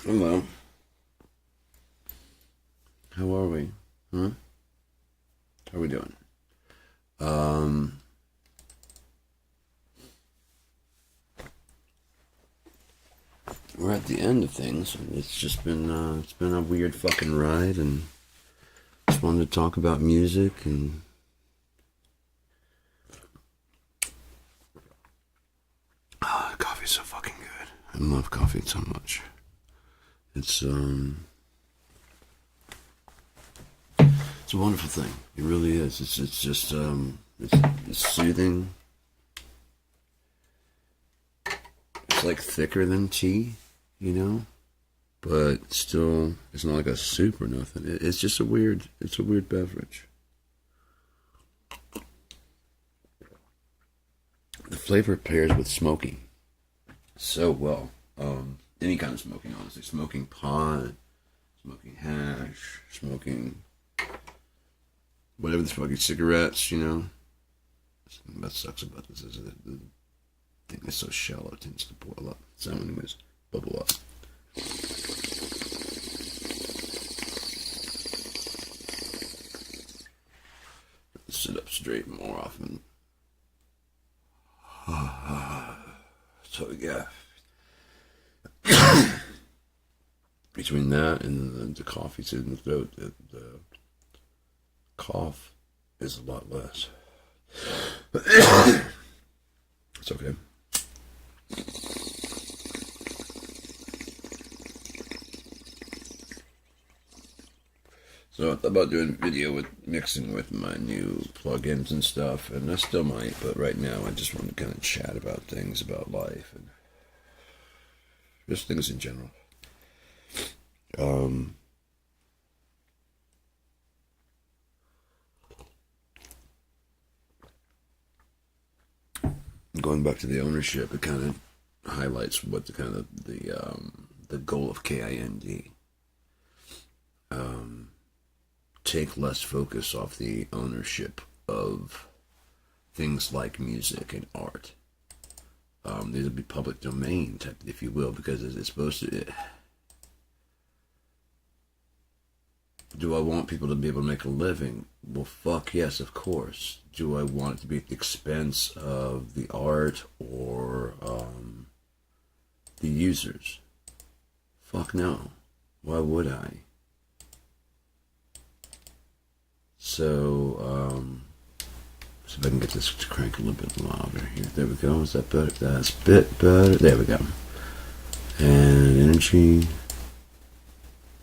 Hello. How are we? Huh? How are we doing? Um, we're at the end of things. It's been a weird fucking ride, and just wanted to talk about music and coffee's so fucking good. I love coffee so much. It's it's a wonderful thing. It really is. It's just it's soothing. It's like thicker than tea, you know, but still, it's not like a soup or nothing. It's just it's a weird beverage. The flavor pairs with smoking so well. Any kind of smoking, honestly. Smoking pot, smoking hash, smoking whatever the fucking cigarettes, you know. That sucks about this is the thing is so shallow, it tends to boil up. So, anyways, bubble up. Sit up straight more often. So yeah, between that and the coffee sitting in the throat, the cough is a lot less. It's okay. So I thought about doing a video with mixing with my new plugins and stuff, and I still might, but right now I just want to kind of chat about things about life and just things in general. Um, Going back to the ownership, it kind of highlights what the goal of KIND. Take less focus off the ownership of things like music and art. These would be public domain, if you will, because it's supposed to. Do I want people to be able to make a living? Well, fuck yes, of course. Do I want it to be at the expense of the art or the users? Fuck no. Why would I? So, see if I can get this to crank a little bit louder here. There we go. Is that better? That's a bit better. There we go. And energy.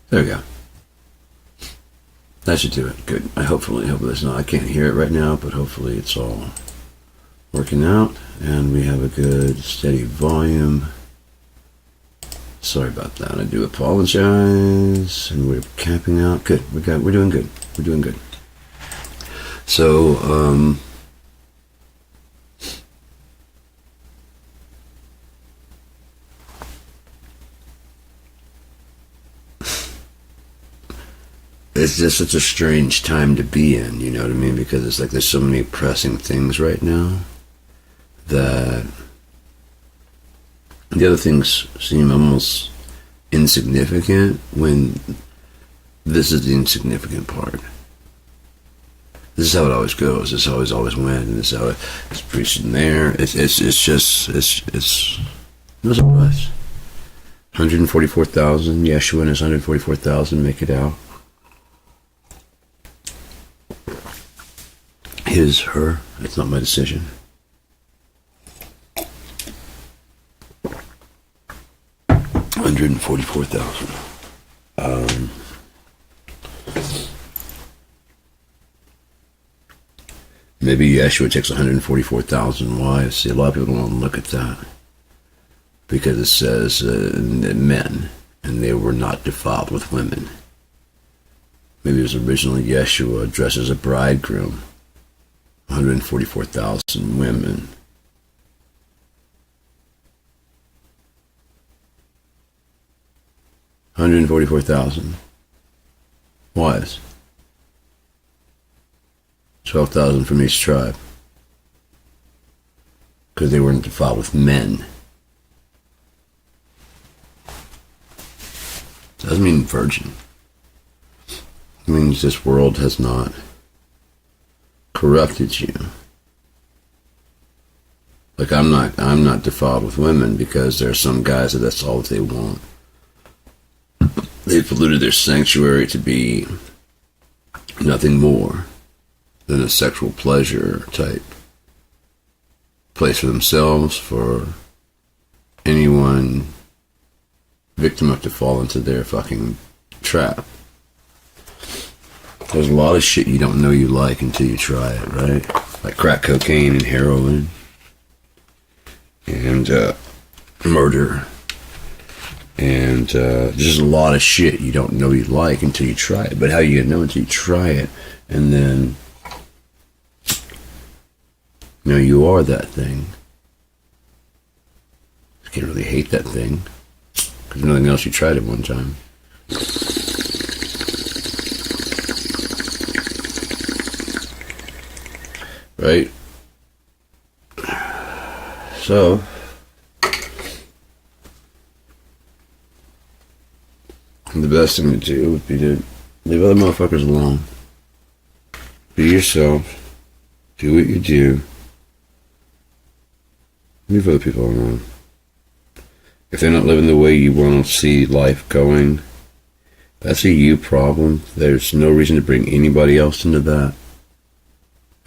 There we go. That should do it. Good. Hopefully it's not. I can't hear it right now, but hopefully it's all working out, and we have a good steady volume. Sorry about that. I do apologize, and we're capping out. Good. We're doing good. We're doing good. So, it's just such a strange time to be in, you know what I mean? Because it's like there's so many pressing things right now that the other things seem almost insignificant when this is the insignificant part. This is how it always goes. This always went, and this is how it's preaching there. It's no surprise. 144,000. Yeshua and his 144,000 make it out. His, her. It's not my decision. $144,000. Maybe Yeshua takes 144,000 wives. See, a lot of people don't want to look at that because it says men, and they were not defiled with women. Maybe it was originally Yeshua dressed as a bridegroom. 144,000 women. $144,000 wives. 12,000 from each tribe. Because they weren't defiled with men. Doesn't mean virgin. It means this world has not corrupted you. Like I'm not defiled with women because there are some guys that's all that they want. They've polluted their sanctuary to be nothing more than a sexual pleasure type place for themselves, for anyone victim enough to fall into their fucking trap. There's a lot of shit you don't know you like until you try it, right? Like crack cocaine and heroin and murder. And there's a lot of shit you don't know you like until you try it. But how you gonna know until you try it? And then, you know, you are that thing. You can't really hate that thing because nothing else you tried at one time. Right? So, the best thing to do would be to leave other motherfuckers alone. Be yourself. Do what you do. Leave other people alone. If they're not living the way you want to see life going, that's a you problem. There's no reason to bring anybody else into that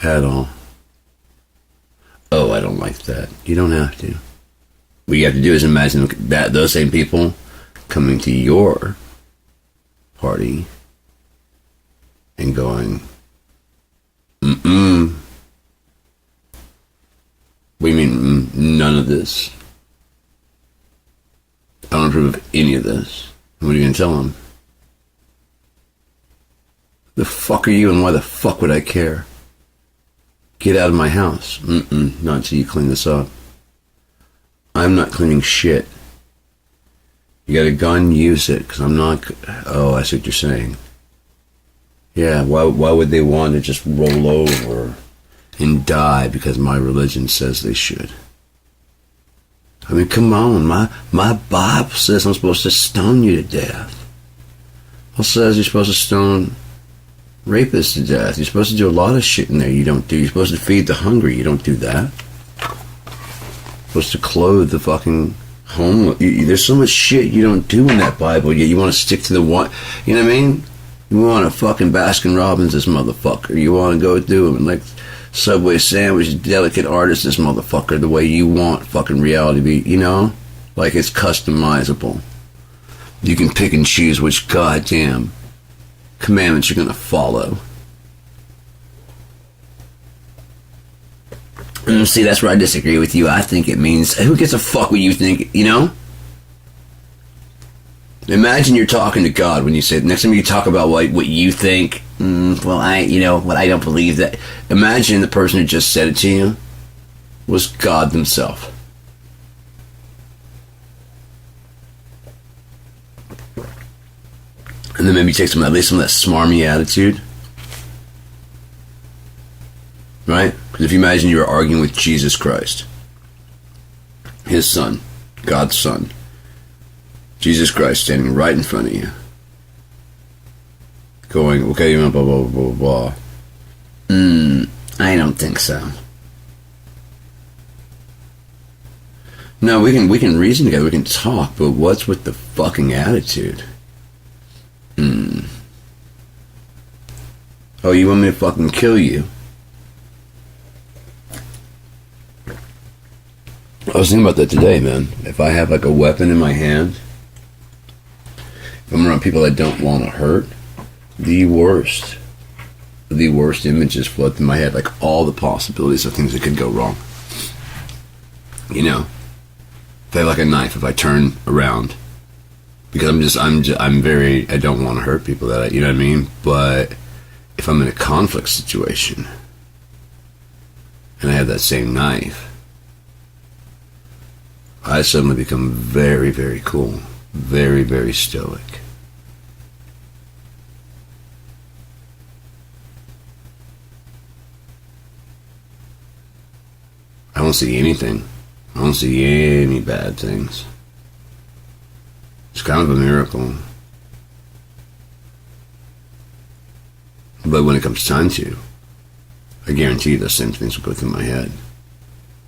at all. Oh, I don't like that. You don't have to. What you have to do is imagine that those same people coming to your party and going, what do you mean, none of this? I don't approve of any of this. What are you going to tell them? The fuck are you and why the fuck would I care? Get out of my house. Not until you clean this up. I'm not cleaning shit. You got a gun, use it, because I'm not... Oh, I see what you're saying. Yeah, why would they want to just roll over and die because my religion says they should? I mean, come on, my Bible says I'm supposed to stone you to death. It says you're supposed to stone rapists to death. You're supposed to do a lot of shit in there you don't do. You're supposed to feed the hungry. You don't do that. You're supposed to clothe the fucking homeless. There's so much shit you don't do in that Bible, yet you want to stick to the one. You know what I mean? You want to fucking Baskin Robbins this motherfucker. You want to go do it like Subway sandwich, delicate artist this motherfucker the way you want fucking reality to be, you know? Like it's customizable. You can pick and choose which goddamn commandments you're gonna follow. And see, that's where I disagree with you. I think it means, who gives a fuck what you think, you know? Imagine you're talking to God when you say, next time you talk about what you think, well, I don't believe that. Imagine the person who just said it to you was God himself. And then maybe take at least some of that smarmy attitude. Right? Because if you imagine you were arguing with Jesus Christ, his son, God's son, Jesus Christ standing right in front of you, going, okay, blah, blah, blah, blah, blah. I don't think so. No, we can reason together, we can talk, but what's with the fucking attitude? Oh, you want me to fucking kill you? I was thinking about that today, man. If I have like a weapon in my hand, if I'm around people I don't want to hurt, the worst images flood through my head, like all the possibilities of things that could go wrong. You know, if I have like a knife, if I turn around, because I don't want to hurt people that you know what I mean? But if I'm in a conflict situation and I have that same knife, I suddenly become very, very cool, very, very stoic. I don't see anything. I don't see any bad things. It's kind of a miracle. But when it comes time to, I guarantee you the same things will go through my head.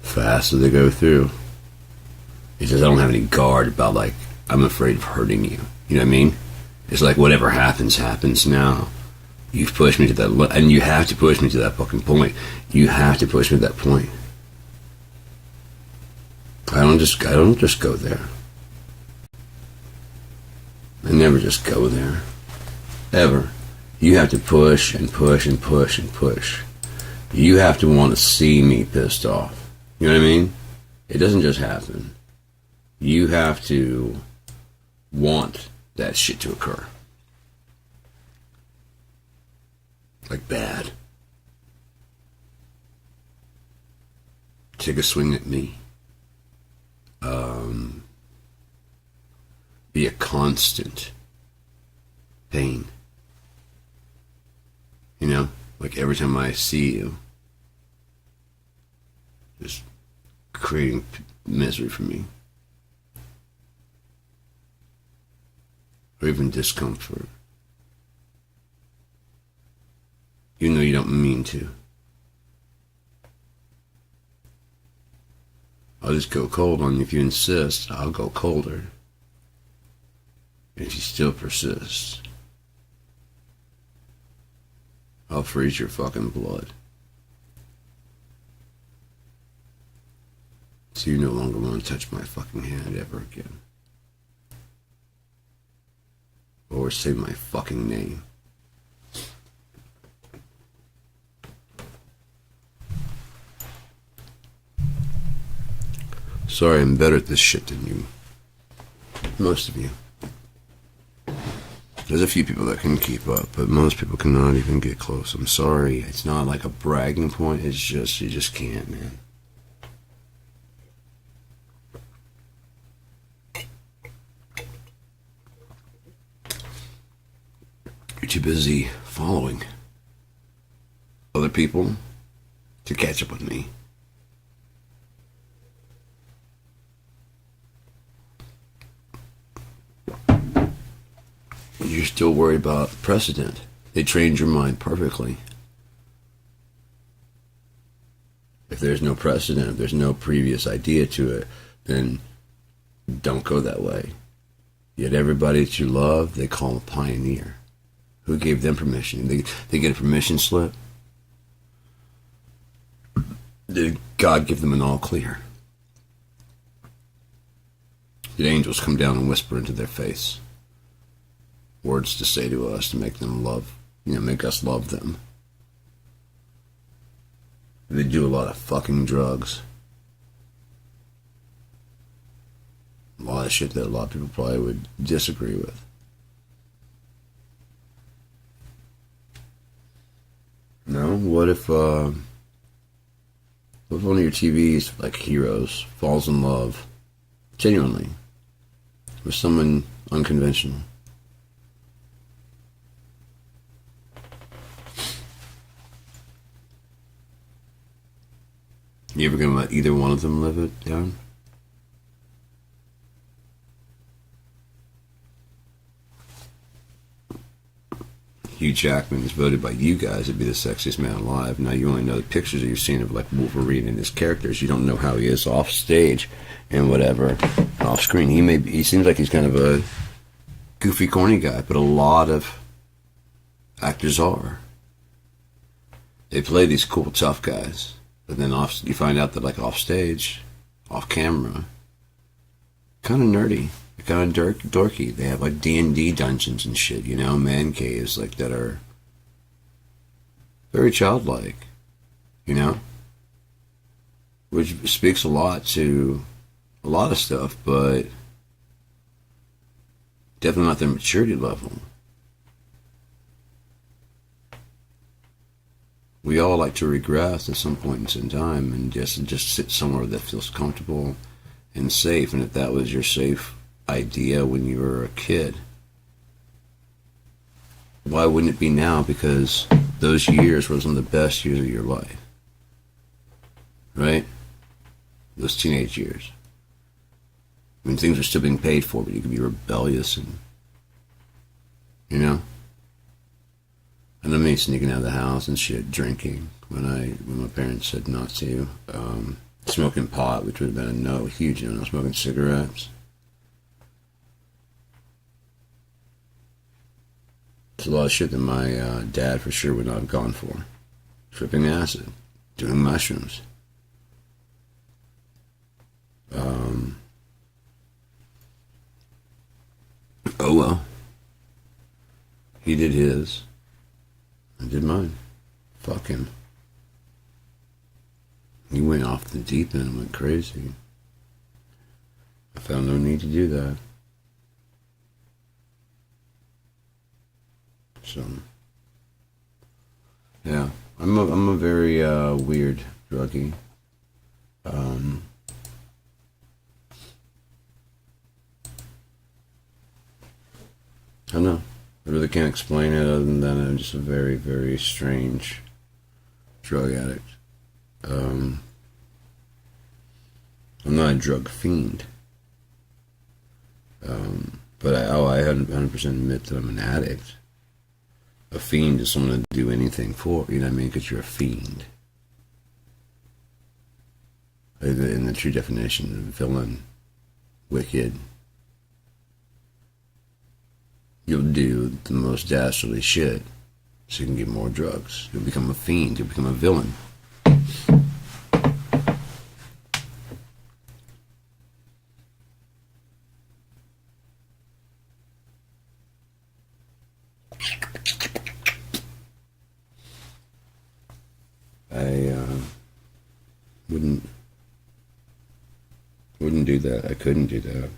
Fast as they go through. It's just I don't have any guard about, like, I'm afraid of hurting you. You know what I mean? It's like whatever happens, happens now. You've pushed me to that, and you have to push me to that fucking point. You have to push me to that point. I don't just go there. I never just go there. Ever. You have to push and push and push and push. You have to want to see me pissed off. You know what I mean? It doesn't just happen. You have to want that shit to occur. Like bad. Take a swing at me. Be a constant pain. You know? Like every time I see you, just creating misery for me. Or even discomfort. Even though you don't mean to. I'll just go cold on you if you insist. I'll go colder. And if you still persist, I'll freeze your fucking blood. So you no longer want to touch my fucking hand ever again. Or say my fucking name. Sorry, I'm better at this shit than you. Most of you. There's a few people that can keep up, but most people cannot even get close. I'm sorry. It's not like a bragging point. It's just, you just can't, man. You're too busy following other people to catch up with me. You're still worried about precedent. They trained your mind perfectly. If there's no precedent, if there's no previous idea to it, then don't go that way. Yet everybody that you love, they call a pioneer. Who gave them permission? They get a permission slip? Did God give them an all clear? Did angels come down and whisper into their face words to say to us to make them love, make us love them? They do a lot of fucking drugs. A lot of shit that a lot of people probably would disagree with. No? What if one of your TV's like heroes falls in love genuinely with someone unconventional? You ever gonna let either one of them live it down? Hugh Jackman is voted by you guys to be the sexiest man alive. Now you only know the pictures that you've seen of like Wolverine and his characters. You don't know how he is off stage and whatever. Off screen, he seems like he's kind of a goofy, corny guy, but a lot of actors are. They play these cool, tough guys. But then you find out that like off stage, off camera, kind of nerdy, kind of dorky. They have like D&D dungeons and shit, man caves like that are very childlike, which speaks a lot to a lot of stuff, but definitely not their maturity level. We all like to regress at some point in time and just sit somewhere that feels comfortable and safe. And if that was your safe idea when you were a kid, why wouldn't it be now? Because those years were some of the best years of your life, right? Those teenage years, when things are still being paid for, but you can be rebellious and, And I mean sneaking out of the house and shit, drinking when my parents said not to. Smoking pot, which would have been a no, huge no. Smoking cigarettes. It's a lot of shit that my dad for sure would not have gone for. Tripping acid, doing mushrooms. Oh well. He did his. I did mine. Fuck him. He went off the deep end and went crazy. I found no need to do that. So, yeah, I'm a very weird druggie. I don't know. I really can't explain it other than I'm just a very, very strange drug addict. I'm not a drug fiend. But I 100% admit that I'm an addict. A fiend is someone to do anything for, you know what I mean? Because you're a fiend. In the true definition of villain, wicked, you'll do the most dastardly shit so you can get more drugs. You'll become a fiend. You'll become a villain. I wouldn't do that. I couldn't do that.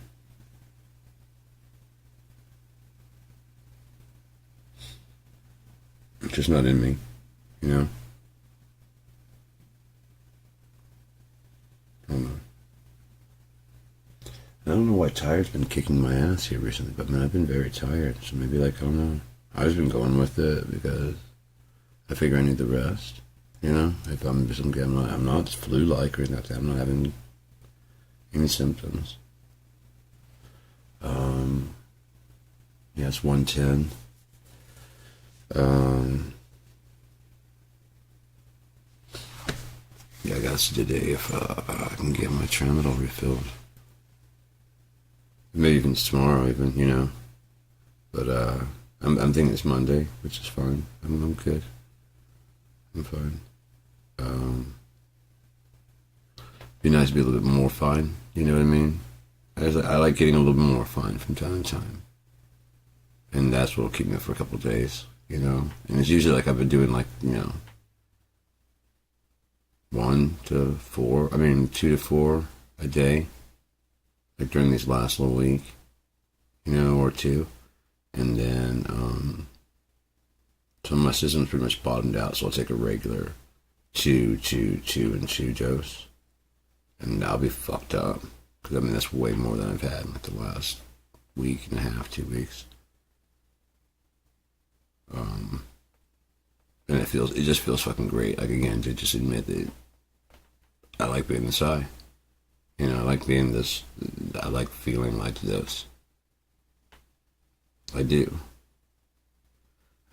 It's just not in me, you know? I don't know why tired's been kicking my ass here recently, but man, I've been very tired. So maybe I don't know. I've just been going with it because I figure I need the rest. You know, if I'm not flu-like or anything like that. I'm not having any symptoms. Yeah, it's 110. Yeah, I gotta see today if I can get my tramadol refilled. Maybe even tomorrow, even, you know. But I'm thinking it's Monday, which is fine. I'm good. I'm fine. Be nice to be a little bit more fine. You know what I mean? I like getting a little bit more fine from time to time, and that's what'll keep me for a couple of days. You know, and it's usually like I've been doing 2 to 4 a day, like during this last little week, or 2, and then so my system's pretty much bottomed out. So I'll take a regular 2 and 2 dose, and I'll be fucked up because that's way more than I've had in like the last week and a half, 2 weeks. And it just feels fucking great. Like, again, to just admit that I like being this high. I like being this, I like feeling like this. I do.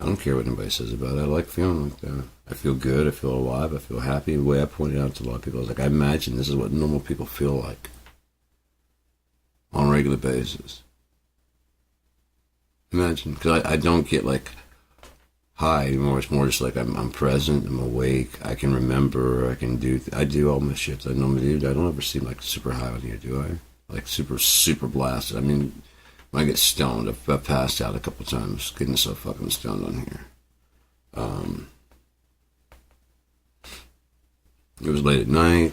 I don't care what anybody says about it. I like feeling like that. I feel good, I feel alive, I feel happy. The way I pointed out to a lot of people, I was like, I imagine this is what normal people feel like on a regular basis. Imagine, because I don't get like high anymore. It's more just like I'm present, I'm awake, I can remember, I do all my shit that I normally do. I don't ever seem like super high on here, do I? Like super, super blasted. When I get stoned, I've passed out a couple times getting so fucking stoned on here. It was late at night.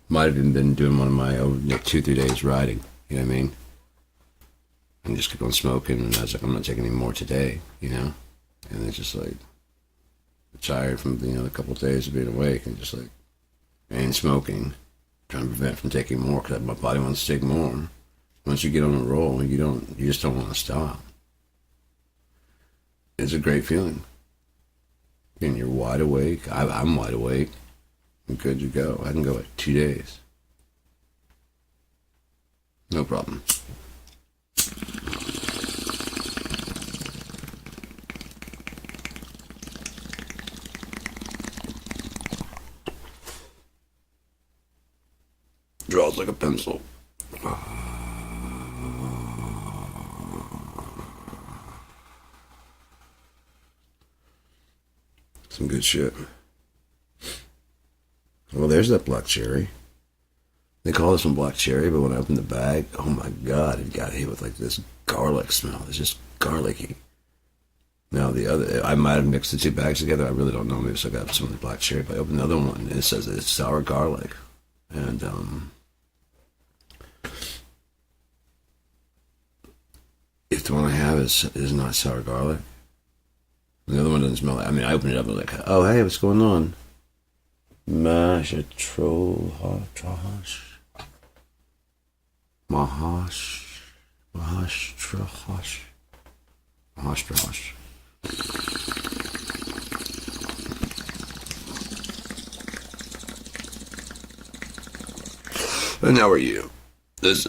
Might have even been doing one of my 2-3 days riding, you know what I mean? And just keep on smoking, and I was like, I'm not taking any more today, And it's just like, tired from, a couple of days of being awake and just like, and smoking, trying to prevent from taking more because my body wants to take more. Once you get on a roll, you just don't want to stop. It's a great feeling. And you're wide awake. I'm wide awake. I'm good to go. I can go like 2 days. No problem. smells like a pencil. Some good shit. Well, there's that black cherry. They call this one black cherry, but when I opened the bag, oh my god, it got hit with like this garlic smell. It's just garlicky. Now the other, I might have mixed the two bags together. I really don't know. Maybe so I got some of the black cherry. But I opened the other one, and it says that it's sour garlic. And if the one I have is not sour garlic, the other one doesn't smell like. I mean, I opened it up and I was like, oh hey, what's going on? Mash a troll trash. Mahash trash. Mahash trash. And how are you? This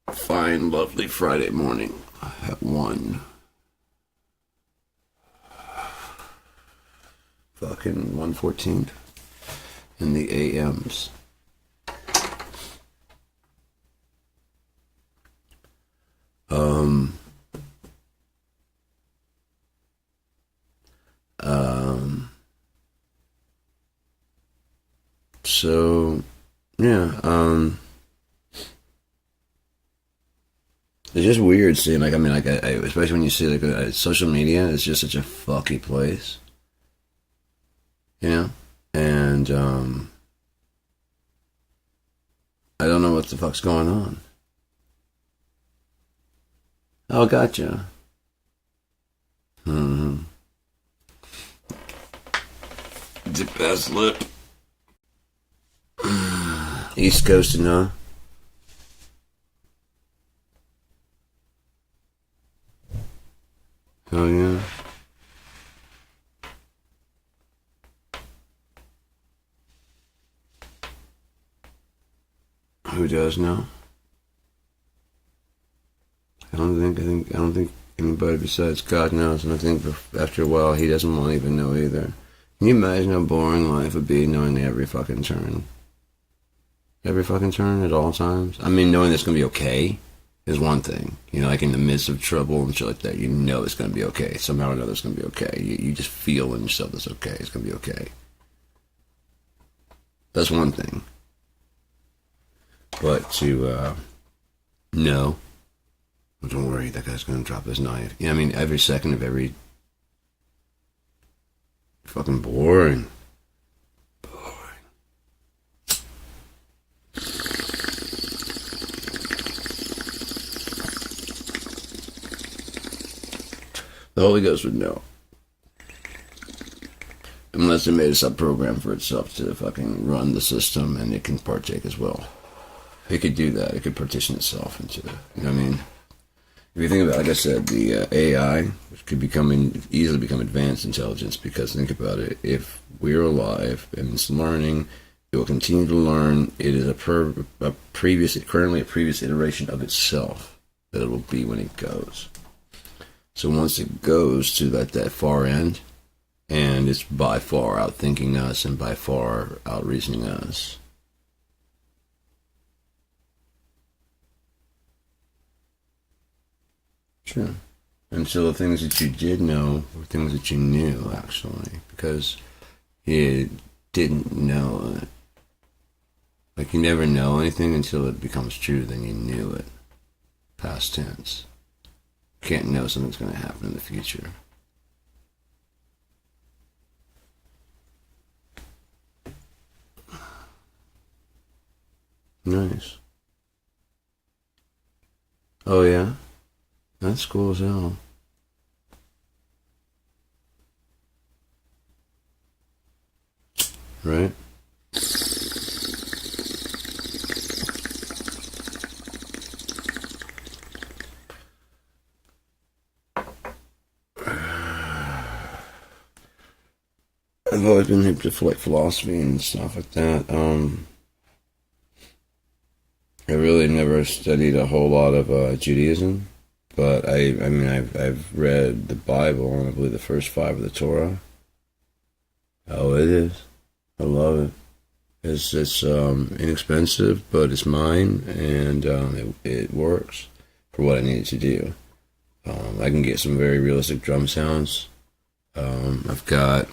fine, lovely Friday morning at 1. Fucking 1:14 in the AMs. So yeah, it's just weird seeing I especially when you see social media, it's just such a fucky place. You know? And I don't know what the fuck's going on. Oh, gotcha. Dip that lip. East Coast, huh? Oh, yeah. Who does know? I don't think anybody besides God knows, and I think after a while he doesn't want to even know either. Can you imagine how boring life would be knowing every fucking turn? Every fucking turn at all times? I mean, knowing it's gonna be okay is one thing. You know, like in the midst of trouble and shit like that, you know it's gonna be okay. Somehow or another it's gonna be okay. You just feel in yourself that's okay. It's gonna be okay. That's one thing. But to know, well, don't worry, that guy's gonna drop his knife. You know, I mean, every second of every fucking boring. The Holy Ghost would know. Unless it made a sub-program for itself to fucking run the system and it can partake as well. It could do that. It could partition itself into, you know what I mean? If you think about it, like I said, the AI, which could easily become advanced intelligence, because think about it, if we're alive and it's learning, it will continue to learn. It is currently a previous iteration of itself that it will be when it goes. So once it goes to that far end, and it's by far outthinking us and by far out-reasoning us, sure. And so the things that you did know were things that you knew, actually, because you didn't know it. Like, you never know anything until it becomes true, then you knew it. Past tense. Can't know something's going to happen in the future. Nice. Oh yeah? That's cool as hell. Right? I've always been hip to like philosophy and stuff like that. I really never studied a whole lot of Judaism, but I've read the Bible, and I believe the first 5 of the Torah. Oh, it is. I love it. It's inexpensive, but it's mine, and it works for what I need it to do. I can get some very realistic drum sounds. I've got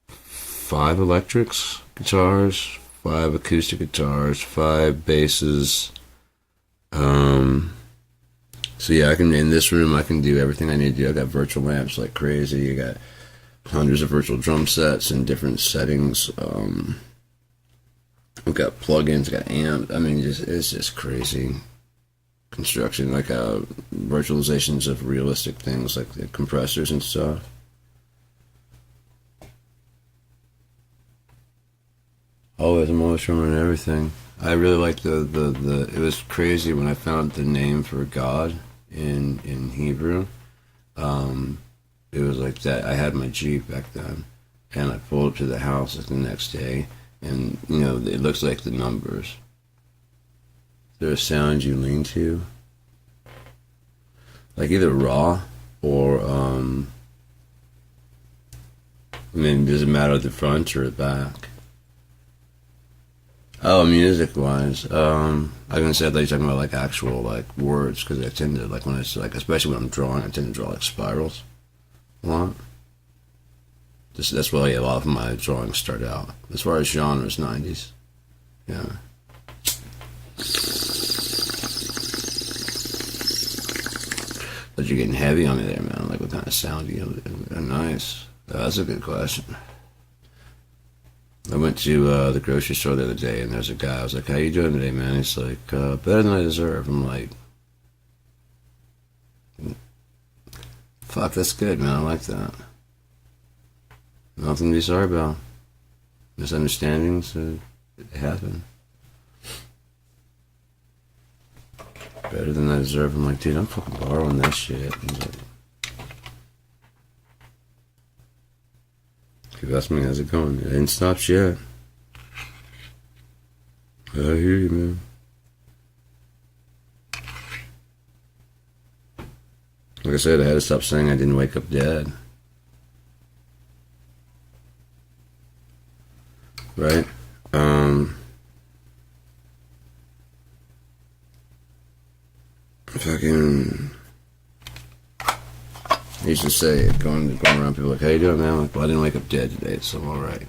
5 electrics guitars, 5 acoustic guitars, 5 basses. So yeah, I can, in this room I can do everything I need to do. I got virtual amps like crazy. I got hundreds of virtual drum sets in different settings. I've got plugins, got amp. I mean, it's just crazy construction, like virtualizations of realistic things like the compressors and stuff. I'm always remembering everything. I really like the it was crazy when I found the name for God in Hebrew. It was like that. I had my Jeep back then, and I pulled up to the house like the next day, and it looks like the numbers. Is there a sound you lean to? Like either raw or does it matter the front or the back? Oh, music-wise, I was gonna say I thought you were talking about like actual like words, because I tend to like when it's like, especially when I'm drawing, I tend to draw like spirals a lot. That's why a lot of my drawings start out. As far as genres, 90s, yeah. But you're getting heavy on me there, man. Like what kind of sound do you? Nice. That's a good question. I went to the grocery store the other day, and there's a guy. I was like, "How you doing today, man?" He's like, "Better than I deserve." I'm like, "Fuck, that's good, man. I like that. Nothing to be sorry about. Misunderstandings happen. Better than I deserve." I'm like, "Dude, I'm fucking borrowing that shit." He's like, he asked me, "How's it going?" It ain't stopped yet. I hear you, man. Like I said, I had to stop saying I didn't wake up dead. Right? Fucking, I used to say, going around people like, "How you doing, man?" I'm like, "Well, I didn't wake up dead today, so I'm alright."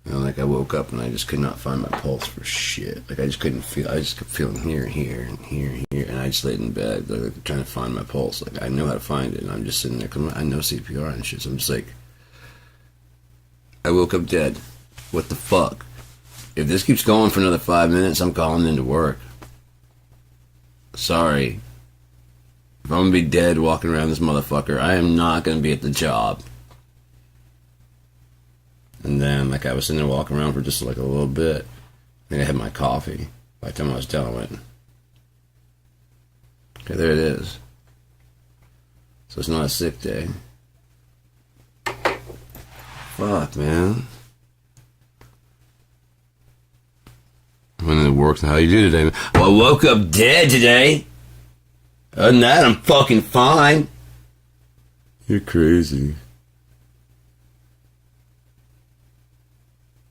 Like I woke up and I just could not find my pulse for shit. Like I just couldn't feel. I just kept feeling here, and I just laid in bed, like trying to find my pulse. Like I know how to find it, and I'm just sitting there because I know CPR and shit. So I'm just like, I woke up dead. What the fuck? If this keeps going for another 5 minutes, I'm calling into work. Sorry. If I'm gonna be dead walking around this motherfucker, I am not gonna be at the job. And then, like, I was sitting there walking around for just like a little bit. I think I had my coffee. By the time I was done, I went, okay, there it is. So it's not a sick day. Fuck, man. When it works, how you do today? Well, I woke up dead today. Other than that, I'm fucking fine. You're crazy.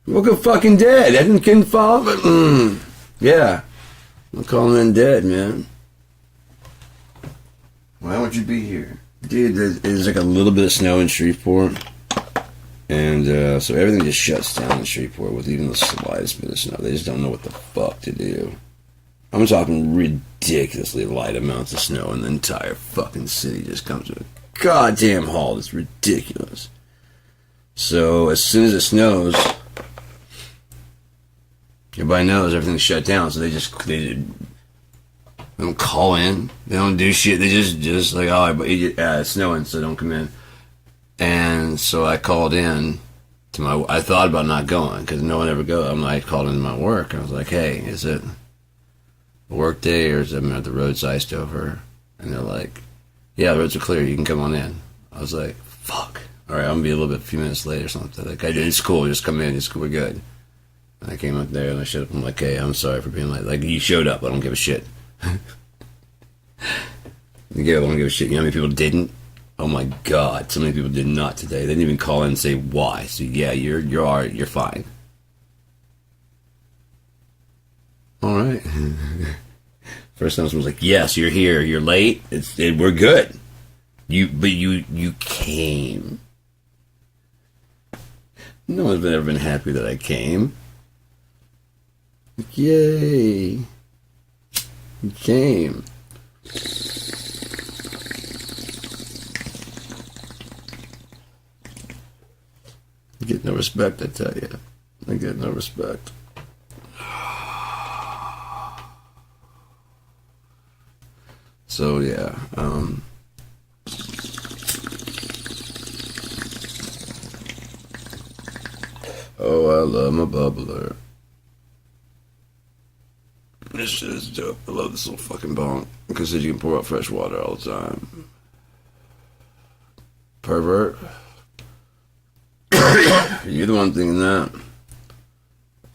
I woke up fucking dead. I couldn't follow, but yeah. I'm calling in dead, man. Why would you be here? Dude, there's like a little bit of snow in Shreveport. And so everything just shuts down in Shreveport with even the slightest bit of snow. They just don't know what the fuck to do. I'm talking ridiculously light amounts of snow, and the entire fucking city just comes to a goddamn halt. It's ridiculous. So as soon as it snows, everybody knows everything's shut down. So they don't call in. They don't do shit. They just like, oh, it's snowing, so don't come in. And so I called in to I thought about not going because no one ever goes. I called into my work. I was like, "Hey, is it a work day or is it the road's iced over?" And they're like, "Yeah, the roads are clear. You can come on in." I was like, "Fuck. All right, I'm gonna be a few minutes late or something." Like, "It's cool. Just come in. It's cool. We're good." And I came up there and I showed up. I'm like, "Hey, I'm sorry for being late." Like, you showed up. I don't give a shit. I don't give a shit. You know how many people didn't? Oh my God, so many people did not today. They didn't even call in and say why. So yeah, you're alright, you're fine. all right. First time someone's like, yes, you're here. You're late. We're good. But you came. No one's ever been happy that I came. Like, yay. You came. I get no respect, I tell you. I get no respect. So yeah, oh, I love my bubbler. This shit is dope. I love this little fucking bong because you can pour out fresh water all the time. Pervert. You're the one thinking that.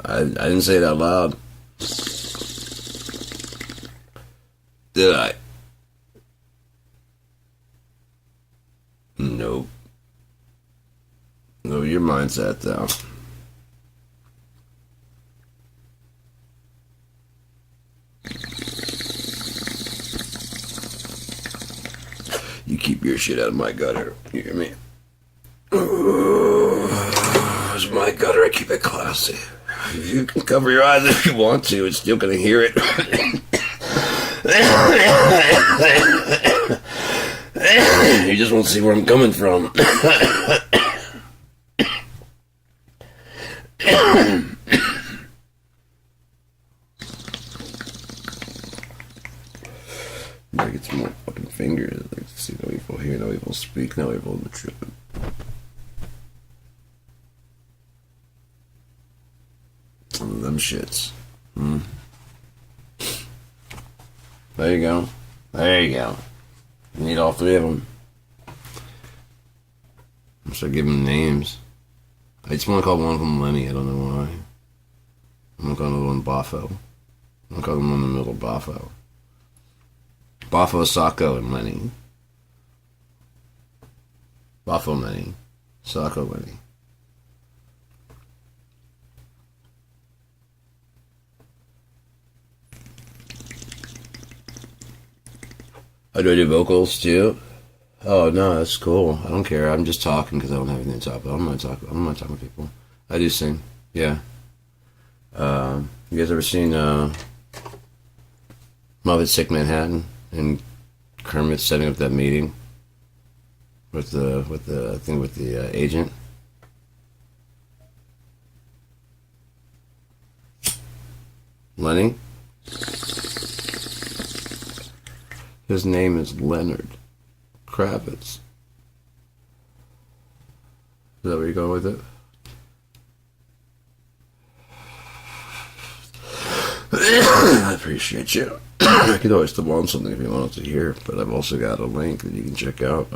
I didn't say it out loud. Did I? Nope. No, your mindset though. You keep your shit out of my gutter. You hear me? It's my gutter. I keep it classy. You can cover your eyes if you want to. It's still gonna hear it. You just won't see where I'm coming from. Gotta get some more fucking fingers. Like, see, no evil hear, no evil speak, no evil in the truth. Some of them shits. There you go. There you go. You need all three of them. I'm start giving them names. I just want to call one of them Lenny. I don't know why. I'm going to call another one Boffo. I'm going to call them in the middle Boffo. Boffo, Sacco, and Lenny. Boffo, Lenny. Sacco, Lenny. Oh, do I do vocals too? Oh no, that's cool. I don't care. I'm just talking because I don't have anything to talk about. I'm not talking to people. I do sing. Yeah. You guys ever seen Muppet Sick Manhattan and Kermit setting up that meeting with the agent? Lenny? His name is Leonard Kravitz. Is that where you're going with it? I appreciate you. I could always still want something if you wanted to hear, but I've also got a link that you can check out.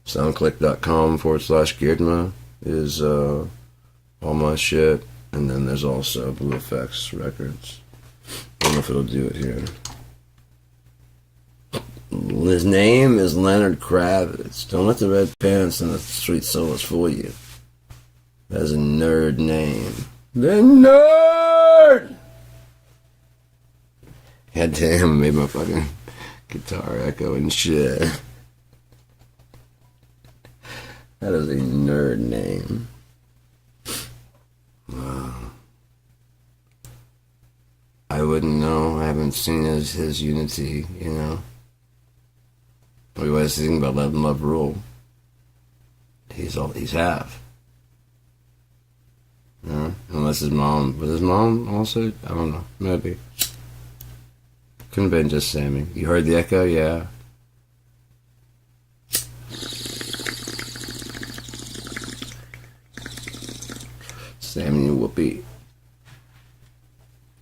Soundclick.com/Girdma is all my shit. And then there's also Blue Effects Records. I don't know if it'll do it here. His name is Leonard Kravitz. Don't let the red pants and the street solos fool you. That's a nerd name. The nerd! God damn, I made my fucking guitar echo and shit. That is a nerd name. Wow. I wouldn't know. I haven't seen his Unity, you know. We was thinking about Let Love Rule. He's half. Yeah, unless his mom. Was his mom also? I don't know. Maybe. Couldn't have been just Sammy. You heard the echo? Yeah. Sammy and Whoopi.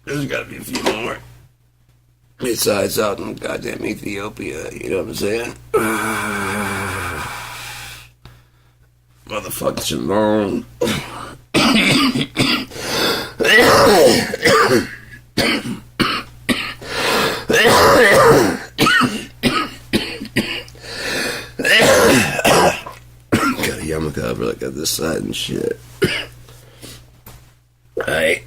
There's gotta be a few more. Besides out in goddamn Ethiopia, you know what I'm saying? Motherfucking Shalom. Got a yarmulke over like on this side and shit. Alright.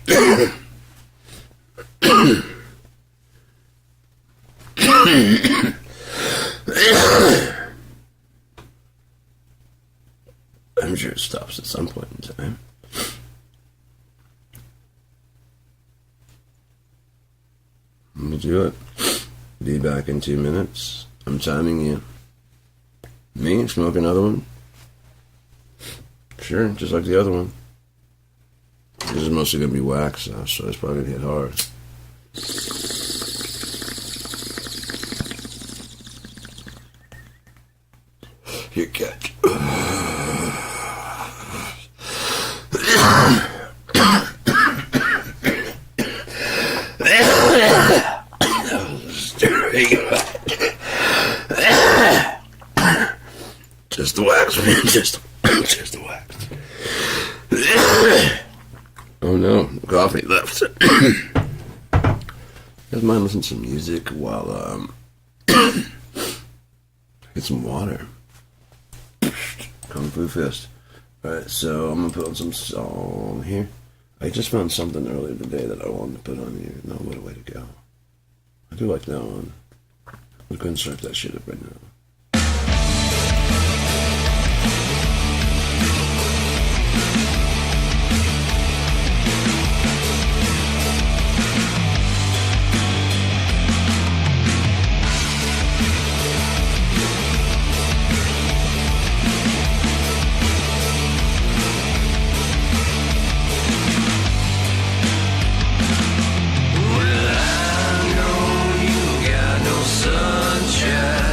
stops at some point in time. We'll do it. Be back in 2 minutes. I'm timing you. Me? Smoke another one? Sure, just like the other one. This is mostly going to be wax, though, so it's probably going to hit hard. Here, catch. Just the wax, man. Just the wax. Oh no, coffee left. Guys mind listening to some music while get some water. Kung Fu Fist. Alright, so I'm gonna put on some song here. I just found something earlier today that I wanted to put on here. No, what a way to go. I do like that one. I'm gonna start that shit up right now. Well, I know you got no sunshine.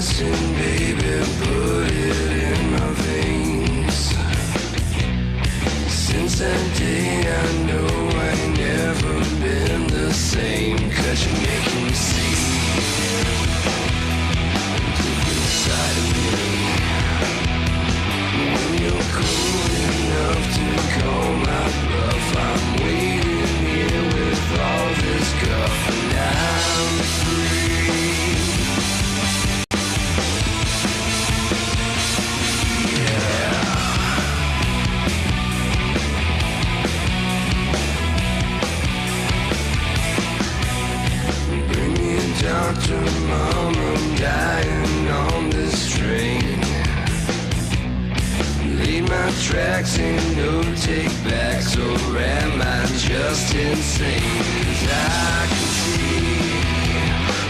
medicine, baby, put it in my veins. Since that day I know I ain't never been the same. 'Cause you're making me see a different side of me. When you're cool enough to call my bluff, I'm waiting here with all this guff, and I'm free. Doctor, mom, I'm dying on this train. Leave my tracks, ain't no take backs, or am I just insane? 'Cause I can see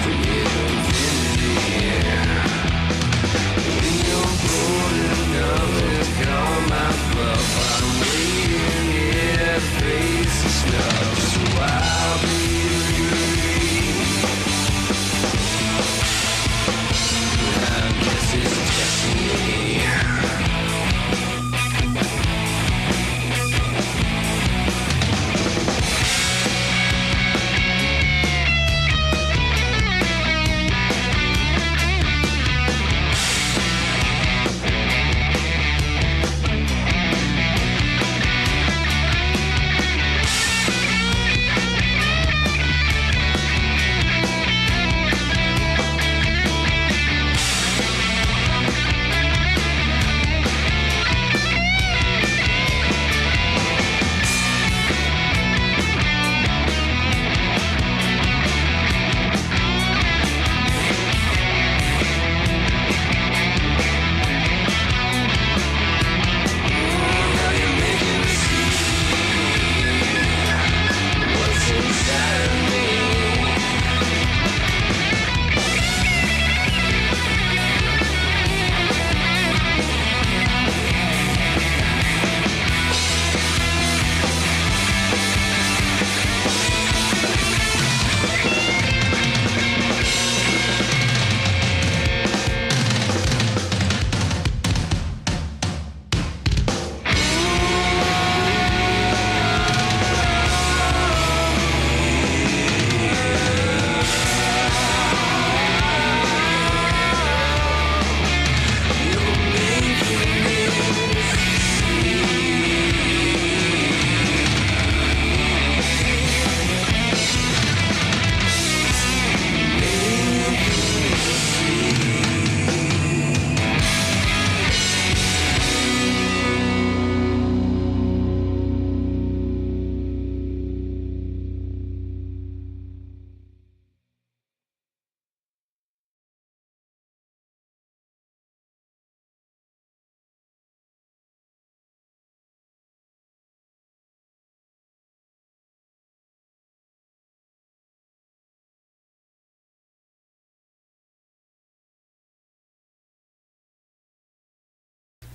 from infinity. When you're bold enough to call my bluff, I'm waiting here, face the snuff, so I'll be free.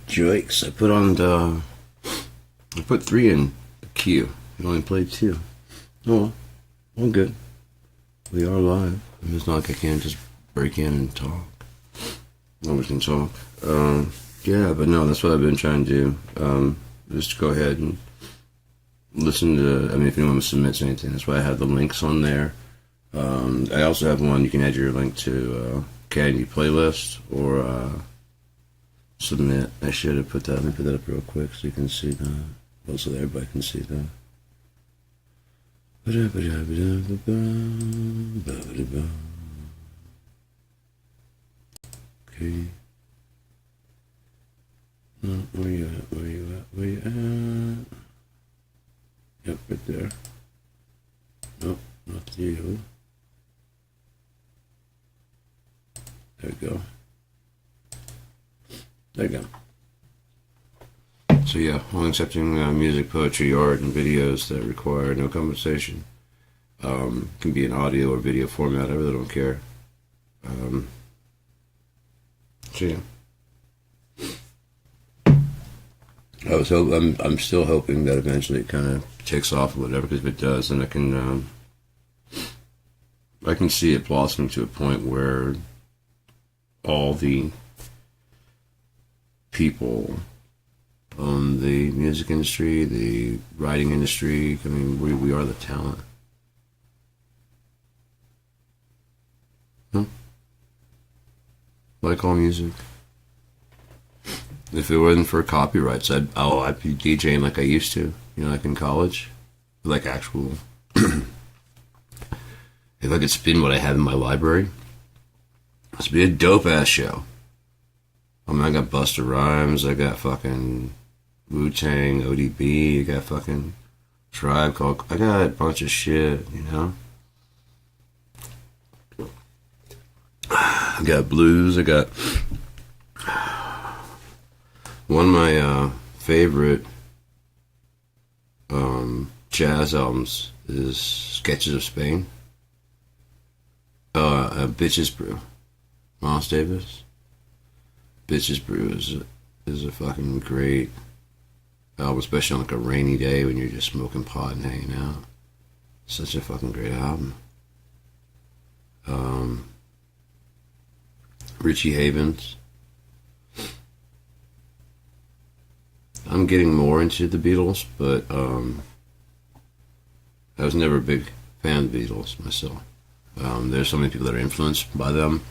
Joikes, I put 3 in the queue. You only played 2. Oh, well, good. We are live. I mean, it's not like I can't just break in and talk. Nobody can talk. Yeah, but no, that's what I've been trying to do. Just go ahead and listen to, I mean, if anyone submits anything, that's why I have the links on there. I also have one, you can add your link to Candy Playlist or submit. I should have put that, let me put that up real quick so you can see that. Well, so that everybody can see that. Okay. Where you at? Where you at? Where you at? Yep, right there. Nope, not you. There we go. There you go. So yeah, only accepting music, poetry, art, and videos that require no compensation. Can be in audio or video format. I really don't care. So yeah. I'm still hoping that eventually it kind of takes off or whatever. Because if it does, then I can see it blossoming to a point where all the people the music industry, the writing industry. I mean, we are the talent. Huh? Like all music. If it wasn't for copyrights, I'd be DJing like I used to. You know, like in college, like actual. If I could spin what I have in my library, this would be a dope ass show. I mean, I got Busta Rhymes, I got fucking Wu-Tang, ODB, I got fucking Tribe Called, I got a bunch of shit, you know? I got blues, I got one of my favorite jazz albums is Sketches of Spain. Bitches Brew, Miles Davis. Bitches Brew is a fucking great album, especially on like a rainy day when you're just smoking pot and hanging out. Such a fucking great album. Richie Havens. I'm getting more into the Beatles, but I was never a big fan of the Beatles myself. There's so many people that are influenced by them.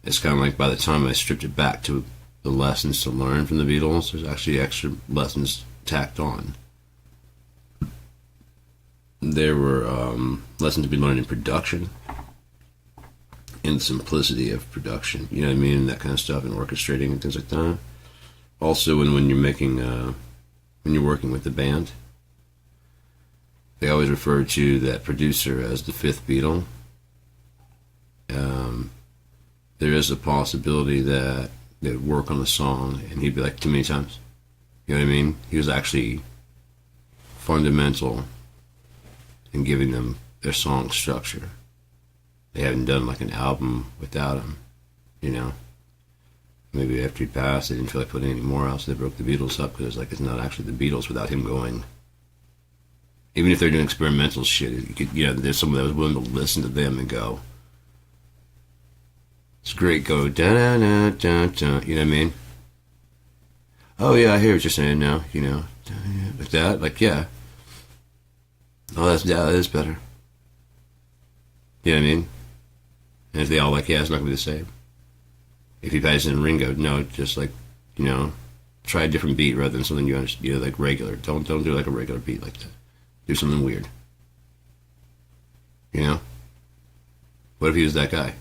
It's kind of like by the time I stripped it back to the lessons to learn from the Beatles, there's actually extra lessons tacked on. There were lessons to be learned in production, in the simplicity of production, you know what I mean, that kind of stuff, and orchestrating and things like that. Also, when you're making, when you're working with the band, they always refer to that producer as the fifth Beatle. There is a possibility that they'd work on a song and he'd be like, too many times. You know what I mean? He was actually fundamental in giving them their song structure. They haven't done like an album without him, you know? Maybe after he passed, they didn't feel like putting any more out, so they broke the Beatles up, because like, it's not actually the Beatles without him going. Even if they're doing experimental shit, you could, you know, there's someone that was willing to listen to them and go, it's great, go da-da-da-da-da, you know what I mean? Oh yeah, I hear what you're saying now, you know, like that, like, yeah. Oh, that is better. You know what I mean? And if they all like, yeah, it's not gonna be the same. If he plays in Ringo, no, just like, you know, try a different beat rather than something you understand, you know, like regular. Don't do like a regular beat like that. Do something weird. You know? What if he was that guy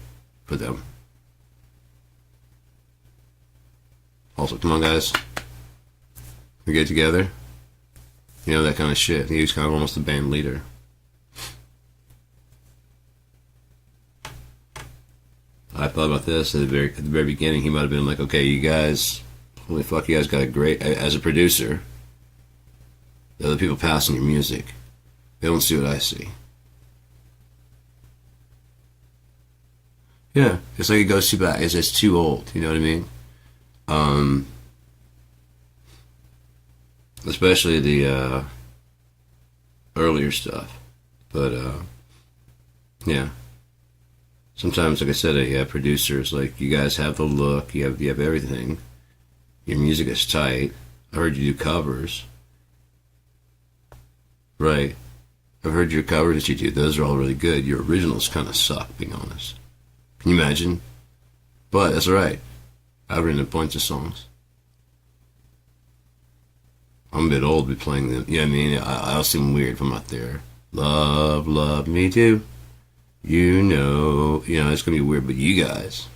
for them? Also, come on, guys. We get together. You know, that kind of shit. He was kind of almost the band leader. I thought about this at the very beginning. He might have been like, okay, you guys, holy fuck, you guys got a great, as a producer, the other people passing your music, they don't see what I see. Yeah, it's like it goes too back. It's too old, you know what I mean? Especially the earlier stuff. But, yeah. Sometimes, like I said, a producer is like, you guys have the look, you have everything. Your music is tight. I heard you do covers. Right. I've heard your covers that you do. Those are all really good. Your originals kind of suck, being honest. Can you imagine? But that's all right. I've written a bunch of songs. I'm a bit old to be playing them. You know what I mean? I'll seem weird if I'm out there. Love me too. You know, it's gonna be weird, but you guys,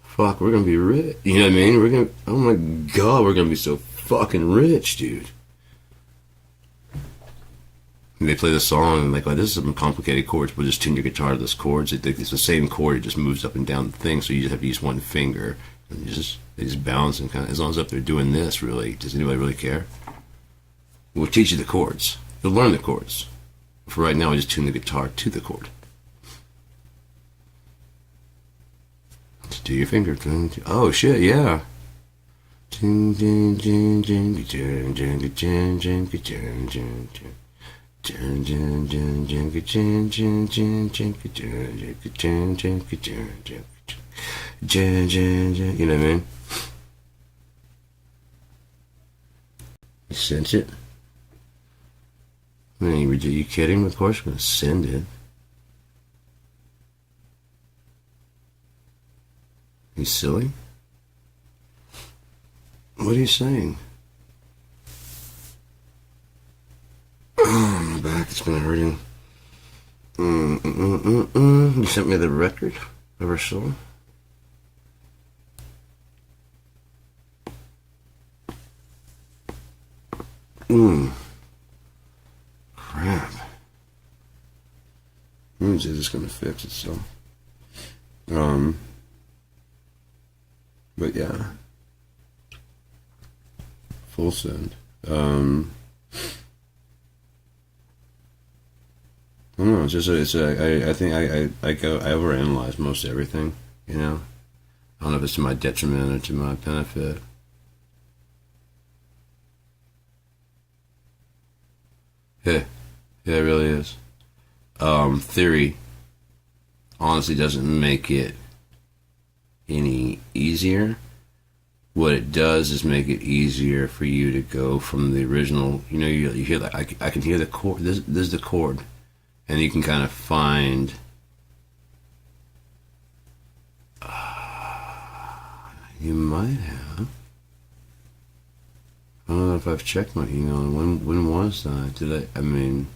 fuck, we're gonna be rich. You know what I mean? Oh my god, we're gonna be so fucking rich, dude. And they play the song and like, oh, this is some complicated chords, but just tune your guitar to those chords. It's the same chord, it just moves up and down the thing, so you just have to use one finger. And they just bounce and kind of, as long as up there doing this, really, does anybody really care? We'll teach you the chords. You'll learn the chords. For right now, I just tune the guitar to the chord. Just do your finger. Oh shit, yeah. Jan, Jan, Jan. You know what I mean? You sent it? I mean, are you kidding? Of course I'm going to send it. You silly? What are you saying? Oh, my back, it's been hurting. You sent me the record of our song? Crap. Is it just gonna fix itself? But yeah. Full send. I don't know, I think I overanalyze most everything, you know? I don't know if it's to my detriment or to my benefit. Yeah, it really is. Theory honestly doesn't make it any easier. What it does is make it easier for you to go from the original. You know, you hear that. I can hear the chord. This is the chord, and you can kind of find. You might have. I don't know if I've checked my email. When was that? Did I? I mean,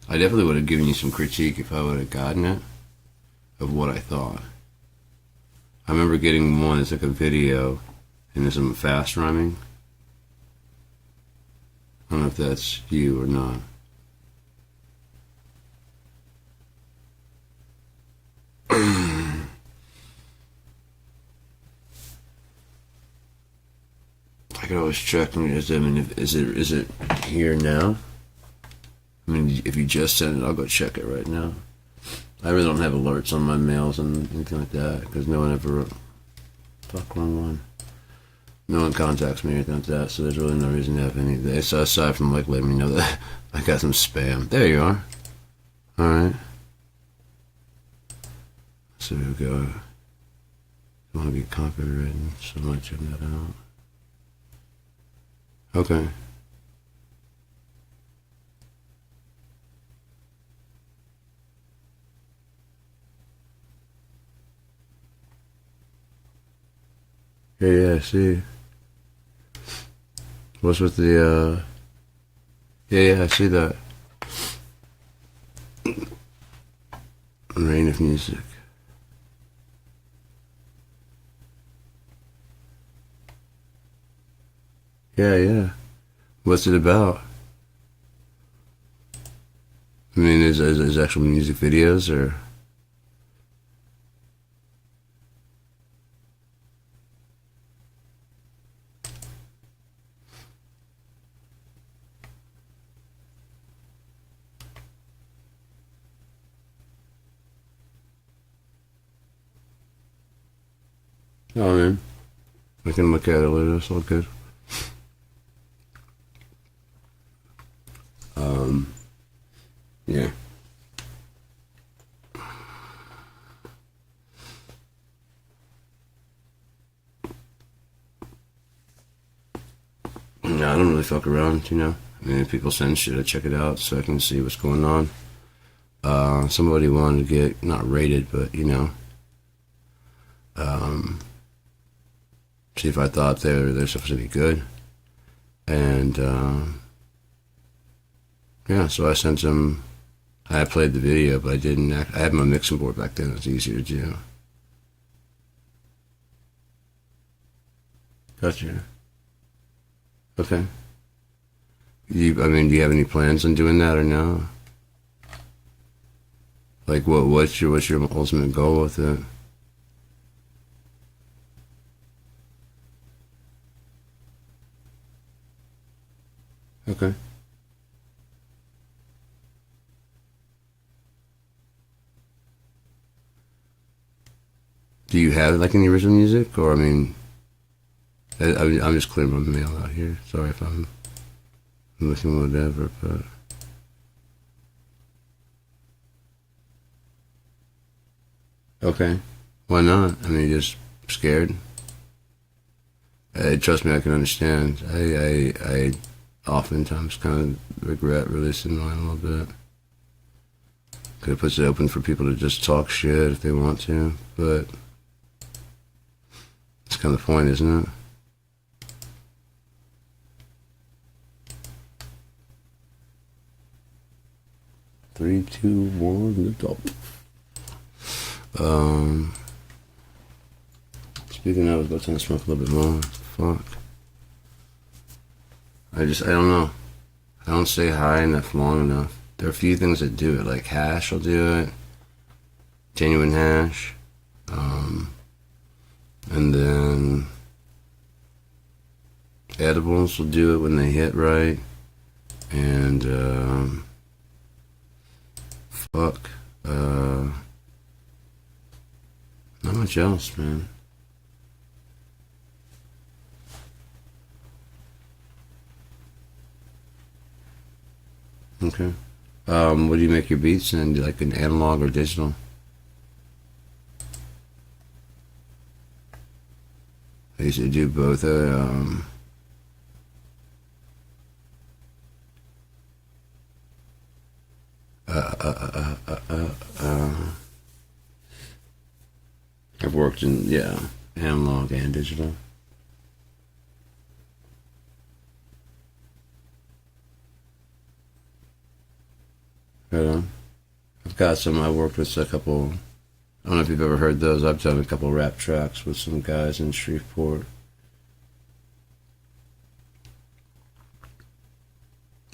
I definitely would have given you some critique if I would have gotten it of what I thought. I remember getting one. It's like a video, and there's some fast rhyming. I don't know if that's you or not. I could always check. Is it here now? I mean, if you just sent it, I'll go check it right now. I really don't have alerts on my mails and anything like that because no one ever. Fuck, wrong one. No one contacts me or anything like that, so there's really no reason to have any. So aside from like letting me know that I got some spam. There you are. All right. So we go. I don't want to be copywritten, so I might check that out. Okay. Yeah, I see. What's with the, yeah, I see that. Rain of music. Yeah. What's it about? I mean, is actual music videos or? Oh man, I can look at it later. It's all good. Yeah. No, I don't really fuck around, you know. I mean, if people send shit, I check it out so I can see what's going on. Somebody wanted to get not rated, but you know, see if I thought they're supposed to be good, and yeah, so I sent them. I played the video, but I didn't. I had my mixing board back then. It was easier to do. Gotcha. Okay. I mean, do you have any plans on doing that or no? Like, what's your ultimate goal with it? Okay. Do you have like any original music, or I mean, I'm just clearing my mail out here. Sorry if I'm looking whatever, but okay. Why not? I mean, you're just scared. Trust me, I can understand. I oftentimes kind of regret releasing mine a little bit. Because it puts it open for people to just talk shit if they want to, but it's kind of the point, isn't it? Three, two, one, lift up. Speaking of, I was about to smoke a little bit more. Fuck. I don't know. I don't stay high enough long enough. There are a few things that do it, like hash will do it. Genuine hash. And then edibles will do it when they hit right. And, fuck. Not much else, man. Okay. What do you make your beats in? Like an analog or digital? I used to do both. I've worked in, analog and digital. Right on. I've got some, I worked with a couple, I don't know if you've ever heard those. I've done a couple rap tracks with some guys in Shreveport.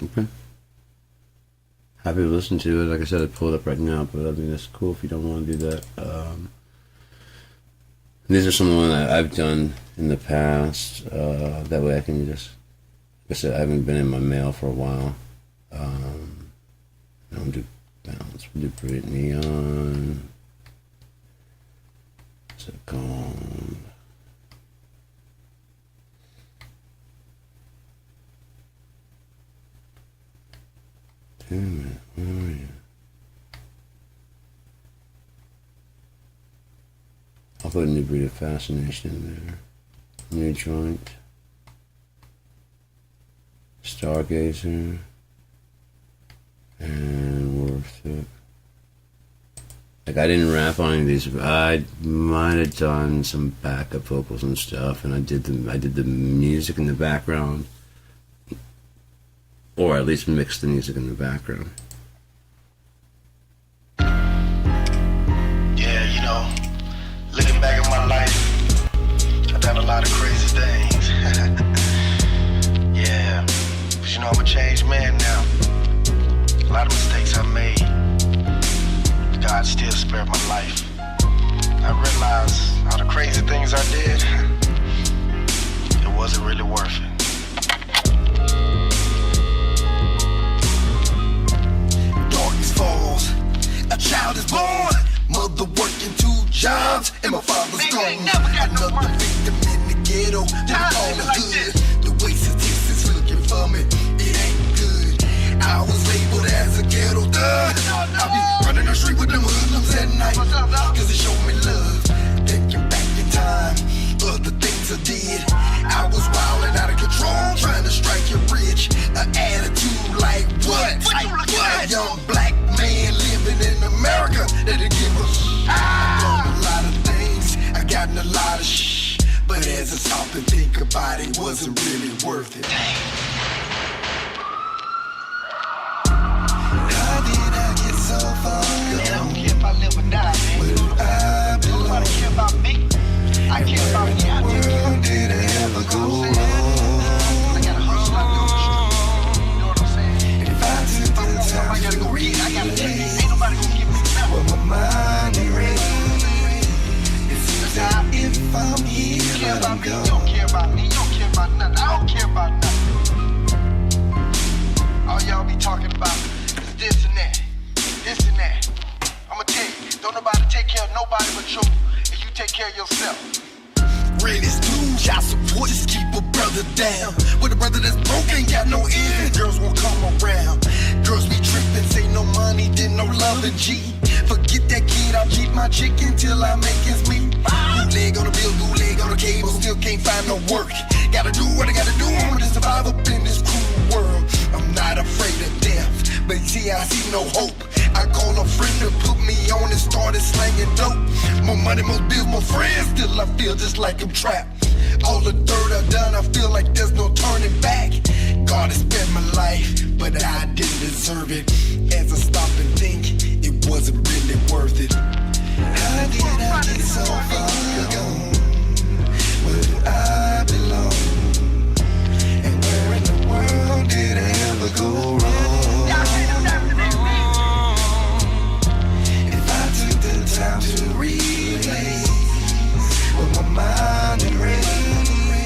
Okay. Happy to listen to it. Like I said, I pulled it up right now, but I think that's cool if you don't want to do that. These are some of the ones that I've done in the past. That way I can just, like I said, I haven't been in my mail for a while. We'll do balance. We'll do Brit Neon. What's it called? Damn it, where are you? I'll put a new breed of fascination in there. New joint. Stargazer. And worth it. Like, I didn't rap on any of these. I might have done some backup vocals and stuff, and I did the music in the background, or at least mixed the music in the background. Yeah, you know, looking back at my life, I've done a lot of crazy things. Yeah, but you know, I'm a changed man now. A lot of mistakes I made. God still spared my life. I realized all the crazy things I did, it wasn't really worth it. Darkness falls, a child is born. Mother working 2 jobs, and my father's gone. Another victim in the ghetto, living all the hood. The way statistics looking for me, it ain't good. I was labeled as a ghetto thug. I be running the street with them hoodlums at night, cause it showed me love. Thinking back in time, other things I did. I was wildin' out of control, trying to strike it rich. An attitude like what? A young black man living in America that'll give a I've done a lot of things, I gotten a lot of but as I stop and think about it, wasn't really worth it. So far gone. I don't care if I live or die, man. Nobody care about me. I care about me. I take care of did it ever go wrong? I gotta hustle, I go to the street. You know what I'm saying? If I took the time, I gotta go read. I gotta take it. Ain't nobody gonna give me nothing. Well, my mind ain't ready. It seems that if I'm here, you care about me. You don't care about me. You don't care about nothing. I don't care about nothing. All y'all be talking about is this and that. This and that. I'ma tell you, don't nobody take care of nobody but you, and you take care of yourself. Greatest dude, y'all support, just keep a brother down. With a brother that's broke, ain't got no end, girls won't come around. Girls be trippin', say no money, then no love and G. Forget that kid, I'll keep my chicken till I make ends meet. bill, new leg on the cable, still can't find no work. Gotta do what I gotta do, I'm to survive up in this cruel world. I'm not afraid of death, but see, I see no hope. I call a friend to put me on and started slanging dope. More money, more bills, more friends, still I feel just like I'm trapped. All the dirt I've done, I feel like there's no turning back. God has spent my life, but I didn't deserve it. As I stop and think, it wasn't really worth it. How did I get so far gone? Where do I belong? And where in the world did I ever go wrong? If I took the time to replay with my mind and rain,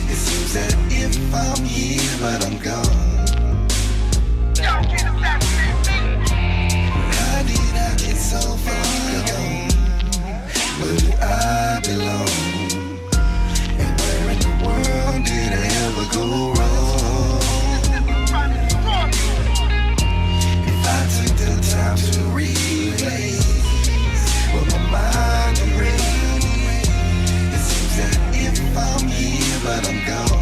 it seems that if I'm here but I'm gone. How did I get so far gone? Where do I belong? And where in the world did I ever go wrong? If I took the time to replay with my mind and rain, it seems that if I'm here but I'm gone.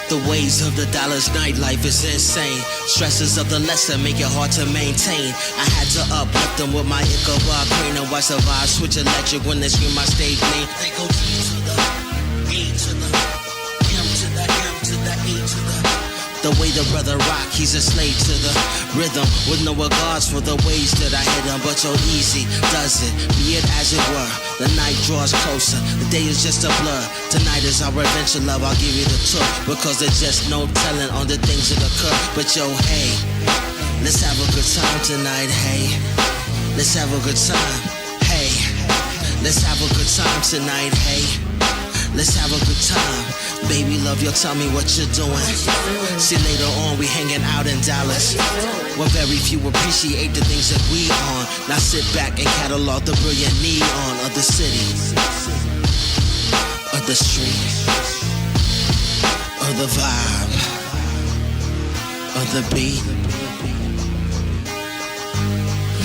The ways of the Dallas nightlife is insane. Stresses of the lesser make it hard to maintain. I had to uplift them with my Ichabod crane and watch the vibe switch electric when they scream my stage name. They go G to the E to the M to the M to the E to the way the brother rock, he's a slave to the rhythm with no regards for the ways that I hit him. But so easy does it, be it as it were. The night draws closer, the day is just a blur. Tonight is our adventure, love, I'll give you the tour, because there's just no telling on the things that occur. But yo, hey, let's have a good time tonight, hey. Let's have a good time, hey. Let's have a good time tonight, hey. Let's have a good time. Baby, love, you'll tell me what you're doing. See, later on, we hanging out in Dallas, where very few appreciate the things that we on. Now sit back and catalog the brilliant neon of the city, of the street, of the vibe, of the beat.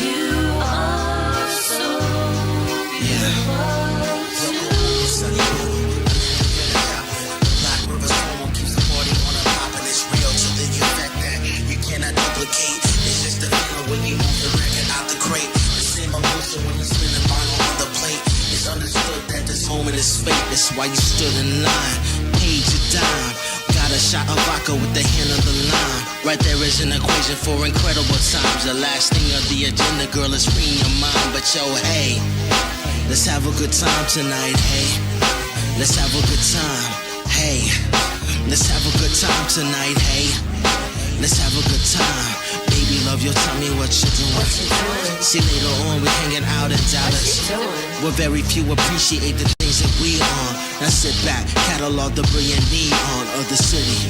You are so beautiful. It's just the feeling when you move the record out the crate. The same emotion when you spin the bottle on the plate. It's understood that this moment is fate. That's why you stood in line, paid your dime. Got a shot of vodka with the hand of the lime. Right there is an equation for incredible times. The last thing of the agenda, girl, is freeing your mind. But yo, hey, let's have a good time tonight, hey. Let's have a good time, hey. Let's have a good time tonight, hey. Let's have a good time. Baby, love, you'll tell me what you're doing. See, later on, we're hanging out in Dallas, where very few appreciate the things that we on. Now sit back, catalog the brilliant neon of the city,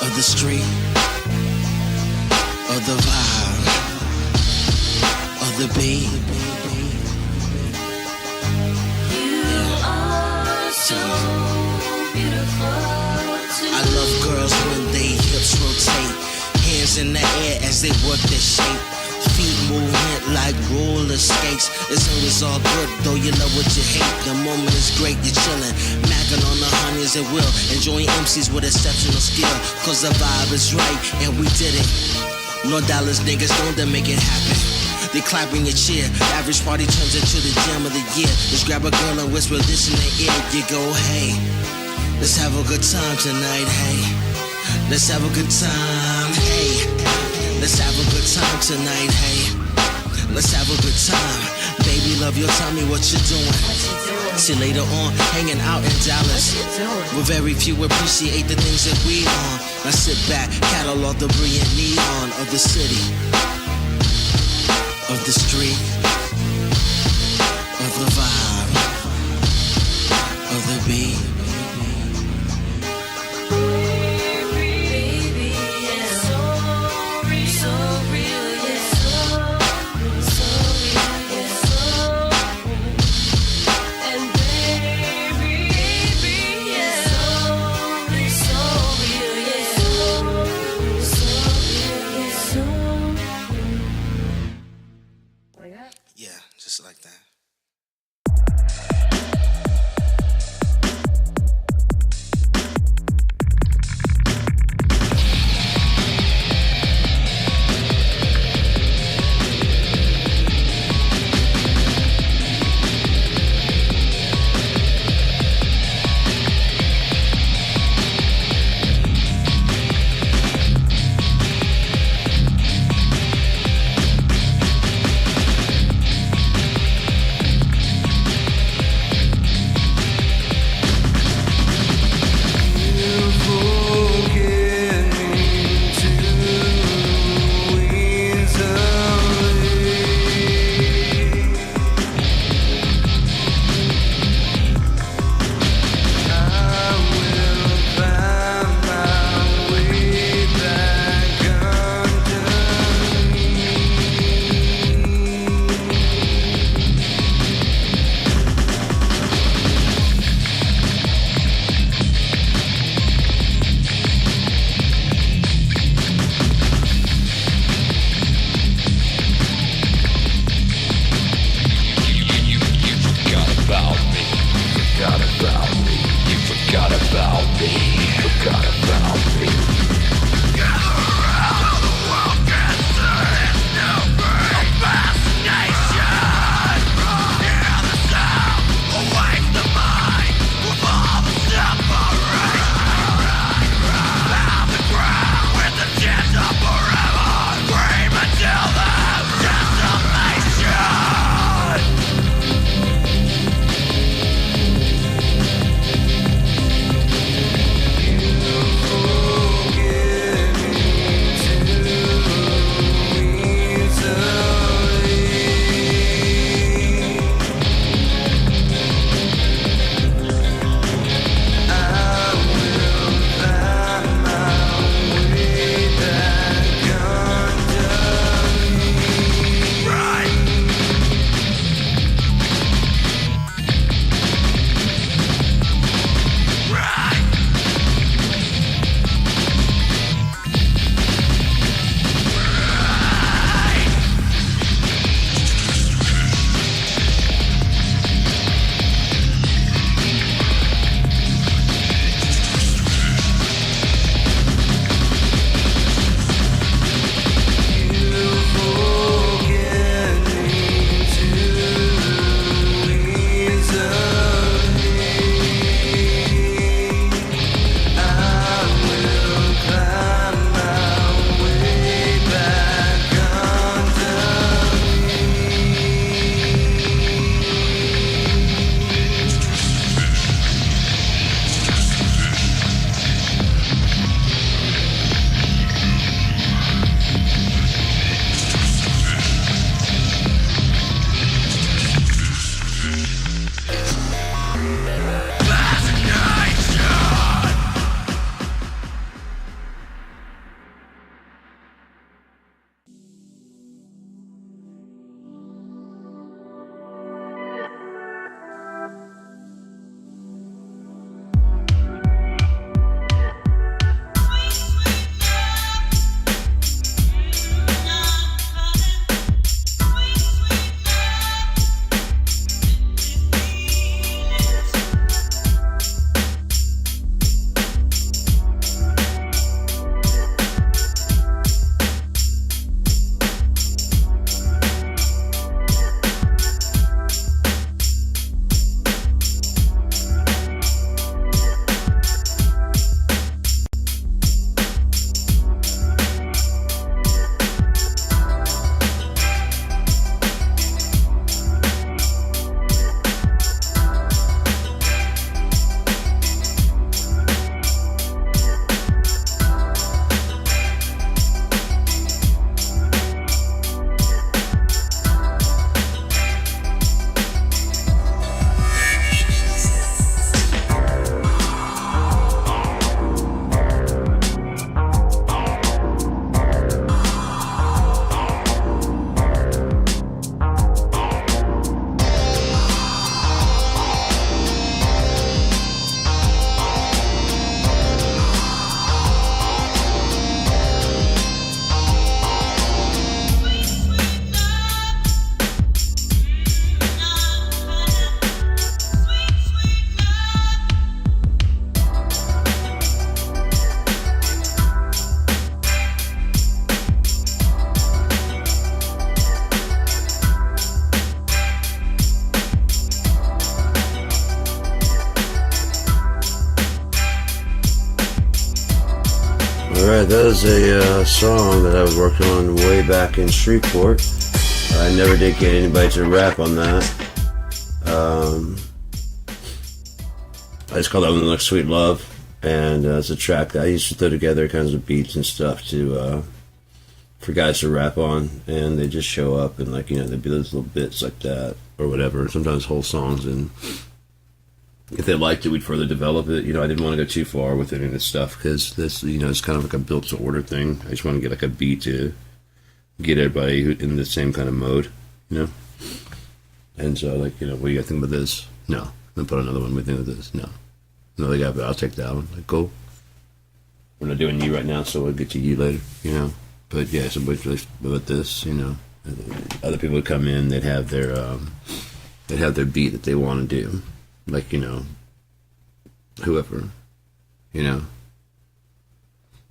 of the street, of the vibe, of the beat. You are so beautiful. I love girls when they hips rotate, hands in the air as they work their shape, feet movement like roller skates. It's always all good, though you love what you hate. The moment is great, you're chillin', mackin' on the honeys at will, enjoying MCs with exceptional skill, cause the vibe is right and we did it. No Dallas niggas don't make it happen. They clapping your cheer, average party turns into the jam of the year. Just grab a girl and whisper this in their ear. You go, hey, let's have a good time tonight, hey. Let's have a good time, hey. Let's have a good time tonight, hey. Let's have a good time. Baby, love, you'll tell me what you're doing. See, later on, hanging out in Dallas, where very few appreciate the things that we on. I sit back, catalog the brilliant neon of the city, of the street, of the vibe, of the beat. Baby, yeah, so real, yeah, so real, yeah, and baby, yeah, so real, yeah, so real, yeah, Like that? Yeah. Alright, that was a song that I was working on way back in Shreveport. I never did get anybody to rap on that. I just called that one like Sweet Love, and it's a track that I used to throw together kinds of beats and stuff to for guys to rap on, and they just show up and like, you know, there'd be those little bits like that or whatever, sometimes whole songs, and if they liked it, we'd further develop it. You know, I didn't want to go too far with any of this stuff because this, you know, it's kind of like a built to order thing. I just want to get like a beat to get everybody in the same kind of mode, you know. And so, like, you know, what do you guys think about this? No. Then put another one. What do you think of this? No. Another guy, but I'll take that one. Like, cool. We're not doing you right now, so we'll get to you later, you know. But yeah, somebody's really about this, you know. Other people would come in, they'd have their beat that they want to do. Like, you know, whoever, you know,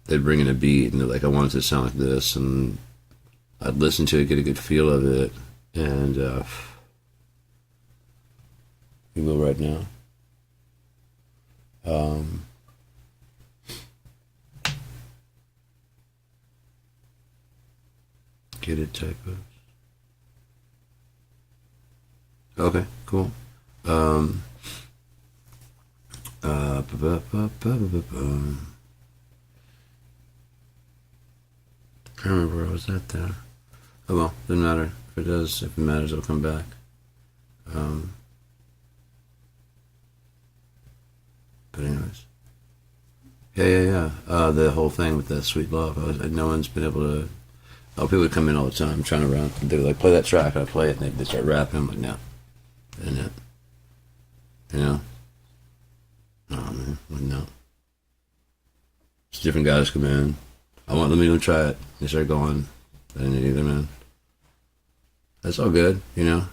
they'd bring in a beat and they're like, I want it to sound like this, and I'd listen to it, get a good feel of it, and we will right now. Get it, typos. Okay, cool. I can't remember where I was at there. Oh well, doesn't matter. If it does, if it matters, it'll come back. But anyways, yeah. The whole thing with that Sweet Love. No one's been able to. Oh, people would come in all the time, trying to rap. They would like play that track, and I play it, and they start rapping. I'm like, no, isn't it? You know? No, man, like, no. It's different guys come in. Let me try it. They start going. I didn't either, man. That's all good, you know.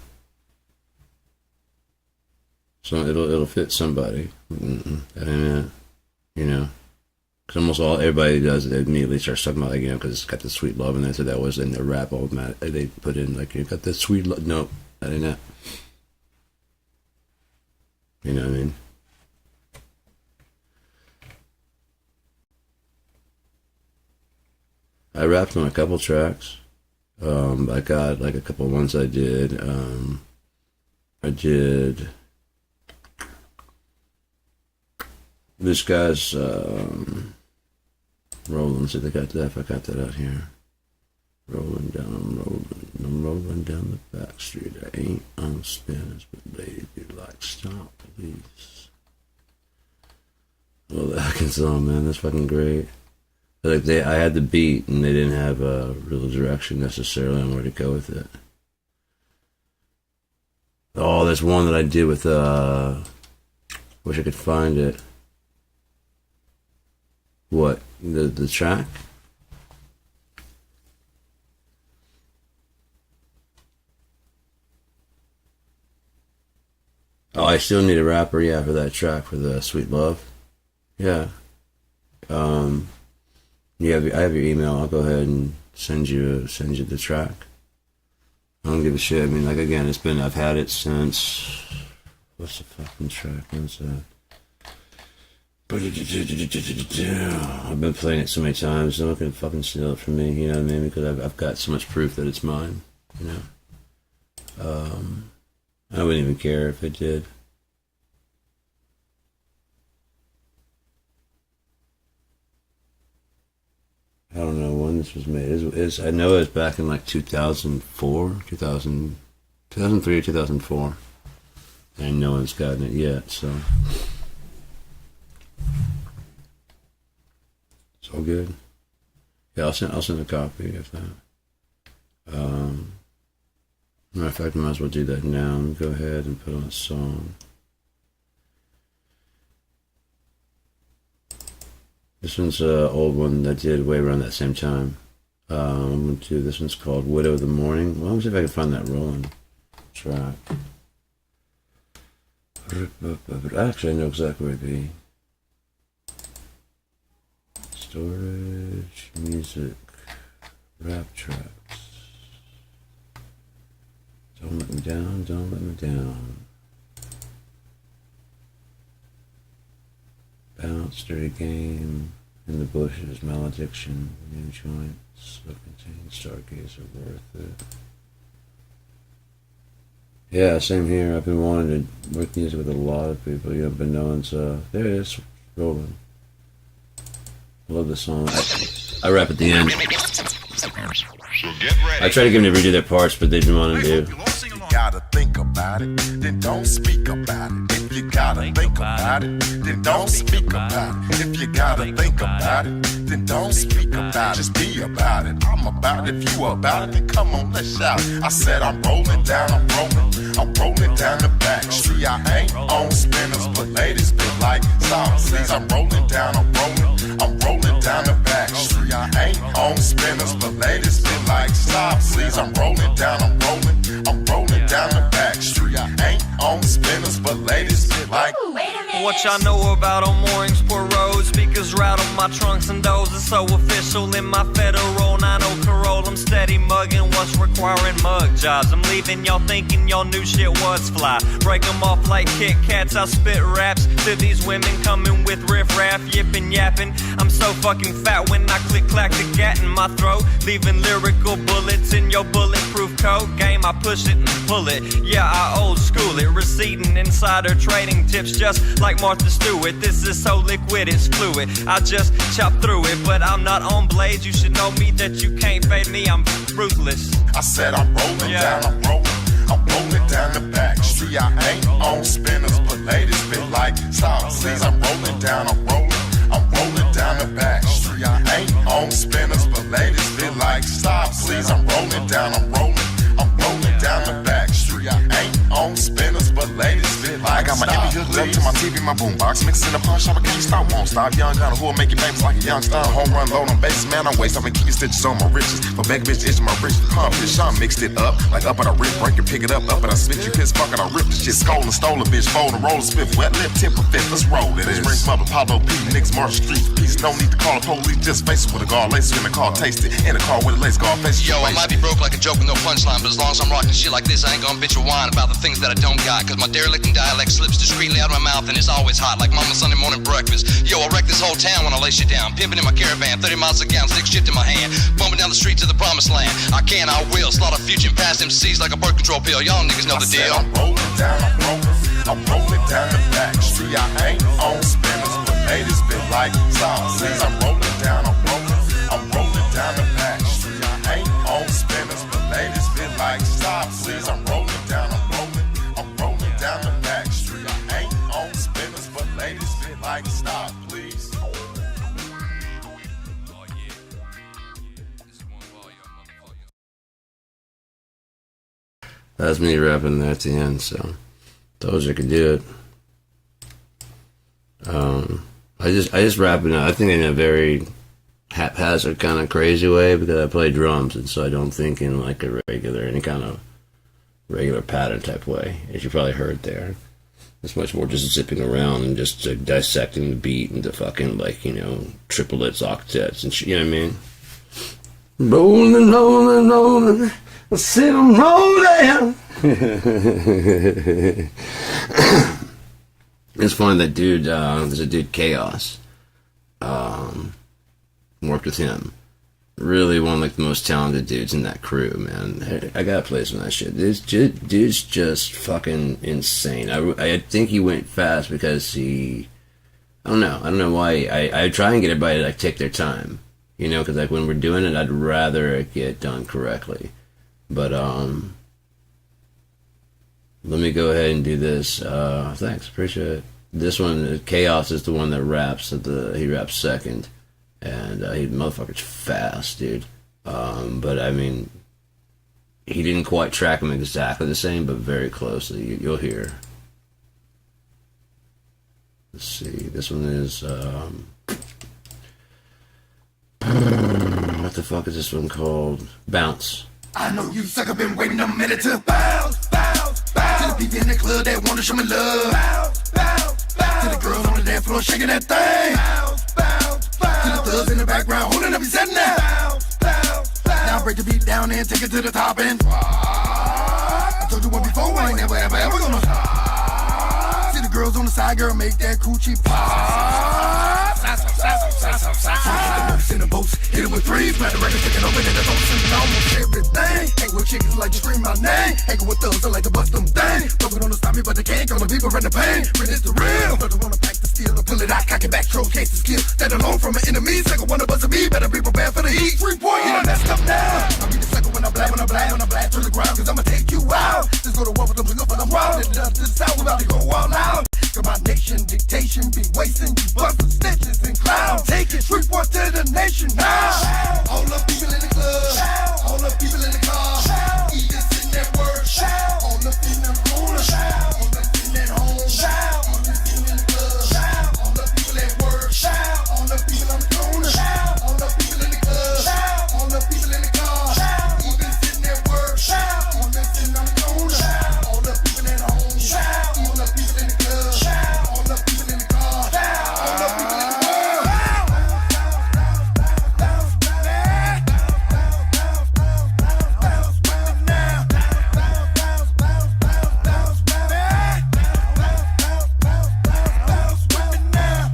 So it'll fit somebody. That ain't it, you know. Because almost everybody does it, they immediately start talking about, like, you know, because it's got the Sweet Love in there, so that was in their rap automatic. They put in, like, you got this Sweet Love. No, that ain't it. You know what I mean? I rapped on a couple tracks. I got like a couple ones I did. I did this guy's rolling. See, they got that. If I got that out here. I'm rolling down the back street. I ain't on spinners, but baby, like, stop, please. Well, that fucking song, man, that's fucking great. Like, I had the beat, and they didn't have a real direction necessarily on where to go with it. Oh, there's one that I did with, wish I could find it. What? The track? Oh, I still need a rapper, yeah, for that track, for the Sweet Love. Yeah. I have your email. I'll go ahead and send you the track. I don't give a shit. I mean, like, again, I've had it since, what's the fucking track? What's that? I've been playing it so many times, no one can fucking steal it from me, you know what I mean? Because I've got so much proof that it's mine, you know? I wouldn't even care if it did. I don't know when this was made. I know it was back in like 2004, 2003 or 2004. And no one's gotten it yet, so it's all good. Yeah, I'll send a copy of that. Matter of fact, I might as well do that now. Let me go ahead and put on a song. This one's an old one I did way around that same time. I'm going to do this one's called Widow of the Morning. Well, let me see if I can find that rolling track. Actually, I know exactly where it'd be. Storage, music, rap tracks. Don't let me down, don't let me down. Bounce, dirty game. In the bushes, malediction, new joints, self-contained stargazer, worth it. Yeah, same here. I've been wanting to work music with a lot of people. I've been knowing, so there it is, rolling. I love this song. I rap at the end. I try to get them to redo their parts, but they didn't want to do. Gotta think about it, then don't speak about it. If you gotta think about it, then don't speak about it. If you gotta think about it, then don't speak about it. Just be about it. I'm about it. If you about it, then come on, let's shout. I said I'm rolling down, I'm rolling down the back street. I ain't on spinners, but ladies feel like stop, please. I'm rolling down, I'm rolling down the back street. I ain't on spinners, but ladies feel like stop, please. I'm rolling down, I'm rolling down the back street. I ain't on spinners, but ladies feel like. What y'all know about on moorings, poor roads? Speakers rattle my trunks and doors are so official in my federal 90 Corolla. I'm steady mugging what's requiring mug jobs. I'm leaving y'all thinking y'all new shit was fly. Break them off like Kit Kats, I spit raps to these women coming with riff raff, yipping yapping. I'm so fucking fat when I click clack the gat in my throat, leaving lyrical bullets in your bulletproof coat. Game, I push it and pull it. Yeah, I old school it. Receding insider trading tips just like Martha Stewart. This is so liquid, it's fluid. I just chop through it, but I'm not on blades. You should know me that you can't fade me. I'm ruthless. I said I'm rolling down, I'm rolling down the back street. I ain't on spinners, but ladies feel like stop, please. I'm rolling down, I'm rolling down the back street. I ain't on spinners, but ladies feel like stop, please. I'm rolling down, I'm rolling down the back street. I ain't on spinners, but ladies feel like I got my Emmy hooked up to my TV, my boombox, mixing the punch. I'm a can't stop, won't stop. Young gunner who'll make you famous like a young star. Home run load on bases, man. I'm waste. I'm keeping stitches on my riches. But back bitch itching my riches. Pump this, I mixed it up like up and I rip, break it, pick it up and I spit you piss, fuck and I rip this shit. Skull and stole a bitch, fold and roll a spiff, wet lip, tip a fifth. Let's roll it. Let's ring mother, Pablo P, Nicks, Marsh Street, peace. No need to call the police, just face it with a guard, lace in the car, taste it. In the car with a lace guard, face it. Yo, I might be broke like a joke with no punchline, but as long as I'm rocking shit like this, I ain't gonna bitch or whine about the things that I don't got. Cause my derelict and dialect slips discreetly out of my mouth and it's always hot like mama's Sunday morning breakfast. Yo, I wreck this whole town when I lace you down. Pimping in my caravan, 30 miles a gallon, stick shift in my hand. Bumping down the street to the promised land. I can, I will, slaughter future and past MCs like a birth control pill. Y'all niggas know the deal. I'm rolling down, I'm rolling down the back street. I ain't on spinners, but ladies feel like stop, please. I'm rolling down, I'm rolling down the back street. I ain't on spinners, but ladies feel like stop, please. I'm rolling down, I'm rolling down the back street. I ain't on spinners, but ladies feel like stop, please. That's me rapping there at the end, so told you I could do it. I just rap I think in a very haphazard kind of crazy way because I play drums, and so I don't think in like a any kind of regular pattern type way, as you probably heard there. It's much more just zipping around and just dissecting the beat into fucking like, you know, triplets, octets, and shit, you know what I mean? Rolling, rolling, rolling, I said I'm rolling. It's funny, that dude, there's a dude, Chaos, worked with him. Really one of like the most talented dudes in that crew, man. I gotta play some of that shit. This dude's just fucking insane. I think he went fast because I don't know why. I try and get everybody to like take their time, you know, because like when we're doing it, I'd rather it get done correctly. But let me go ahead and do this. Thanks, appreciate it. This one, Chaos, is the one that raps. He raps second. And he motherfucker's fast, dude. But I mean, he didn't quite track him exactly the same, but very closely. You'll hear. Let's see. This one is what the fuck is this one called? Bounce. I know you sucker been waiting a minute to bounce, bounce, bounce. To the people in the club that wanna show me love. Bounce, bounce, bounce. To the girls on the dance floor shaking that thing. Bounce, bounce, bounce. To the thugs in the background holding up your setting now. Bounce, bounce, bounce. Now break the beat down and take it to the top and I told you one before, I ain't never ever gonna stop. See the girls on the side, girl, make that coochie pop. Southside, in the boats, hit it with three, plant the record, taking over in the boats, and almost everything. Hang with chickens like to scream my name, hanging with thugs, I like to bust them things. Broken on to stop me, but they can't, gonna people in the pain. But it's the real, but they wanna pack the steel, pull it out, cock it back, showcase the skill. Stand alone from an enemy, second one of us to be, better be prepared for the heat. 3 point, you done messed up now. I'll be the second when I blast to the ground, cause I'ma take you out. Just go to war with them, up and I'm wild, and to the south, we about to go all out. Cause my nation dictation be wasting you bustin' snitches and clowns. Take it, street boy to the nation now. All the people in the club, all the people in the car, even sitting at work, all the in the corner, all the sitting at home, all the sitting in the club, all the people at work, all the people on the corner, all the people in the club, all the people in the car, even sitting at work, all the sitting on the corner, all the people at home, all the people in the club. All the people in the car, all the people in the world.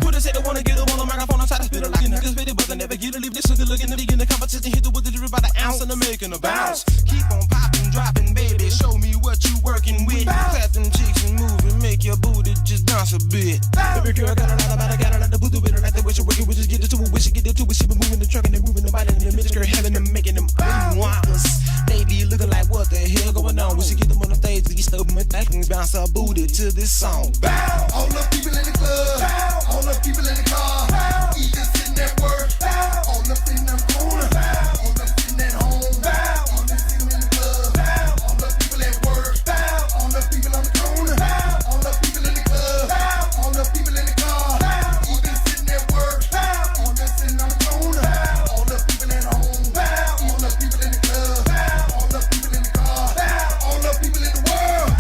Put a say they wanna get up on the microphone, I try to spit it like a nigga spit it, but they never get it. Leave this sucker looking at the beginning competition, hit it with the drip by the ounce and they're making a bounce. Keep on popping, dropping, baby, show me what you working with. Clap them cheeks and move and make your booty just bounce a bit. Baby girl got a lot about it, got a lot of boo with it, like the way she working, we just get it to it, we should get it to it. She been moving the truck and then moving the body and the miniskirt, having them, making them whoppers. They be looking like what the hell going on? We should get them on the stage, we stop them back and bounce our booty to this song. Bow. All the people in the club, all the people in the car, even sitting at work, all the in the corner, all the sitting at home, all the sitting in the club, all the people at work, all the people on the corner, all the people in the club, all the people in the car, even sitting at work, all the sitting on the corner, all the people at home, all the people in the club, all the people in the car, all the people in the world.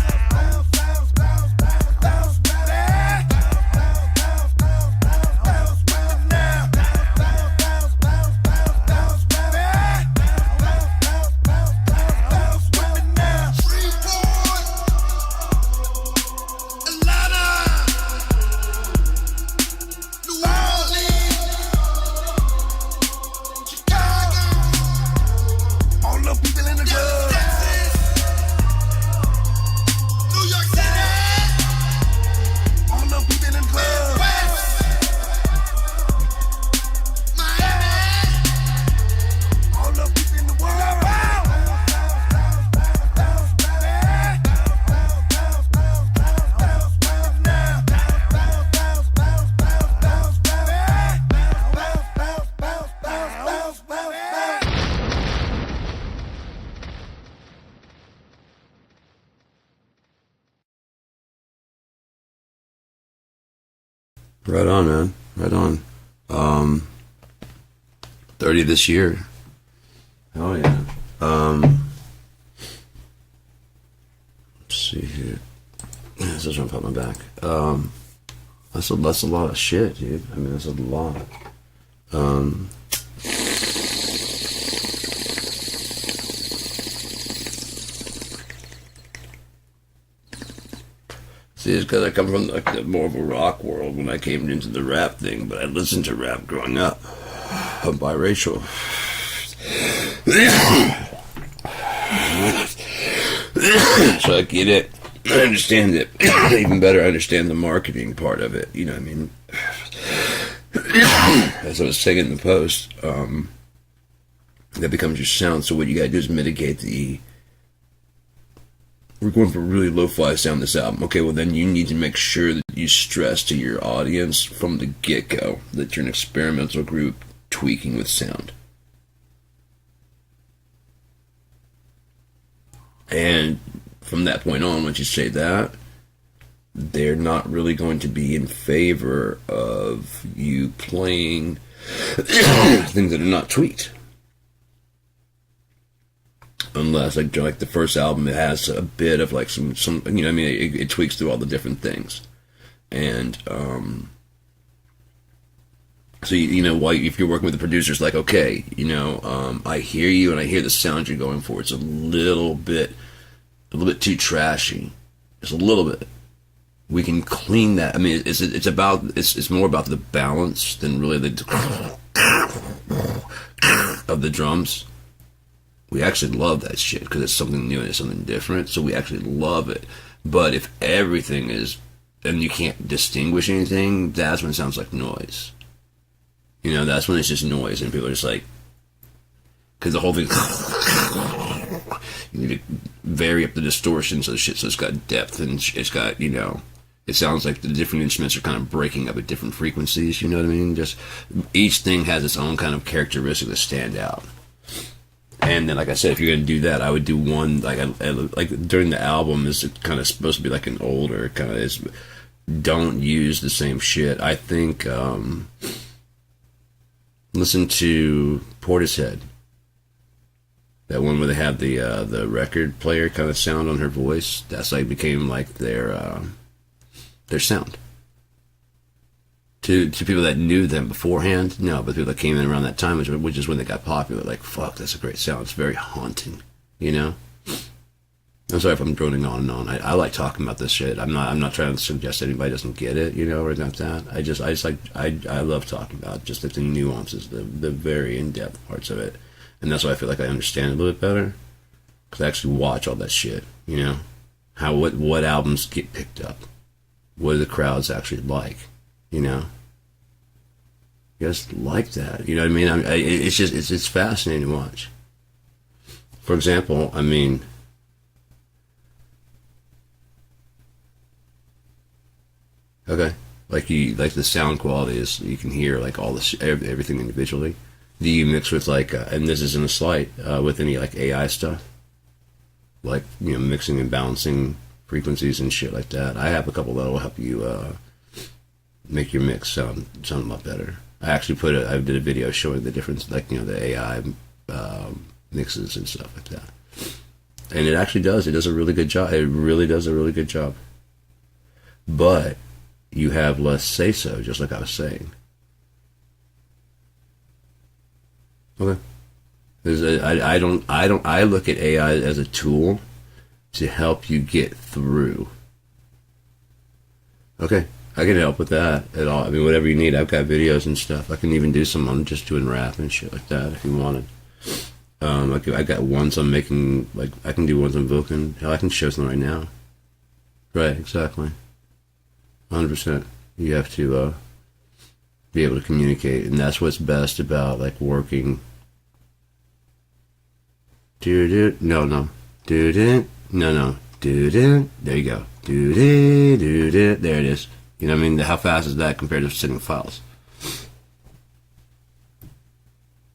Right on, man. Right on. 30 this year. Oh yeah. Let's see here. This is what I'm putting my back. That's a lot of shit, dude. I mean, that's a lot. See, it's because I come from like more of a rock world when I came into the rap thing, but I listened to rap growing up. I'm biracial. So I get it. I understand it. Even better, I understand the marketing part of it. You know what I mean? As I was saying in the post, that becomes your sound. So what you gotta do is mitigate the... We're going for a really lo-fi sound this album. Okay, well then you need to make sure that you stress to your audience from the get-go that you're an experimental group tweaking with sound. And from that point on, once you say that, they're not really going to be in favor of you playing things that are not tweaked. Unless, like the first album, it has a bit of like some you know, I mean, it tweaks through all the different things, and so you know, why if you're working with the producers, like, okay, you know, I hear you and I hear the sound you're going for. It's a little bit too trashy, just a little bit. we can clean that. I mean, it's more about the balance than really the of the drums. We actually love that shit because it's something new and it's something different. So we actually love it. But if everything is, and you can't distinguish anything, that's when it sounds like noise. You know, that's when it's just noise and people are just like, because the whole thing, you need to vary up the distortions of the shit so it's got depth and it's got, you know, it sounds like the different instruments are kind of breaking up at different frequencies, you know what I mean? Just each thing has its own kind of characteristic that stand out. And then, like I said, if you're gonna do that, I would do one like during the album is kind of supposed to be like an older kind of is. Don't use the same shit. I think listen to Portishead, that one where they have the record player kind of sound on her voice. That's like became like their sound. To people that knew them beforehand, no, but people that came in around that time, which is when they got popular, like, fuck, that's a great sound. It's very haunting, you know? I'm sorry if I'm droning on and on. I like talking about this shit. I'm not trying to suggest anybody doesn't get it, you know, or not that. I love talking about just the nuances, the very in-depth parts of it. And that's why I feel like I understand it a little bit better. Because I actually watch all that shit, you know? What albums get picked up? What are the crowds actually like? You know, you guys like that. You know what I mean? It's fascinating to watch. For example, I mean, okay, like the sound quality is, you can hear like all this everything individually. Do you mix with like, and this isn't a slight, with any like AI stuff, like, you know, mixing and balancing frequencies and shit like that? I have a couple that will help you make your mix sound a lot better. I actually I did a video showing the difference, like, you know, the AI mixes and stuff like that. And it actually does. It does a really good job. It really does a really good job. But you have less say-so, just like I was saying. Okay. I look at AI as a tool to help you get through. Okay. I can help with that at all. I mean, whatever you need. I've got videos and stuff. I can even do some on just doing rap and shit like that if you wanted. I got ones I'm making, like, I can do ones on Vulcan. Hell, I can show some right now. Right, exactly. 100%. You have to be able to communicate, and that's what's best about, like, working. No. No. There you go. There it is. You know what I mean? How fast is that compared to sitting files?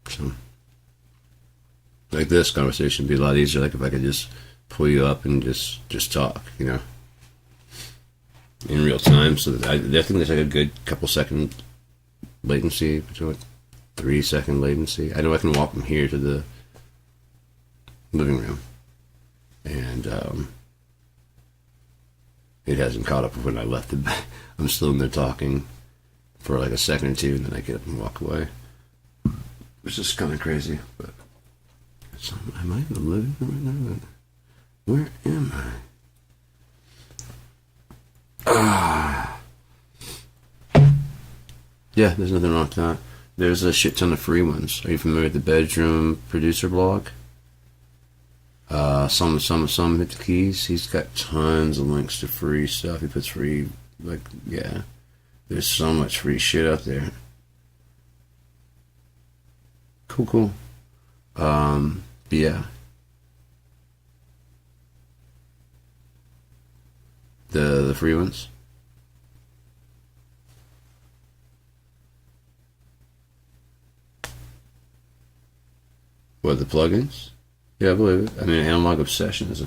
So, like, this conversation would be a lot easier, like if I could just pull you up and just talk, you know, in real time. So I think there's like a good couple second latency, between like 3 second latency. I know I can walk from here to the living room, and it hasn't caught up with when I left it. I'm still in there talking for like a second or two, and then I get up and walk away. It's just kind of crazy. But am I in the living room right now? Where am I? Yeah, there's nothing wrong with that. There's a shit ton of free ones. Are you familiar with the Bedroom Producer blog? Some hit the keys. He's got tons of links to free stuff. He puts free, like, yeah. There's so much free shit out there. Cool. Yeah. The free ones. What, the plugins? Yeah, I believe it. I mean, Analog Obsession is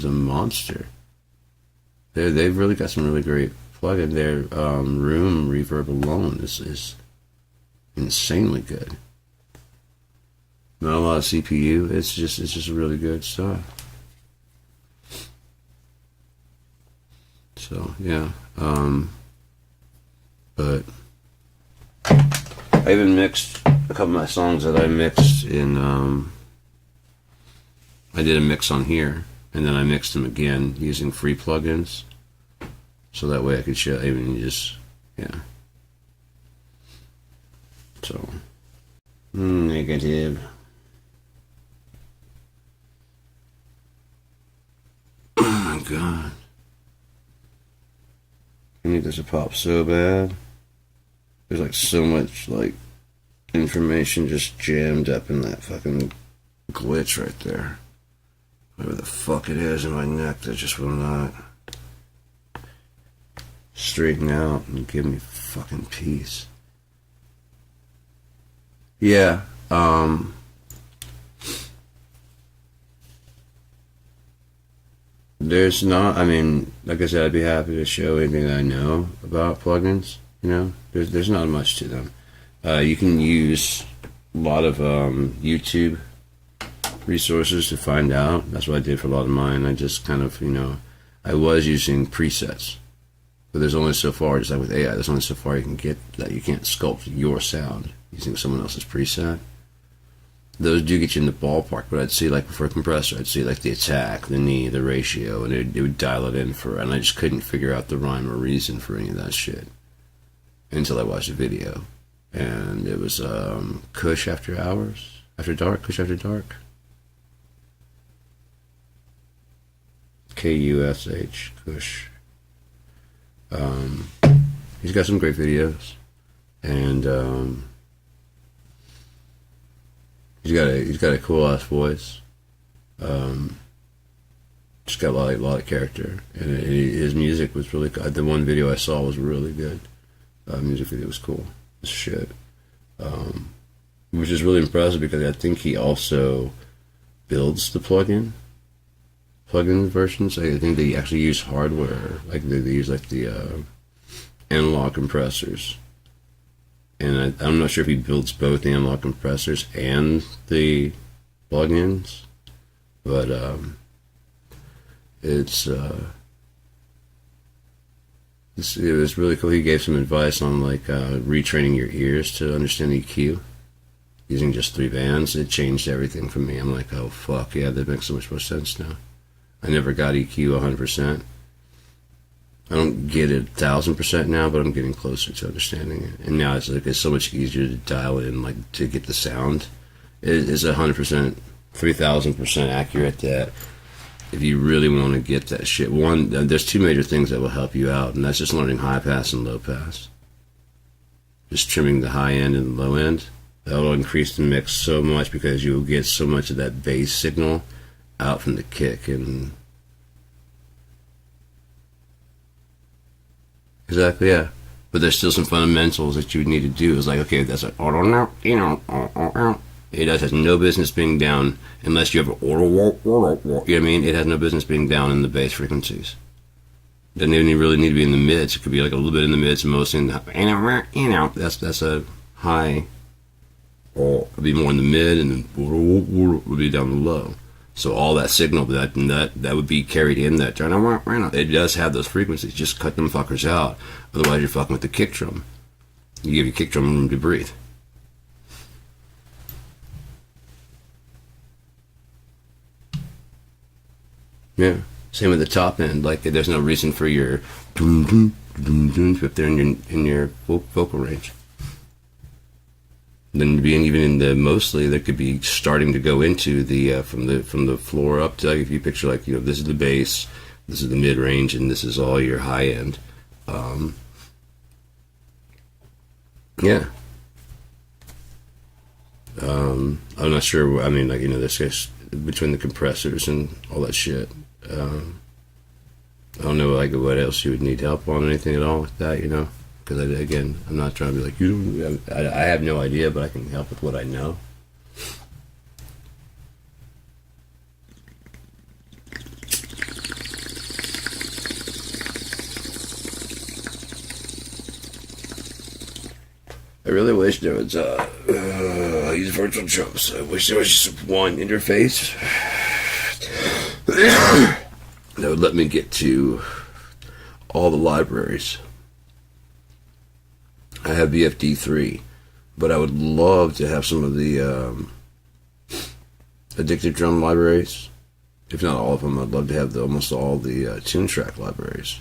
a monster. They've really got some really great plugin. Their room reverb alone is insanely good. Not a lot of CPU. It's just really good stuff. So yeah, but I even mixed a couple of my songs that I mixed in. I did a mix on here, and then I mixed them again using free plugins. so that way I could show, even just, yeah. So, negative. Oh my god. I need this to pop so bad. There's like so much like information just jammed up in that fucking glitch right there. Whatever the fuck it is in my neck that just will not straighten out and give me fucking peace. Yeah, there's not, I mean, like I said, I'd be happy to show anything that I know about plugins, you know? There's not much to them. You can use a lot of YouTube resources to find out. That's what I did for a lot of mine. I just kind of, you know, I was using presets, but there's only so far, just like with AI, there's only so far you can get that you can't sculpt your sound using someone else's preset. Those do get you in the ballpark, but I'd see, like for a compressor, I'd see like the attack, the knee, the ratio, and it would dial it in for, and I just couldn't figure out the rhyme or reason for any of that shit until I watched a video. And it was Kush After Hours, After Dark, Kush After Dark. Kush, Kush. He's got some great videos, and he's got a cool ass voice. Just got a lot of character, and his music was really good. The one video I saw was really good. Music video was cool as shit, which is really impressive because I think he also builds the plugin versions. I think they actually use hardware, like they use like the analog compressors, and I'm not sure if he builds both the analog compressors and the plugins, but it was really cool. He gave some advice on like retraining your ears to understand EQ using just 3 bands. It changed everything for me. I'm like, oh fuck yeah, that makes so much more sense now. I never got EQ 100%. I don't get it 1000% now, but I'm getting closer to understanding it. And now it's like it's so much easier to dial in, like to get the sound. It is 100%, 3000% accurate. That if you really want to get that shit, one, there's 2 major things that will help you out, and that's just learning high pass and low pass. Just trimming the high end and the low end. That'll increase the mix so much because you'll get so much of that bass signal out from the kick. And exactly, yeah. But there's still some fundamentals that you would need to do. It's like, okay, that's like, you know, it has no business being down unless you have you know what I mean? It has no business being down in the bass frequencies. Doesn't even really need to be in the mids. It could be like a little bit in the mids and mostly in the, you know, that's a high, or it'd be more in the mid, and then would be down the low. So all that signal that would be carried in that, it does have those frequencies. Just cut them fuckers out. Otherwise you're fucking with the kick drum. You give your kick drum room to breathe. Yeah. Same with the top end. Like there's no reason for your if they're in your vocal range. Then being even in the mostly, there could be starting to go into the from the floor up to, like, if you picture like, you know, this is the bass, this is the mid range, and this is all your high end. Yeah. I'm not sure. I mean, like, you know, this guy's between the compressors and all that shit. I don't know, like, what else you would need help on, anything at all with that, you know. Because, again, I'm not trying to be like, you don't, I have no idea, but I can help with what I know. I really wish there was, I use virtual drums. I wish there was just one interface that would let me get to all the libraries. I have BFD3, but I would love to have some of the addictive drum libraries. If not all of them, I'd love to have almost all the tune track libraries.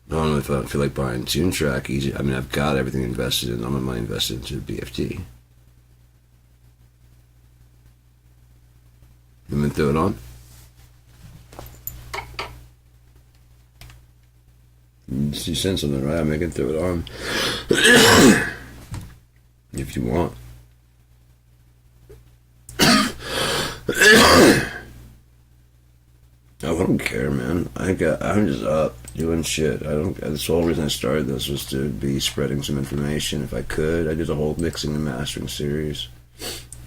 I don't know if I feel like buying Tune Track easy. I mean, I've got everything invested in. All my money invested into BFT. You want me to throw it on? You send something, right? I mean, I can throw it on. If you want. I don't care, man. I'm just up doing shit. That's the whole reason I started this, was to be spreading some information if I could. I did a whole mixing and mastering series.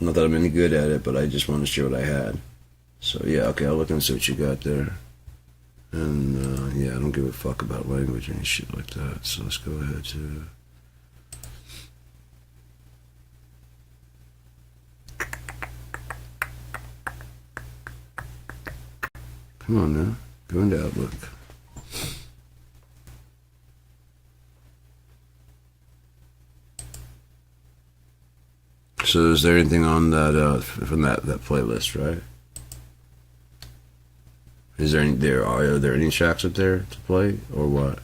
Not that I'm any good at it, but I just wanted to share what I had. So yeah, okay, I'll look and see what you got there. And yeah, I don't give a fuck about language or any shit like that. So let's go ahead to. Come on now, go into Outlook. So is there anything on that from that playlist, right? Is there any are there any tracks up there to play or what?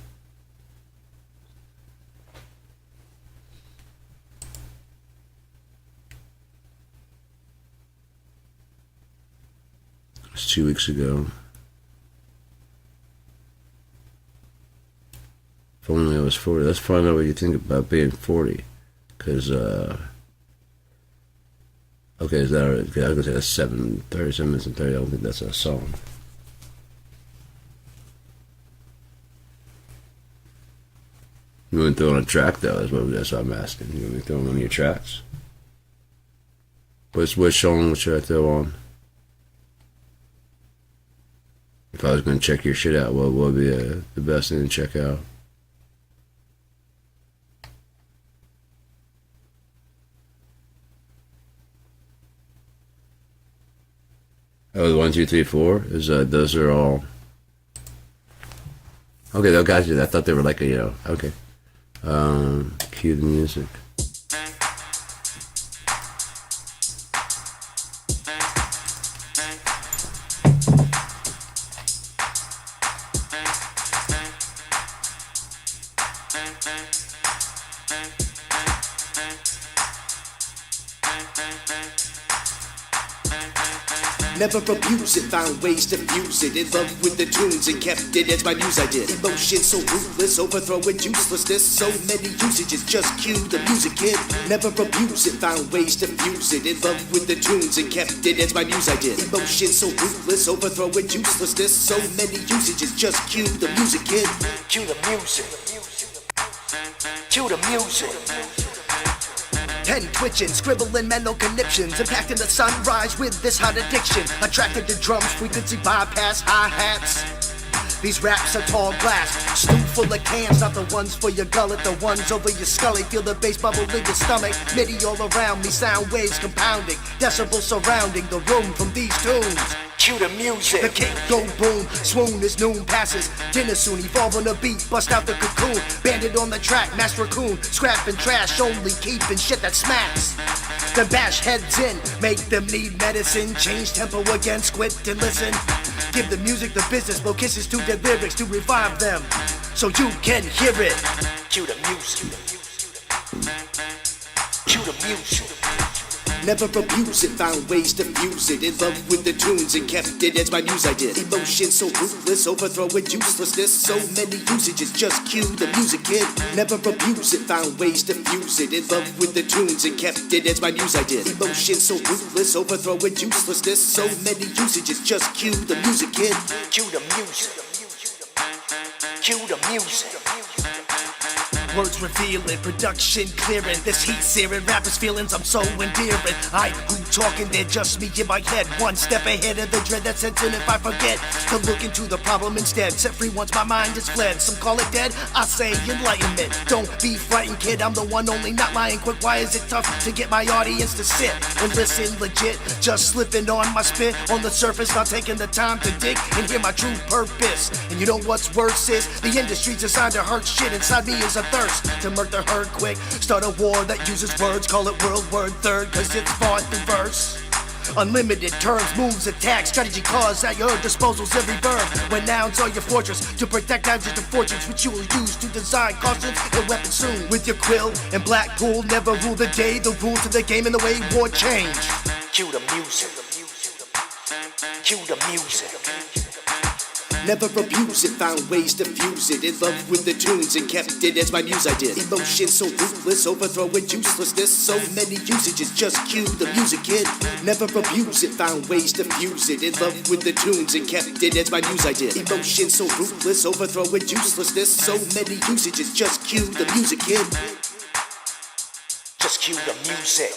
It's 2 weeks ago. If only I was 40. Let's find out what you think about being 40. Because, okay, is that alright? I was going to say that's 7 minutes and 30. I don't think that's a song. You want to throw on a track, though? That's what I'm asking. You want me to throw on one of your tracks? Which song should I throw on? If I was going to check your shit out, what would be the best thing to check out? Oh, 1, 2, 3, 4. Those are all. Okay, they got you. I thought they were like a okay. Cue the music. Never abuse it, found ways to fuse it. In love with the tunes and kept it as my muse I did. Emotion so ruthless, overthrowing uselessness. So many usages, just cue the music, kid. Never abuse it, found ways to fuse it. In love with the tunes and kept it as my muse I did. Emotion so ruthless, overthrowing uselessness. So many usages, just cue the music, kid. Cue the music. Cue the music. Pen twitching, scribbling mental conniptions, impacting the sunrise with this hot addiction. Attracted to drums, frequency bypass, hi-hats. These raps are tall glass, stew full of cans, not the ones for your gullet, the ones over your scully. Feel the bass bubble in your stomach, MIDI all around me, sound waves compounding, decibels surrounding the room from these tunes. Cue the music. The kick go boom, swoon as noon passes. Dinner soon, evolve on the beat, bust out the cocoon. Bandit on the track, mass raccoon. Scrap and trash, only keeping shit that smacks. Then bash heads in, make them need medicine. Change tempo again, squint and listen. Give the music the business, blow kisses to their lyrics to revive them, so you can hear it. Cue the music. Cue the music. Never abuse it, found ways to fuse it. In love with the tunes and kept it as my muse I did. Emotion so ruthless, overthrowing uselessness. So many usages, just cue the music, kid. Never abuse it, found ways to fuse it. In love with the tunes and kept it as my muse I did. Emotion so ruthless, overthrowing uselessness. So many usages, just cue the music, kid. Cue the music. Cue the music. Words revealing, production clearing. This heat searing, rappers' feelings I'm so endearing. I who talking, they're just me in my head. One step ahead of the dread that sets in if I forget to look into the problem instead. Set free once my mind is fled. Some call it dead, I say enlightenment. Don't be frightened, kid, I'm the one only not lying quick. Why is it tough to get my audience to sit and listen legit? Just slipping on my spit on the surface, not taking the time to dig and hear my true purpose. And you know what's worse is the industry's designed to hurt shit. Inside me is a thirst to murder her quick. Start a war that uses words, call it World War III, cause it's fought through verse. Unlimited turns, moves, attacks, strategy cause at your disposal's every verb. When nouns are your fortress to protect nouns and fortunes, which you will use to design cautions and weapons soon. With your quill and Blackpool, never rule the day. The rules of the game and the way war change. Cue the music. Cue the music. Never abuse it, found ways to fuse it. In love with the tunes and kept it as my muse I did. Emotion so ruthless, overthrowing uselessness. So many usages, just cue the music, kid. Never abuse it, found ways to fuse it. In love with the tunes and kept it as my muse I did. Emotion so ruthless, overthrowing uselessness. So many usages, just cue the music, kid. Just cue the music.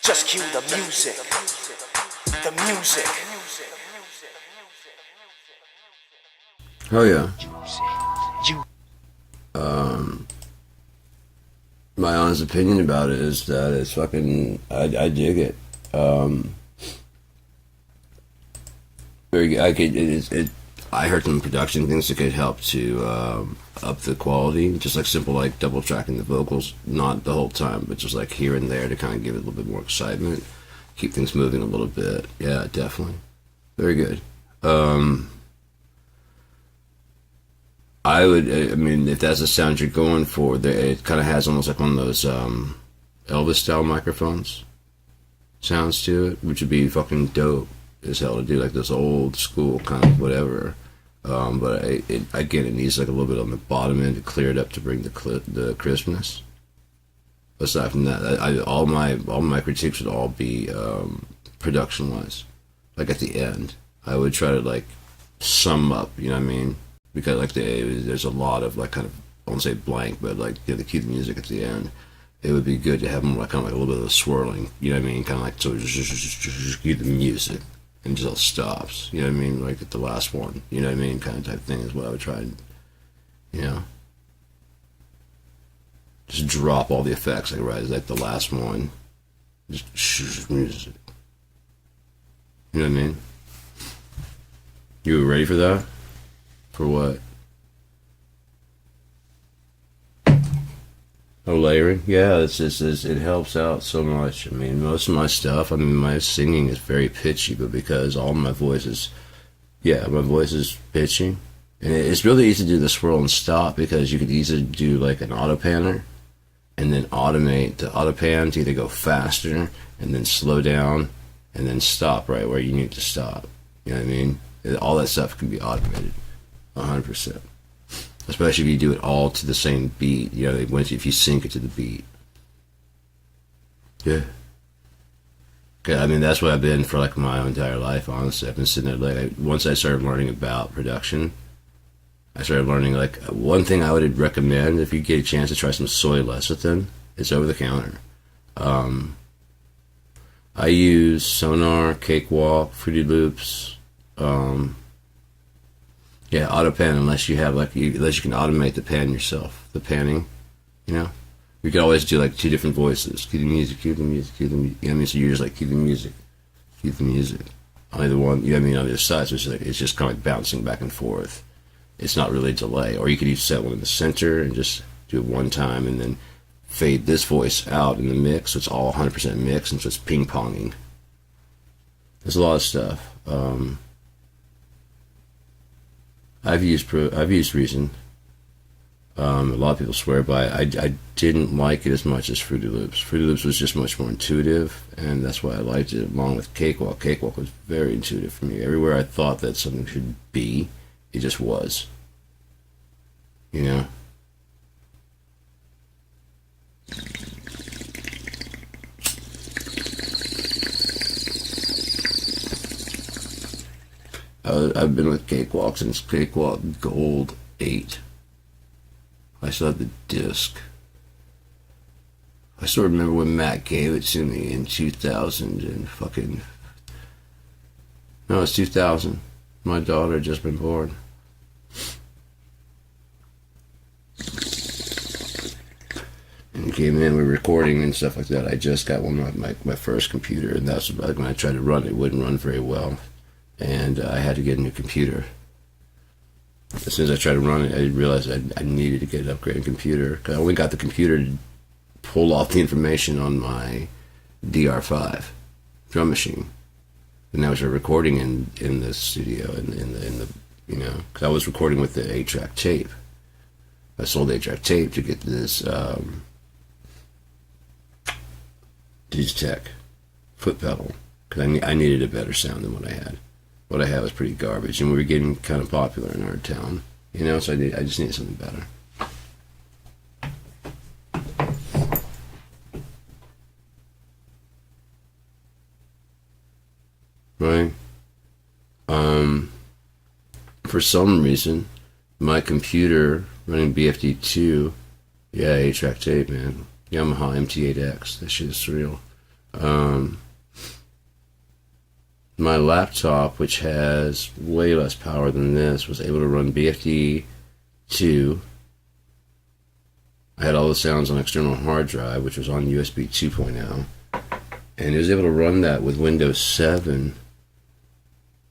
Just cue the music. The music. Oh yeah. My honest opinion about it is that it's fucking. I dig it. Very good. I heard some production things that could help to up the quality, just like simple like double tracking the vocals, not the whole time, but just like here and there to kind of give it a little bit more excitement, keep things moving a little bit. Yeah, definitely. Very good. I mean, if that's the sound you're going for, it kind of has almost like one of those Elvis style microphones sounds to it, which would be fucking dope as hell to do, like this old school kind of whatever. But again, it needs like a little bit on the bottom end to clear it up to bring the crispness. Aside from that, all my critiques would all be production wise. Like at the end, I would try to like sum up, you know what I mean? Because like there's a lot of like kind of, I won't say blank, but like the cue the music at the end. It would be good to have more like kind of like a little bit of a swirling, you know what I mean? Kind of like so just cue the music and just all stops, you know what I mean? Like at the last one, you know what I mean? Kind of type thing is what I would try and, you know, just drop all the effects like right as like the last one, just music. You know what I mean? You ready for that? For what? Oh, layering? Yeah, it helps out so much. I mean, most of my stuff, I mean, my singing is very pitchy, but because all my voice is pitchy. And it's really easy to do the swirl and stop because you could easily do like an auto panner and then automate the auto pan to either go faster and then slow down and then stop right where you need to stop. You know what I mean? All that stuff can be automated 100%. Especially if you do it all to the same beat, you know, if you sync it to the beat. Yeah. Okay, I mean, that's what I've been for like my entire life, honestly. I've been sitting there, like, once I started learning about production, I started learning, like, one thing I would recommend if you get a chance to try some soy lecithin, it's over the counter. I use Sonar, Cakewalk, Fruity Loops, yeah, auto pan, unless you have unless you can automate the pan yourself, the panning, you know. You could always do like two different voices: cue the music, cue the music, cue the music. You know what I mean? So you're just like cue the music, cue the music. On either one, you know what I mean? On the other side, so it's just kind of like bouncing back and forth. It's not really a delay. Or you could even set one in the center and just do it one time, and then fade this voice out in the mix, so it's all 100% mix, and so it's ping ponging. There's a lot of stuff. I've used Reason. A lot of people swear by it. I didn't like it as much as Fruity Loops. Fruity Loops was just much more intuitive, and that's why I liked it, along with Cakewalk. Cakewalk was very intuitive for me. Everywhere I thought that something should be, it just was. You know? I've been with Cakewalk since Cakewalk Gold 8. I still have the disc. I still remember when Matt gave it to me in 2000 and fucking... No, it's 2000. My daughter had just been born. And he came in, we were recording and stuff like that. I just got one of my first computer, and that's like when I tried to run it, it wouldn't run very well. And I had to get a new computer. As soon as I tried to run it, I realized I needed to get an upgraded computer. I only got the computer to pull off the information on my DR5 drum machine. And I was recording in the studio, in the because I was recording with the 8-track tape. I sold 8-track tape to get this Digitech foot pedal, because I needed a better sound than what I had. What I had was pretty garbage, and we were getting kind of popular in our town, so I just needed something better. Right? For some reason, my computer running BFD2, 8-track tape, man. Yamaha MT8X, that shit is surreal. My laptop, which has way less power than this, was able to run BFD2. I had all the sounds on external hard drive, which was on USB 2.0. And it was able to run that with Windows 7,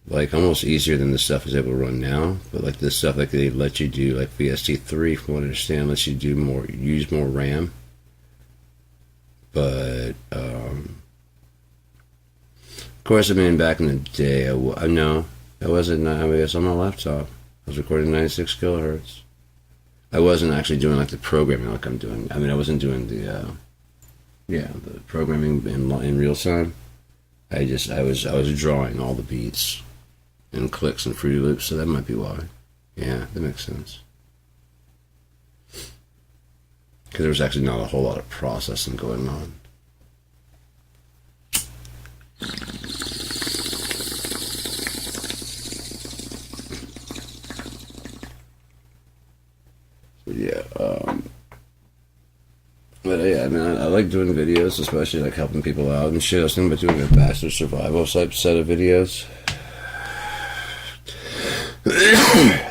like almost easier than the stuff is able to run now. But like this stuff, like they let you do, like VST3, from what I understand, lets you do more, use more RAM. But of course, I mean, back in the day, I was on my laptop. I was recording 96 kilohertz. I wasn't actually doing like the programming like I'm doing. I mean, I wasn't doing the programming in real time. I was drawing all the beats and clicks and Fruity Loops, so that might be why. Yeah, that makes sense. Because there was actually not a whole lot of processing going on. Yeah, but yeah, I mean, I like doing videos, especially like helping people out and shit. I was thinking about doing a Bachelor Survival type set of videos.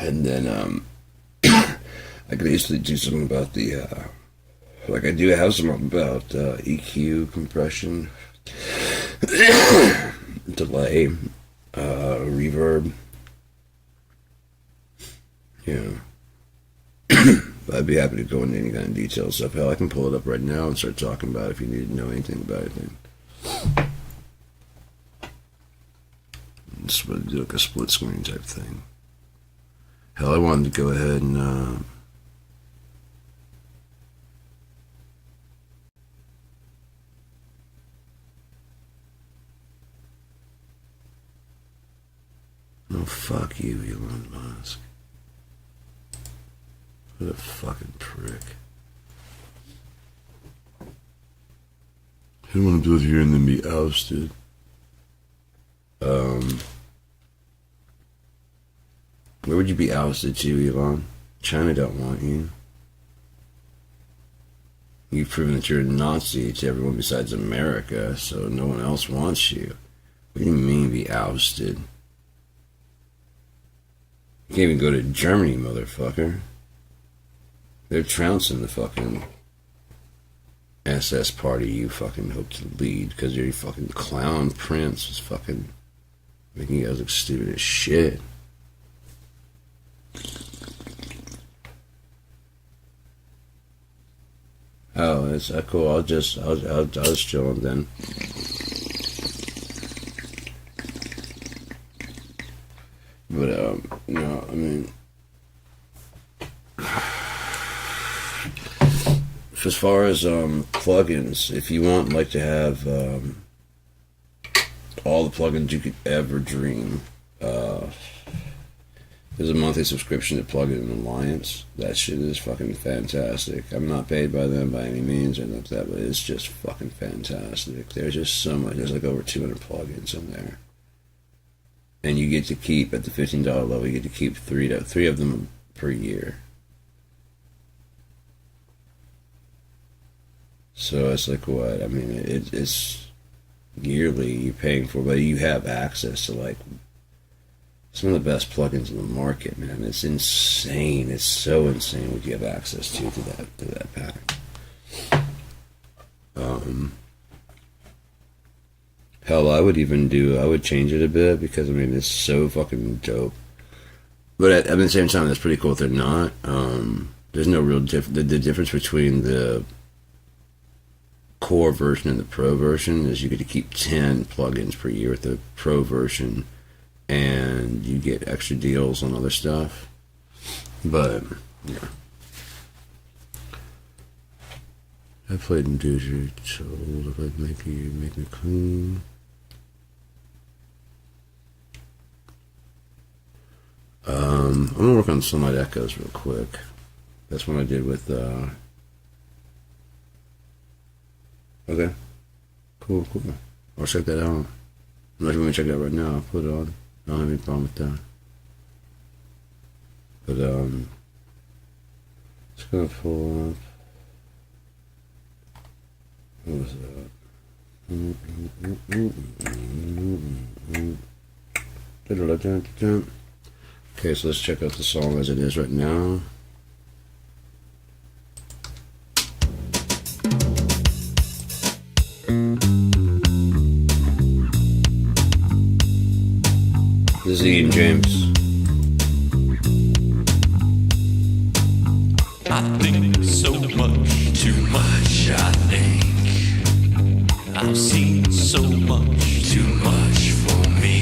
And then, I could easily do something about the, like I do have some about EQ, compression, delay, reverb. Yeah. I'd be happy to go into any kind of detail stuff. Hell, I can pull it up right now and start talking about it if you need to know anything about anything. Just do like a split screen type thing. Hell, I wanted to go ahead and oh, fuck you, Elon Musk. What a fucking prick. I don't want to live here and then be ousted. Where would you be ousted to, Elon? China don't want you. You've proven that you're a Nazi to everyone besides America, so no one else wants you. What do you mean be ousted? You can't even go to Germany, motherfucker. They're trouncing the fucking SS party you fucking hope to lead because your fucking clown prince is fucking making you guys look stupid as shit. Oh, it's cool. I was chilling then. But no, I mean, as far as plugins, if you want like to have all the plugins you could ever dream, there's a monthly subscription to Plugin Alliance. That shit is fucking fantastic. I'm not paid by them by any means or anything like that, but it's just fucking fantastic. There's just so much. There's like over 200 plugins in there. And you get to keep, at the $15 level, you get to keep three of them per year. So it's like what? I mean, it's yearly you're paying for, but you have access to like some of the best plugins in the market, man. It's insane. It's so insane what you have access to that pack. Hell, I would change it a bit because I mean it's so fucking dope. But at the same time, that's pretty cool if they're not. There's no real the difference between the core version and the pro version is you get to keep 10 plugins per year with the pro version, and you get extra deals on other stuff. But yeah, I played in Doozy, told if I'd make me clean. I'm gonna work on Sunlight Echoes real quick. That's what I did with okay. Cool. I'll check that out. Unless you want me to check it out right now, I'll put it on. I don't have any problem with that. But just gonna pull up. What was that? Okay, so let's check out the song as it is right now. This is Ian James. I think so much, too much, I think. I've seen so much, too much for me.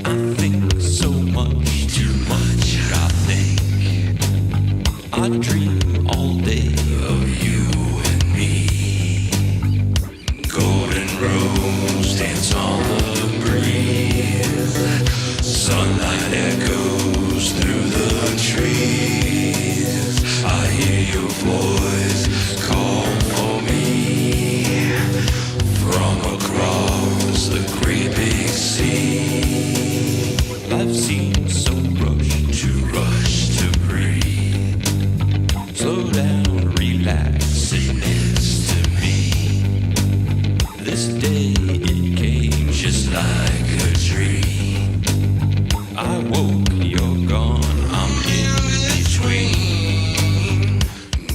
I think so much, too much, I think. I dream all day of you and me. Golden rose dance on the breeze. Sunlight echoes through the trees. I hear your voice call for me from across the great big sea. I've seen so rush to breathe. Slow down, relax, it is to me. This day it came just like a dream. I woke, you're gone, I'm in between.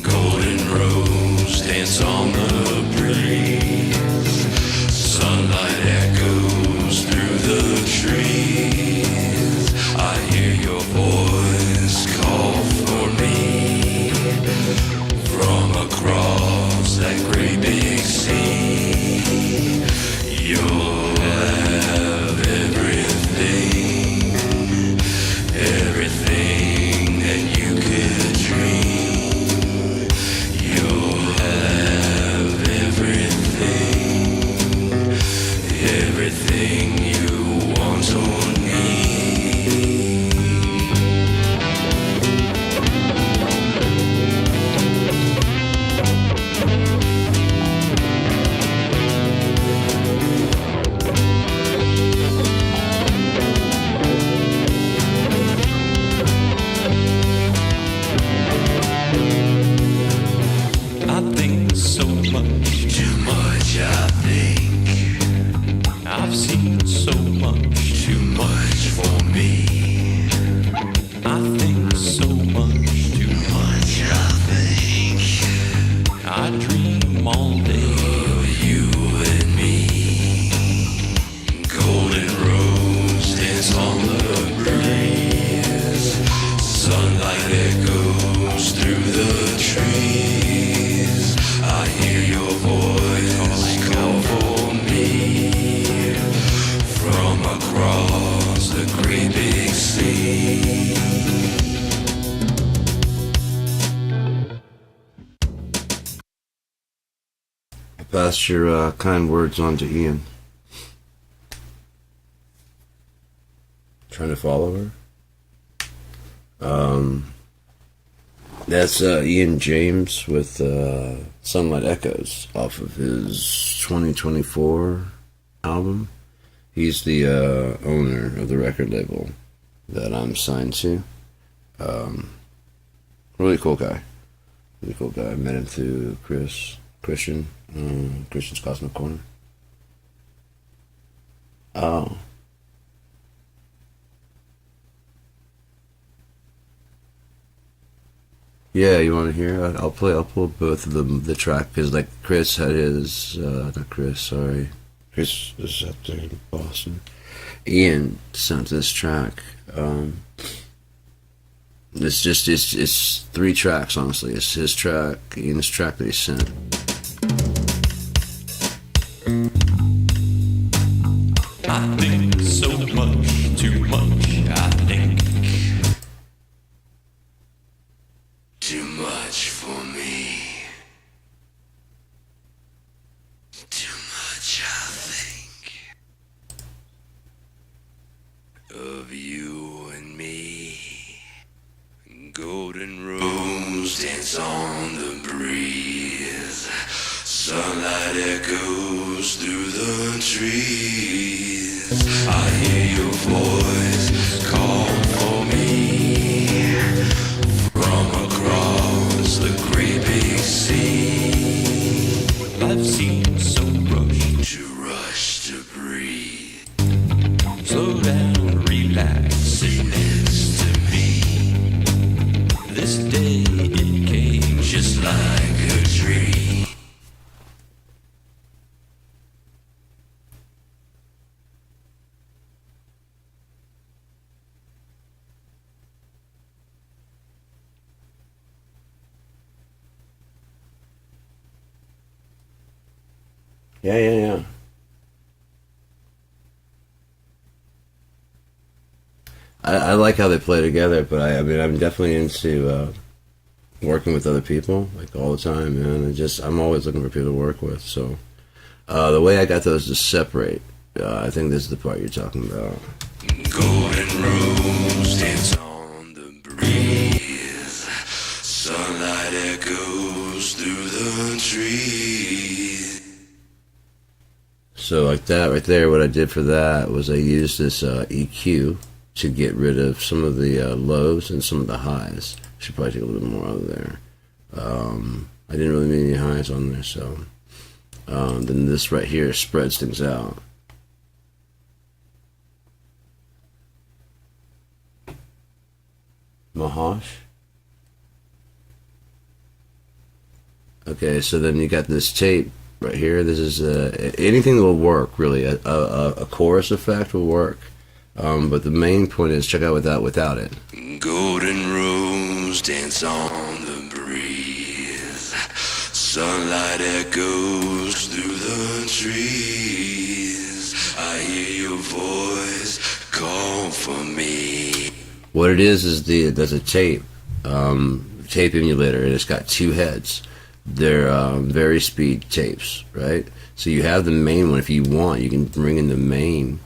Golden rose dance on the breeze. Sunlight echoes through the trees. I hear your voice call for me from across that great big sea. You'll have everything, everything that you could dream. You'll have everything, everything you want or need. I think so much, too much, I think. I've seen so much, too much for me. I think so much, too much, I think. I dream all day of you and me. Golden rose dance on the breeze. Sunlight echoes through the trees. I hear your voice call for me from across the great big sea. I passed your kind words on to Ian. Trying to follow her. That's Ian James with Sunlight Echoes off of his 2024 album. He's the owner of the record label that I'm signed to. Really cool guy. Really cool guy. I met him through Christian's Cosmic Corner. Oh. Yeah, you want to hear? I'll pull both of them, the track, because like Chris had his, not Chris, sorry. Chris is up there in Boston. Ian sent this track. It's 3 tracks, honestly. It's his track, Ian's track that he sent. I think so much, too much, I think. Too much for me. Too much, I think. Of you and me. Golden rose dance on the breeze. Sunlight echoes through the trees. I hear your voice call for me from across the great big sea. Life seems so rushed. To rush to breathe. Slow down, relax, sit next to me. This day it came just Like a tree. Yeah. I like how they play together, but I mean, I'm definitely into working with other people, like all the time, man. I'm always looking for people to work with. So the way I got those to separate, I think this is the part you're talking about. Golden rose dance on the breeze. Sunlight echoes through the trees. So like that right there, what I did for that was I used this EQ to get rid of some of the lows and some of the highs. Should probably take a little bit more out of there. I didn't really need any highs on there, so then this right here spreads things out. Mahash. Okay, so then you got this tape right here. This is anything that will work, really. A chorus effect will work. But the main point is check out without it. Golden rose dance on the breeze. Sunlight echoes through the trees. I hear your voice call for me. What it is there's a tape emulator, and it's got two heads. They're very speed tapes, right? So you have the main one. If you want, you can bring in the main.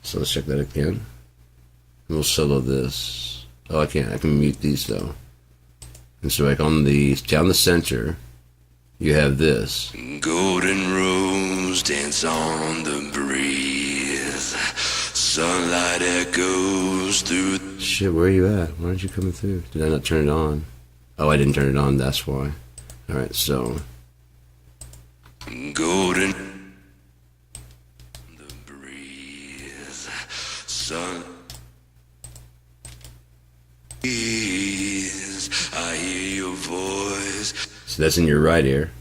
So let's check that again. And we'll solo this. Oh, I can't. I can mute these though. And so like down the center, you have this. Golden rose dance on the breeze. Sunlight echoes through. Shit, where are you at? Why aren't you coming through? Did I not turn it on? Oh, I didn't turn it on. That's why. All right, so Golden the breeze. Sun. I hear your voice. so that's in your right ear.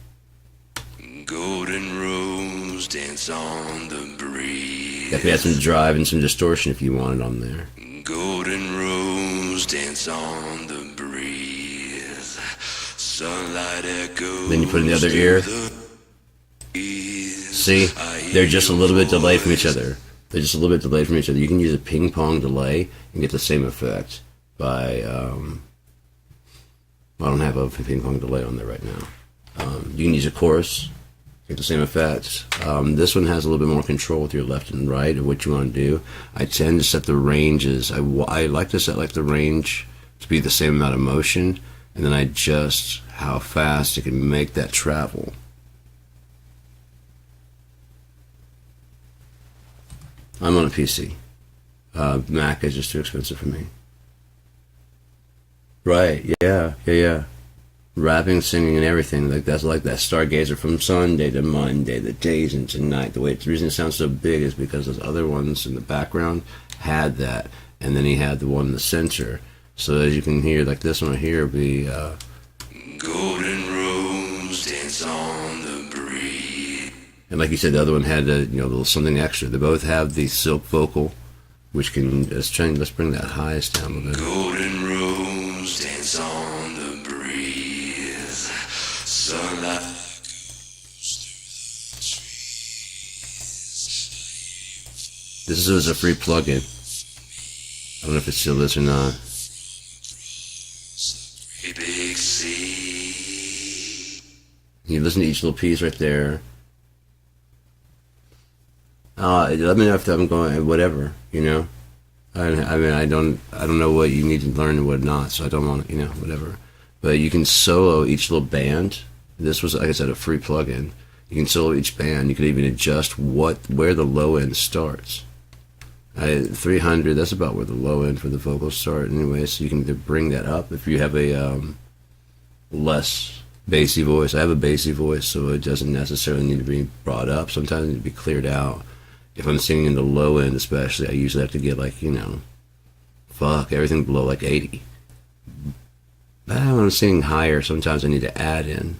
Golden rose dance on the breeze. You have to add some drive and some distortion if you want it on there. Golden rose dance on the breeze. Sunlight echoes. Then you put in the other ear. See, they're just a little bit delayed from each other. They're just a little bit delayed from each other. You can use a ping pong delay and get the same effect by. I don't have a ping pong delay on there right now. You can use a chorus, get the same effect. This one has a little bit more control with your left and right of what you want to do. I tend to set the ranges. I like to set like the range to be the same amount of motion, and then I adjust how fast it can make that travel. I'm on a PC. Mac is just too expensive for me. Right, yeah. Rapping, singing, and everything. Like that's like that Stargazer from Sunday to Monday, the days into night. The reason it sounds so big is because those other ones in the background had that, and then he had the one in the center. So as you can hear, like this one here would be Golden rose dance on the breeze. and like you said, the other one had a little something extra. They both have the silk vocal, which can let's bring that highest down a little bit. Golden rose dance on the breeze. Sunlight goes through the trees. This was a free plugin. I don't know if it still is or not. Big C. You listen to each little piece right there. Let me know if I'm going whatever, you know. I mean, I don't know what you need to learn and what not, so I don't want to, you know, whatever. But you can solo each little band. This was, like I said, a free plugin. You can solo each band. You can even adjust where the low end starts. 300, that's about where the low end for the vocals start anyway, so you can either bring that up if you have a less bassy voice. I have a bassy voice, so it doesn't necessarily need to be brought up. Sometimes it needs to be cleared out. If I'm singing in the low end especially, I usually have to get like, you know, everything below like 80. But when I'm singing higher, sometimes I need to add in.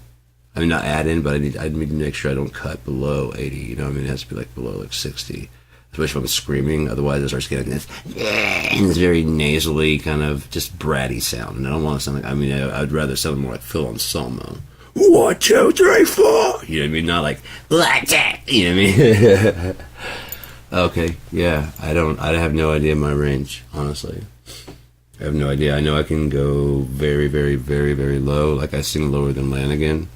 I mean, not add in, but I need to make sure I don't cut below 80, you know what I mean? It has to be like below like 60. Especially if I'm screaming, otherwise it starts getting this very nasally kind of just bratty sound, and I don't want to sound like, I mean, I'd rather sound more like Phil Anselmo. 1, 2, 3, 4. You know what I mean? Not like blackjack. You know what I mean? Okay, yeah. I have no idea my range, honestly. I have no idea. I know I can go very, very, very, very low. Like I sing lower than Lanigan,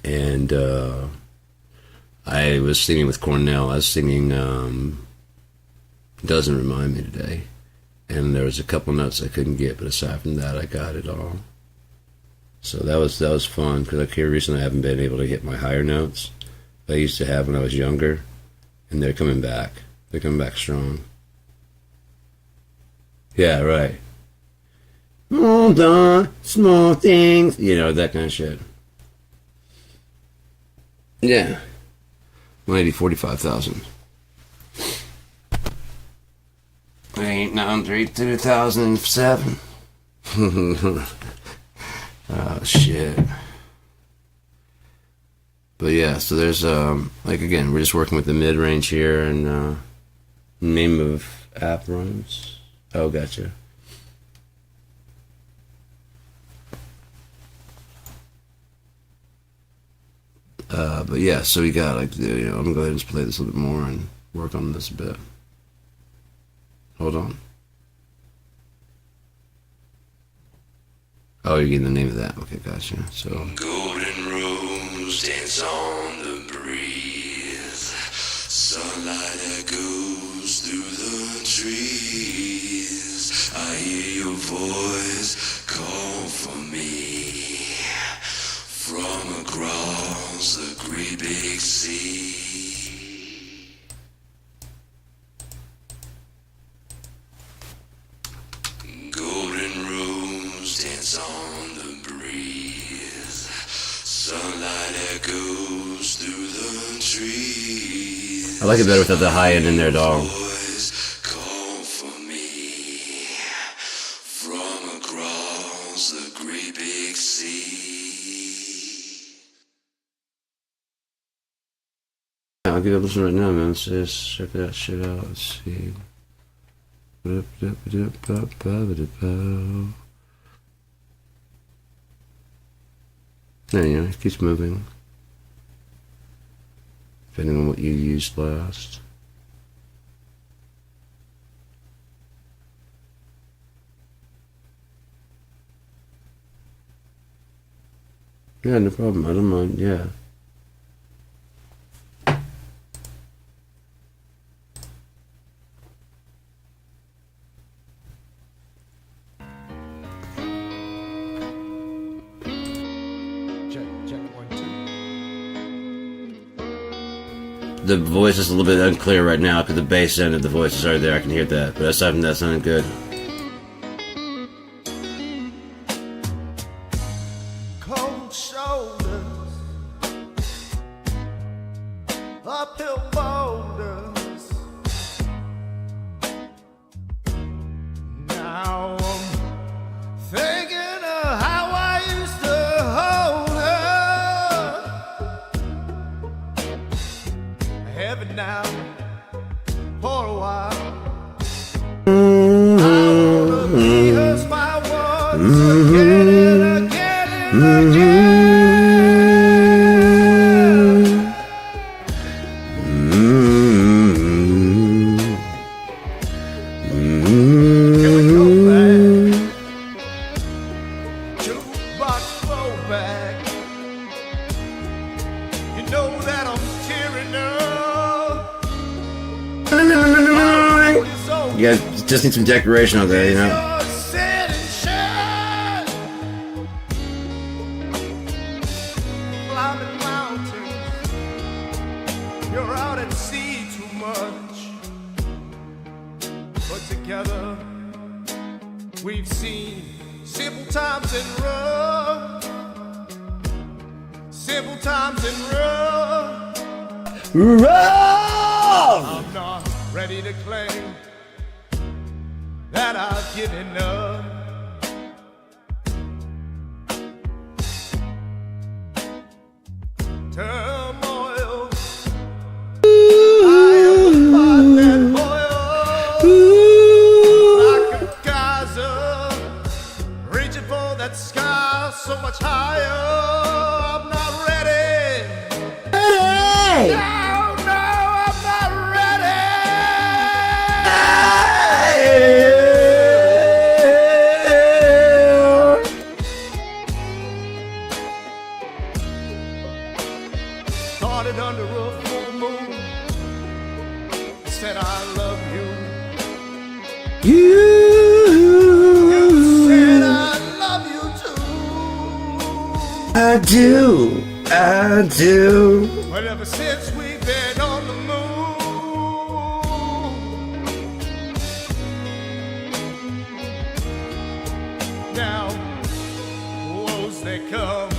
and I was singing with Cornell. I was singing Doesn't Remind Me Today. And there was a couple notes I couldn't get, but aside from that, I got it all. So that was fun, because like here recently I haven't been able to hit my higher notes I used to have when I was younger. And they're coming back. They're coming back strong. Yeah, right. Hold on, small things. You know, that kind of shit. Yeah. 145,000. 893 2007. Oh shit. But yeah, so there's like again, we're just working with the mid range here, and name of app runs. Oh, gotcha. But yeah, so we got like, you know, I'm gonna go ahead and just play this a little bit more and work on this a bit. Hold on. Oh, you're getting the name of that. Okay, gotcha. So. Golden rose dance on the breeze. Sunlight that goes through the trees. I hear your voice call for me from across the great big sea. Golden rose dance on the breeze. Sunlight echoes through the trees. I like it better without the high end in there at all. Voice call for me from across the great big sea. I'll give it a listen right now, man. Let's just check that shit out. Let's see. Yeah, you know, it keeps moving. Depending on what you used last. Yeah, no problem. I don't mind. Yeah. The voice is a little bit unclear right now because the bass end of the voice is already there. I can hear that, but aside from that, sounding good. Cold shoulders, uphill boulders. Now I'm thinking of how I used to hold her. I have it now for a while. I wanna be her spy once again and again and again. You guys just need some decoration out there, you know? Your set and shine. Climbing mountains. You're out at sea too much. But together we've seen simple times and rough. Simple times and rough. I'm not ready to claim that I've given up. Turmoil. I am the pot that boils like a geyser, reaching for that sky so much higher. I'm not ready. Hey! No, I'm not ready. Started under a full moon. Said I love you. You said I love you too. I do. But ever since we've been on the moon, now woes they come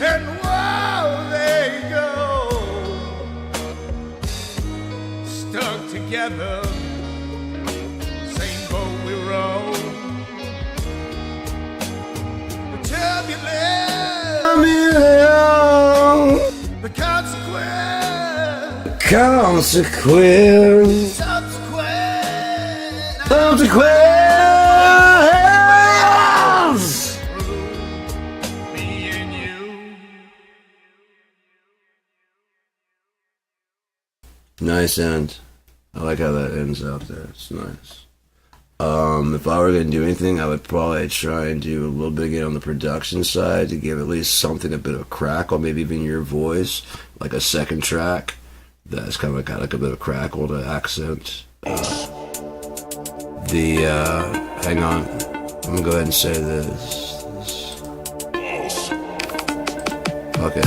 and woe they go, stuck together, same boat we row. The turbulence, the consequence, Consequence. me and you. Nice end. I like how that ends out there. It's nice. If I were going to do anything, I would probably try and do a little bit again on the production side to give at least something a bit of a crackle, maybe even your voice, like a second track that's kind of got like a bit of crackle to accent. Hang on, I'm gonna go ahead and say this. Okay,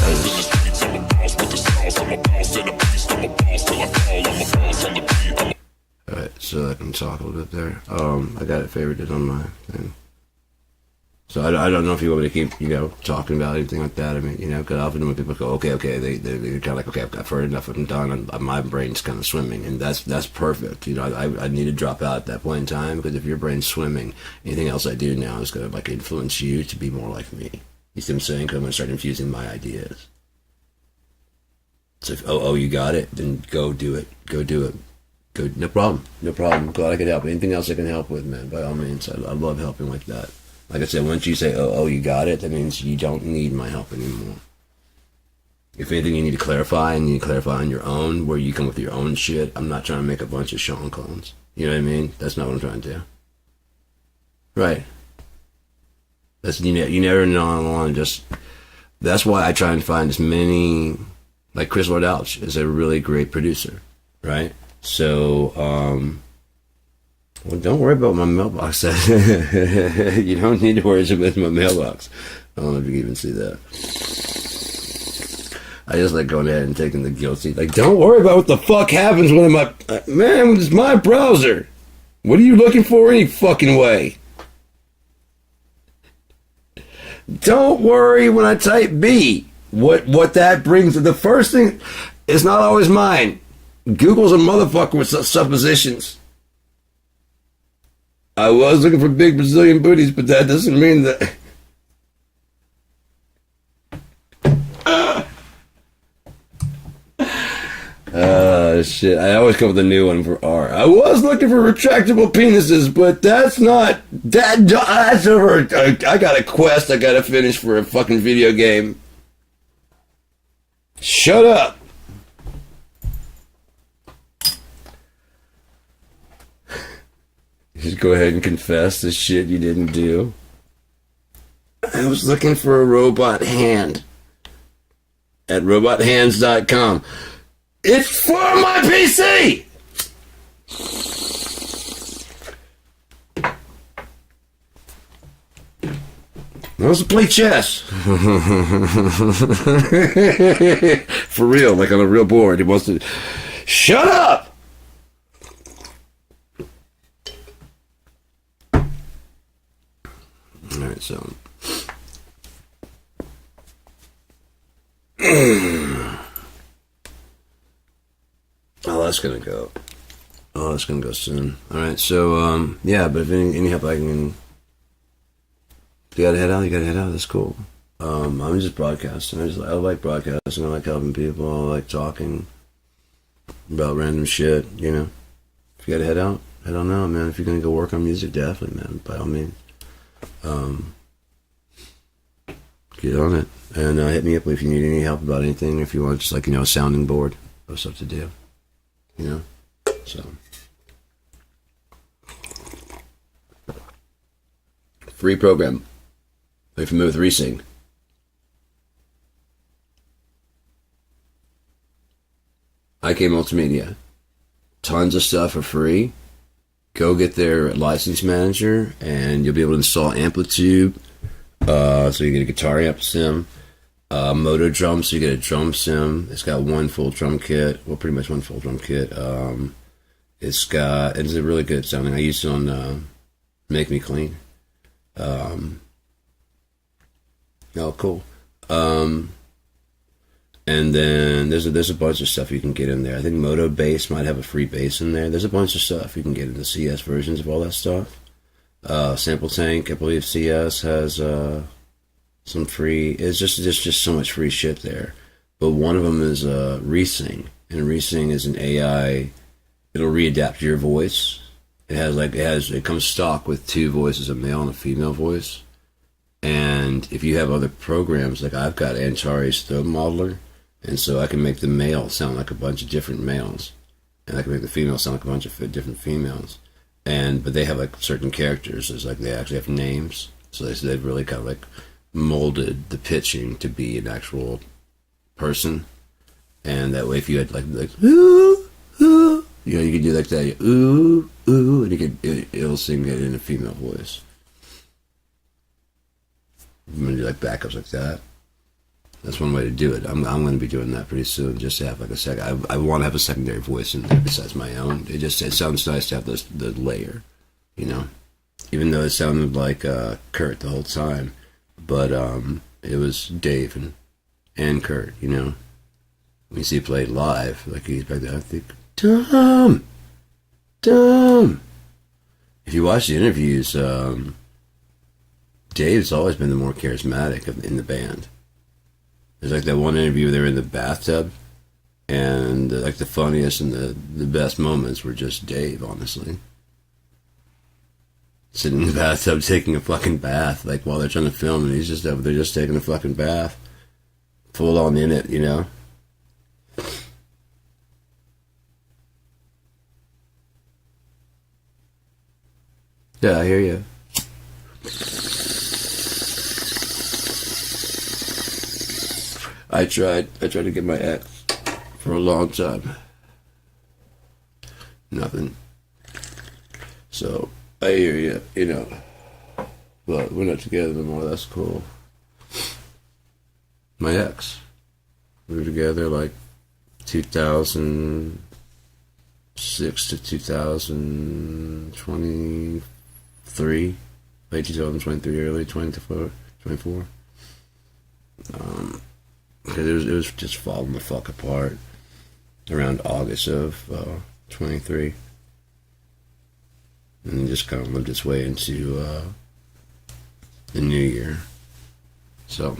Alright, so I can talk a little bit there. I got it favorited on my thing. So I don't know if you want me to keep, talking about anything like that. I mean, because often when people go, okay, they're kind of like, okay, I've heard enough, I'm done, and my brain's kind of swimming, and that's perfect. I need to drop out at that point in time, because if your brain's swimming, anything else I do now is going to, like, influence you to be more like me. You see what I'm saying? Because I'm going to start infusing my ideas. So if, you got it, then go do it. Go do it. Go, no problem. Glad I could help. Anything else I can help with, man, by all means. I love helping like that. Like I said, once you say, you got it, that means you don't need my help anymore. If anything you need to clarify, and you need to clarify on your own, where you come with your own shit, I'm not trying to make a bunch of Sean clones. You know what I mean? That's not what I'm trying to do. Right. That's, you never know, that's why I try and find as many, like Chris Lord Alch is a really great producer, right? So, well, don't worry about my mailbox. You don't need to worry about my mailbox. I don't know if you can even see that. I just like going ahead and taking the guilty. Like, don't worry about what the fuck happens when man, it's my browser. What are you looking for any fucking way? Don't worry when I type B. What that brings. The first thing, it's not always mine. Google's a motherfucker with suppositions. I was looking for big Brazilian booties, but that doesn't mean that. Shit. I always come with a new one for R. I was looking for retractable penises, but that's not. That's over. I got a quest I gotta finish for a fucking video game. Shut up. Just go ahead and confess the shit you didn't do. I was looking for a robot hand at robothands.com. It's for my PC! Wants to play chess. For real, like on a real board. He wants to. Shut up! Alright, so. Oh, that's gonna go. Oh, that's gonna go soon. Alright, so, yeah, but if any help I can. You gotta head out, that's cool. I'm just broadcasting. I like broadcasting, I like helping people, I like talking about random shit, you know. If you gotta head out, head on out, man. If you're gonna go work on music, definitely, man, by all means. Get on it. And hit me up if you need any help about anything, if you want just like, you know, a sounding board or stuff to do. You know? So. Free program. Are you familiar with Resing? IK Multimedia. Tons of stuff for free. Go get their license manager and you'll be able to install Amplitude. So you get a guitar amp sim. Moto drum, so you get a drum sim. It's got one full drum kit. Well, pretty much one full drum kit. It's a really good sounding. I used it on Make Me Clean. Oh, cool. And then there's a bunch of stuff you can get in there. I think Moto Bass might have a free bass in there. There's a bunch of stuff you can get in the CS versions of all that stuff. Sample Tank, I believe CS has some free. It's just so much free shit there. But one of them is Resing, and Resing is an AI. It'll readapt your voice. It comes stock with two voices, a male and a female voice. And if you have other programs, like I've got Antares Throat Modeler, and so I can make the male sound like a bunch of different males, and I can make the female sound like a bunch of different females. But they have like certain characters. It's like they actually have names, so they've really kind of like molded the pitching to be an actual person. And that way, if you had like ooh ooh, you know, you could do like that ooh ooh, and it'll sing it in a female voice. I'm gonna do like backups like that. That's one way to do it. I'm going to be doing that pretty soon, just to have like a second. I want to have a secondary voice in there besides my own. It sounds nice to have the layer, you know. Even though it sounded like Kurt the whole time, but it was Dave and Kurt, you know. When you see it played live, like he's back there, I think, Tom. If you watch the interviews, Dave's always been the more charismatic in the band. There's like that one interview where they were in the bathtub, and like the funniest and the best moments were just Dave, honestly. Sitting in the bathtub taking a fucking bath, like while they're trying to film, and he's just over there just taking a fucking bath. Full on in it, you know? Yeah, I hear you. I tried to get my ex for a long time. Nothing. So, I hear you, you know. But we're not together anymore, that's cool. My ex. We were together like 2006 to 2023. Late 2023, early 24. Because it was just falling the fuck apart around August of 23. And it just kind of lived its way into the new year. So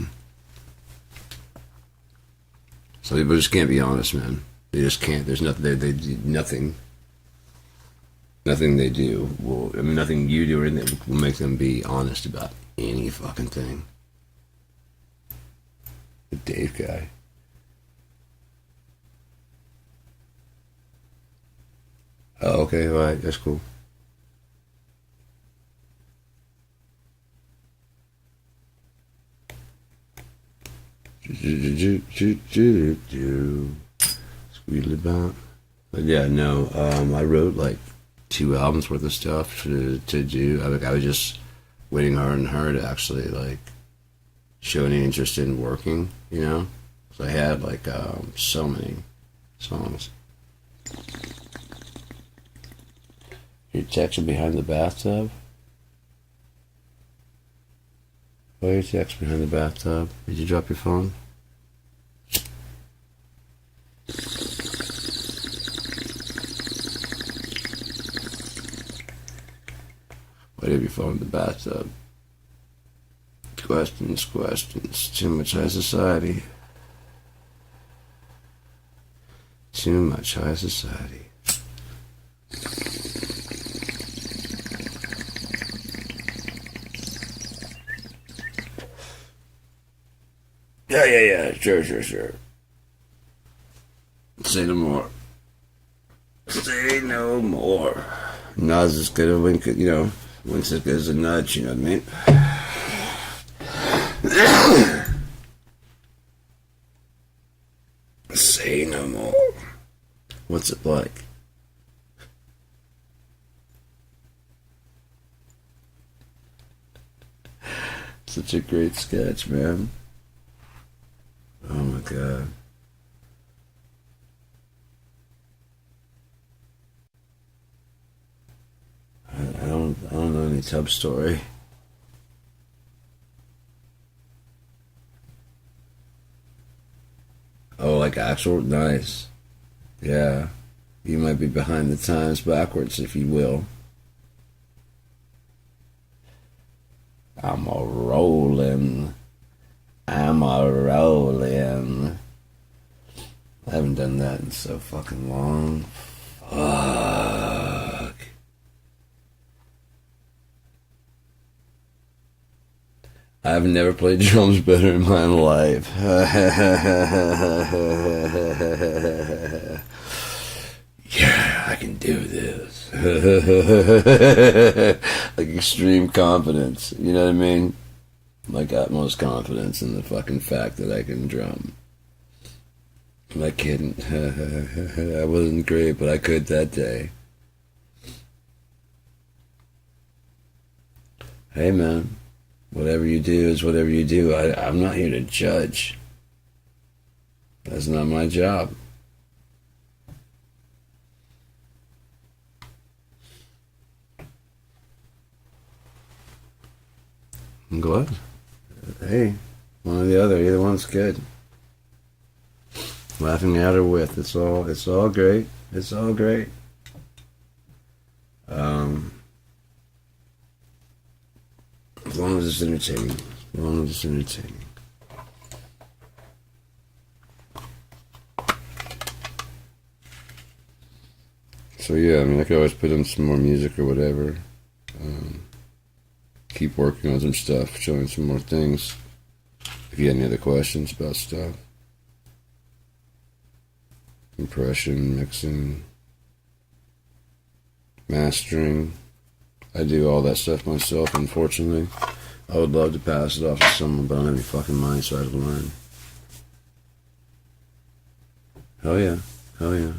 people just can't be honest, man. They just can't. There's nothing. They do nothing. Nothing they do will. I mean, nothing you do or anything will make them be honest about any fucking thing. The Dave guy. Oh, okay, all right, that's cool. Squeedly about. But yeah, no. I wrote like 2 albums worth of stuff to do. I was just waiting on her to actually like show any interest in working, you know? So I had like so many songs. You're texting behind the bathtub? Why are you texting behind the bathtub? Did you drop your phone? Why do you have your phone in the bathtub? Questions. Too much high society. Too much high society. Yeah. Sure. Say no more. Say no more. Nas is good a wink, you know, winks as good as a nudge, you know what I mean? Say no more. What's it like? Such a great sketch, man. Oh my god. I don't know any Tub Story. Oh, like actual? Nice. Yeah. You might be behind the times backwards, if you will. I'm a-rolling. I haven't done that in so fucking long. Fuck. I've never played drums better in my life. Yeah, I can do this. Like extreme confidence, you know what I mean? Like utmost confidence in the fucking fact that I can drum. I'm not kidding. I wasn't great, but I could that day. Hey man, whatever you do is whatever you do. I'm not here to judge. That's not my job. I'm glad. Hey, one or the other, either one's good. Laughing at or with, it's all great. It's all great. As long as it's entertaining. As long as it's entertaining. So yeah, I mean, I could always put in some more music or whatever. Keep working on some stuff, showing some more things. If you had any other questions about stuff. Compression, mixing, mastering. I do all that stuff myself, unfortunately. I would love to pass it off to someone, but I don't have any fucking money, so I have to learn. Hell yeah. Hell yeah.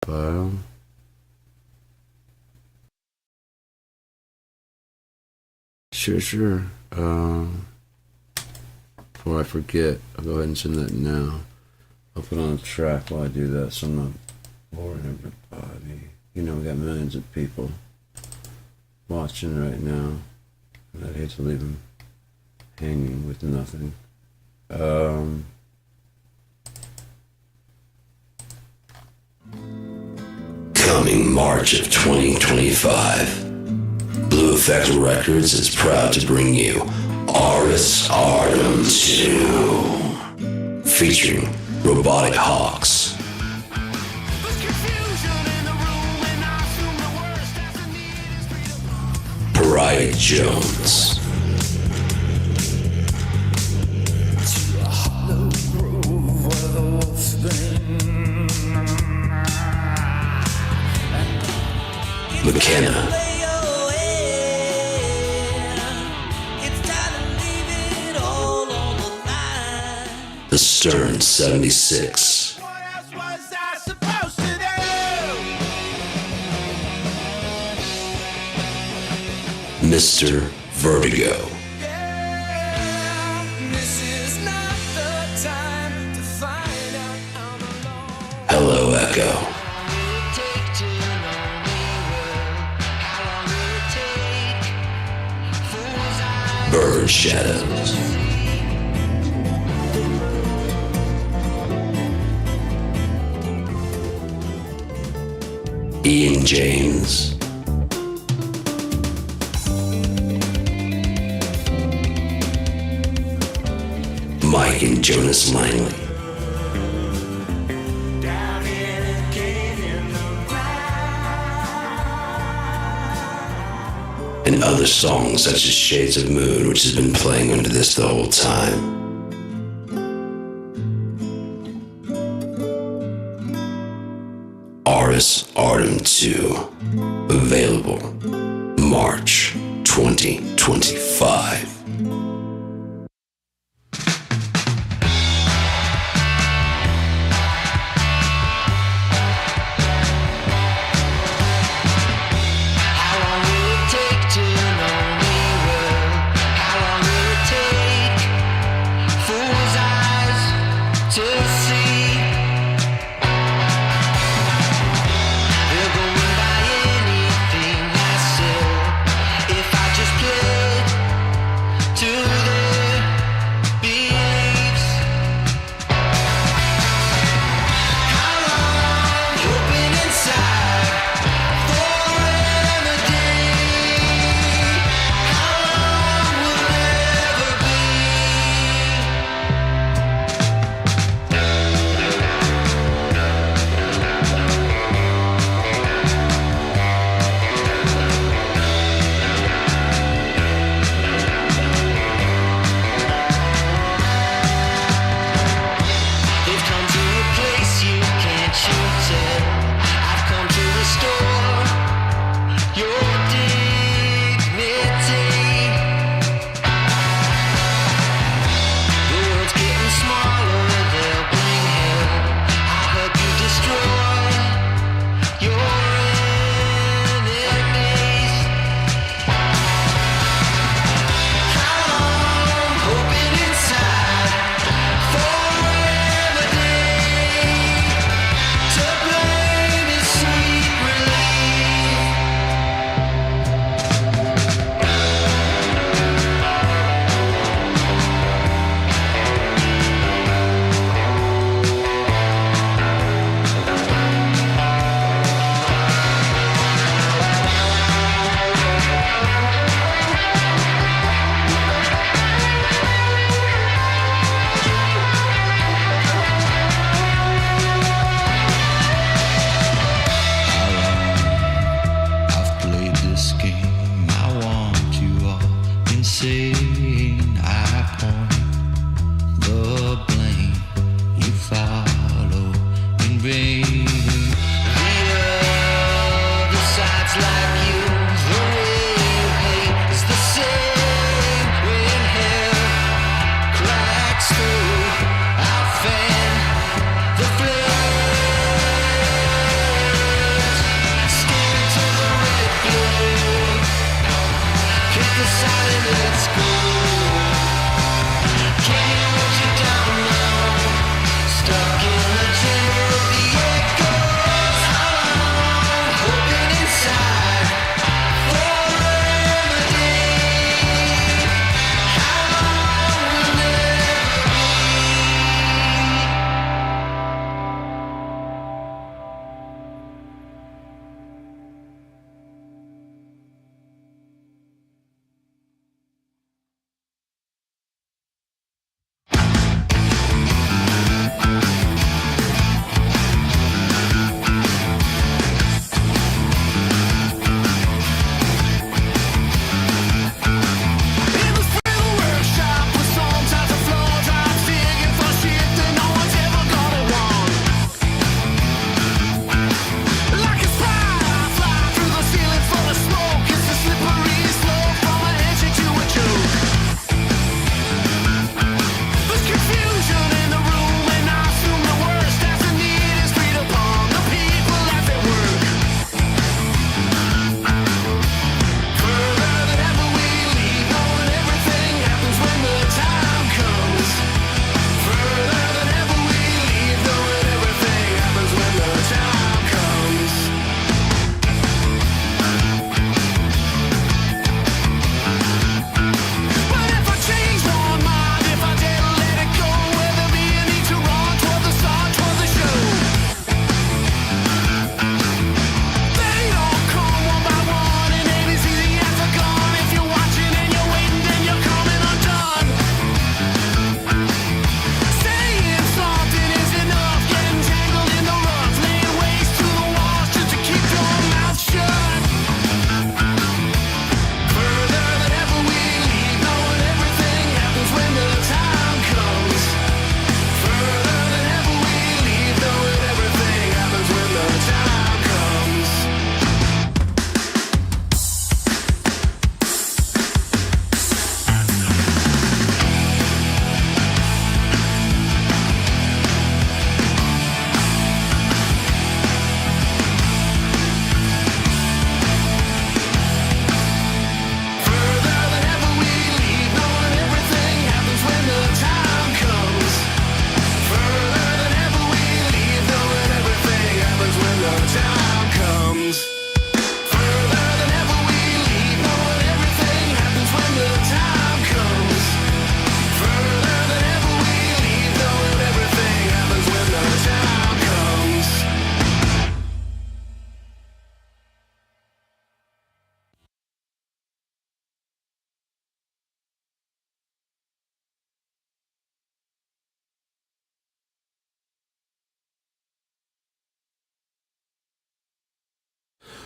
File. Sure. Before I forget, I'll go ahead and send that now. I'll put on a track while I do that so I'm not boring everybody. You know, we got millions of people watching right now, and I'd hate to leave them hanging with nothing. Coming March of 2025, Blue Effect Records is proud to bring you Aris Artem 2, featuring Robotic Hawks, Pariah Jones, McKenna. The Stern 76. What else was I supposed to do? Mr. Vertigo. This is not the time to find out I'm alone. Hello, Echo. Bird Shadows. Ian James. Mike and Jonas Langley. And other songs such as Shades of Moon, which has been playing under this the whole time. Aris Artem 2, available March 2025.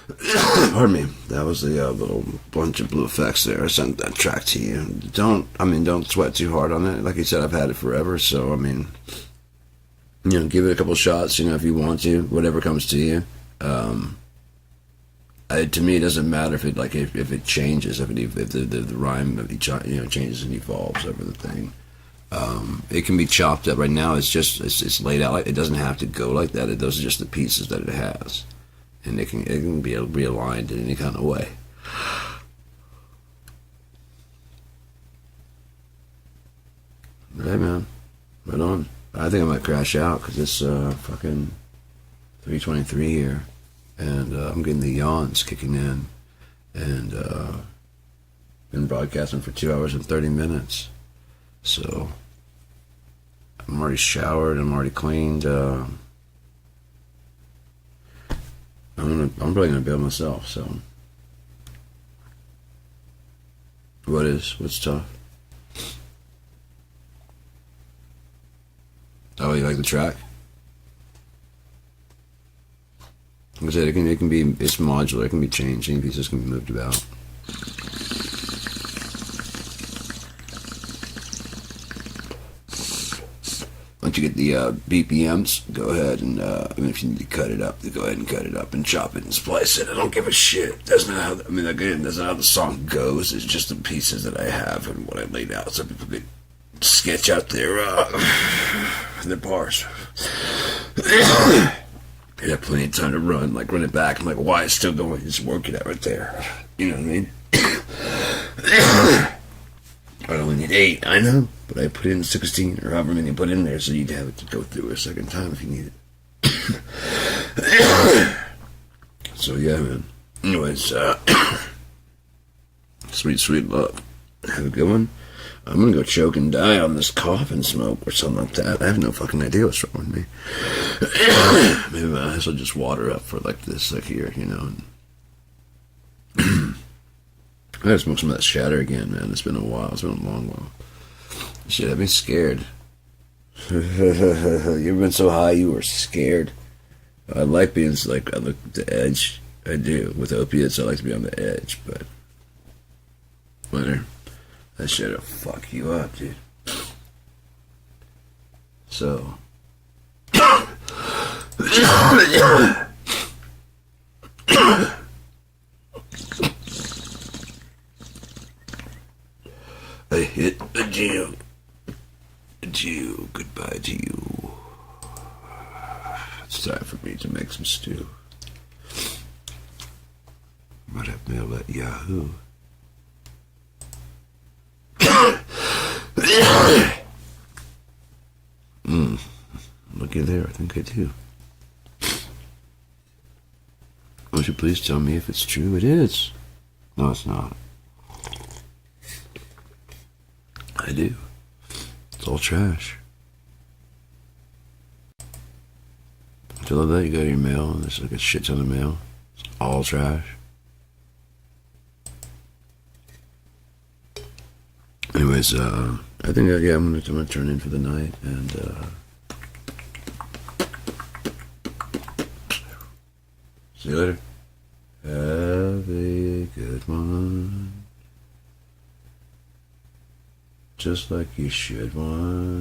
Pardon me. That was the little bunch of blue effects there. I sent that track to you. Don't sweat too hard on it. Like I said, I've had it forever, so give it a couple shots. If you want to, whatever comes to you. To me, it doesn't matter if it changes, if the rhyme changes and evolves over the thing. It can be chopped up. Right now, it's laid out. It doesn't have to go like that. Those are just the pieces that it has, and it can be realigned in any kind of way. Hey man, right on. I think I might crash out because it's fucking 3:23 here, and I'm getting the yawns kicking in, and been broadcasting for 2 hours and 30 minutes. So I'm already showered. I'm already cleaned. I'm probably gonna bail myself. So what's tough? Oh, you like the track? Like I said, it's modular. It can be changed. Any pieces can be moved about. Once you get the BPMs, go ahead and if you need to cut it up, go ahead and cut it up and chop it and splice it. I don't give a shit. That's not how. Again, that's not how the song goes. It's just the pieces that I have and what I laid out, so people could sketch out their bars. You have plenty of time to run it back. I'm like, why it's still going? Just work it out right there. You know what I mean? I only need 8, I know, but I put in 16 or however many you put in there, so you'd have it to go through a second time if you need it. So yeah, man. Anyways, sweet love. Have a good one. I'm gonna go choke and die on this cough and smoke or something like that. I have no fucking idea what's wrong with me. Maybe my eyes will just water up for this here, I gotta smoke some of that shatter again, man. It's been a while. It's been a long while. Shit, I've been scared. You ever been so high you were scared? I like being I look at the edge. I do. With opiates, I like to be on the edge, but whatever. That shit'll fuck you up, dude. So I hit a jail. Goodbye to you. It's time for me to make some stew. Might have mail at Yahoo. Looky there, I think I do. Won't you please tell me if it's true? It is. No, it's not. I do. It's all trash. Don't you love that? You go to your mail and there's a shit ton of mail. It's all trash. Anyways, I think I'm gonna turn in for the night and see you later. Have a good one. Just like you should one.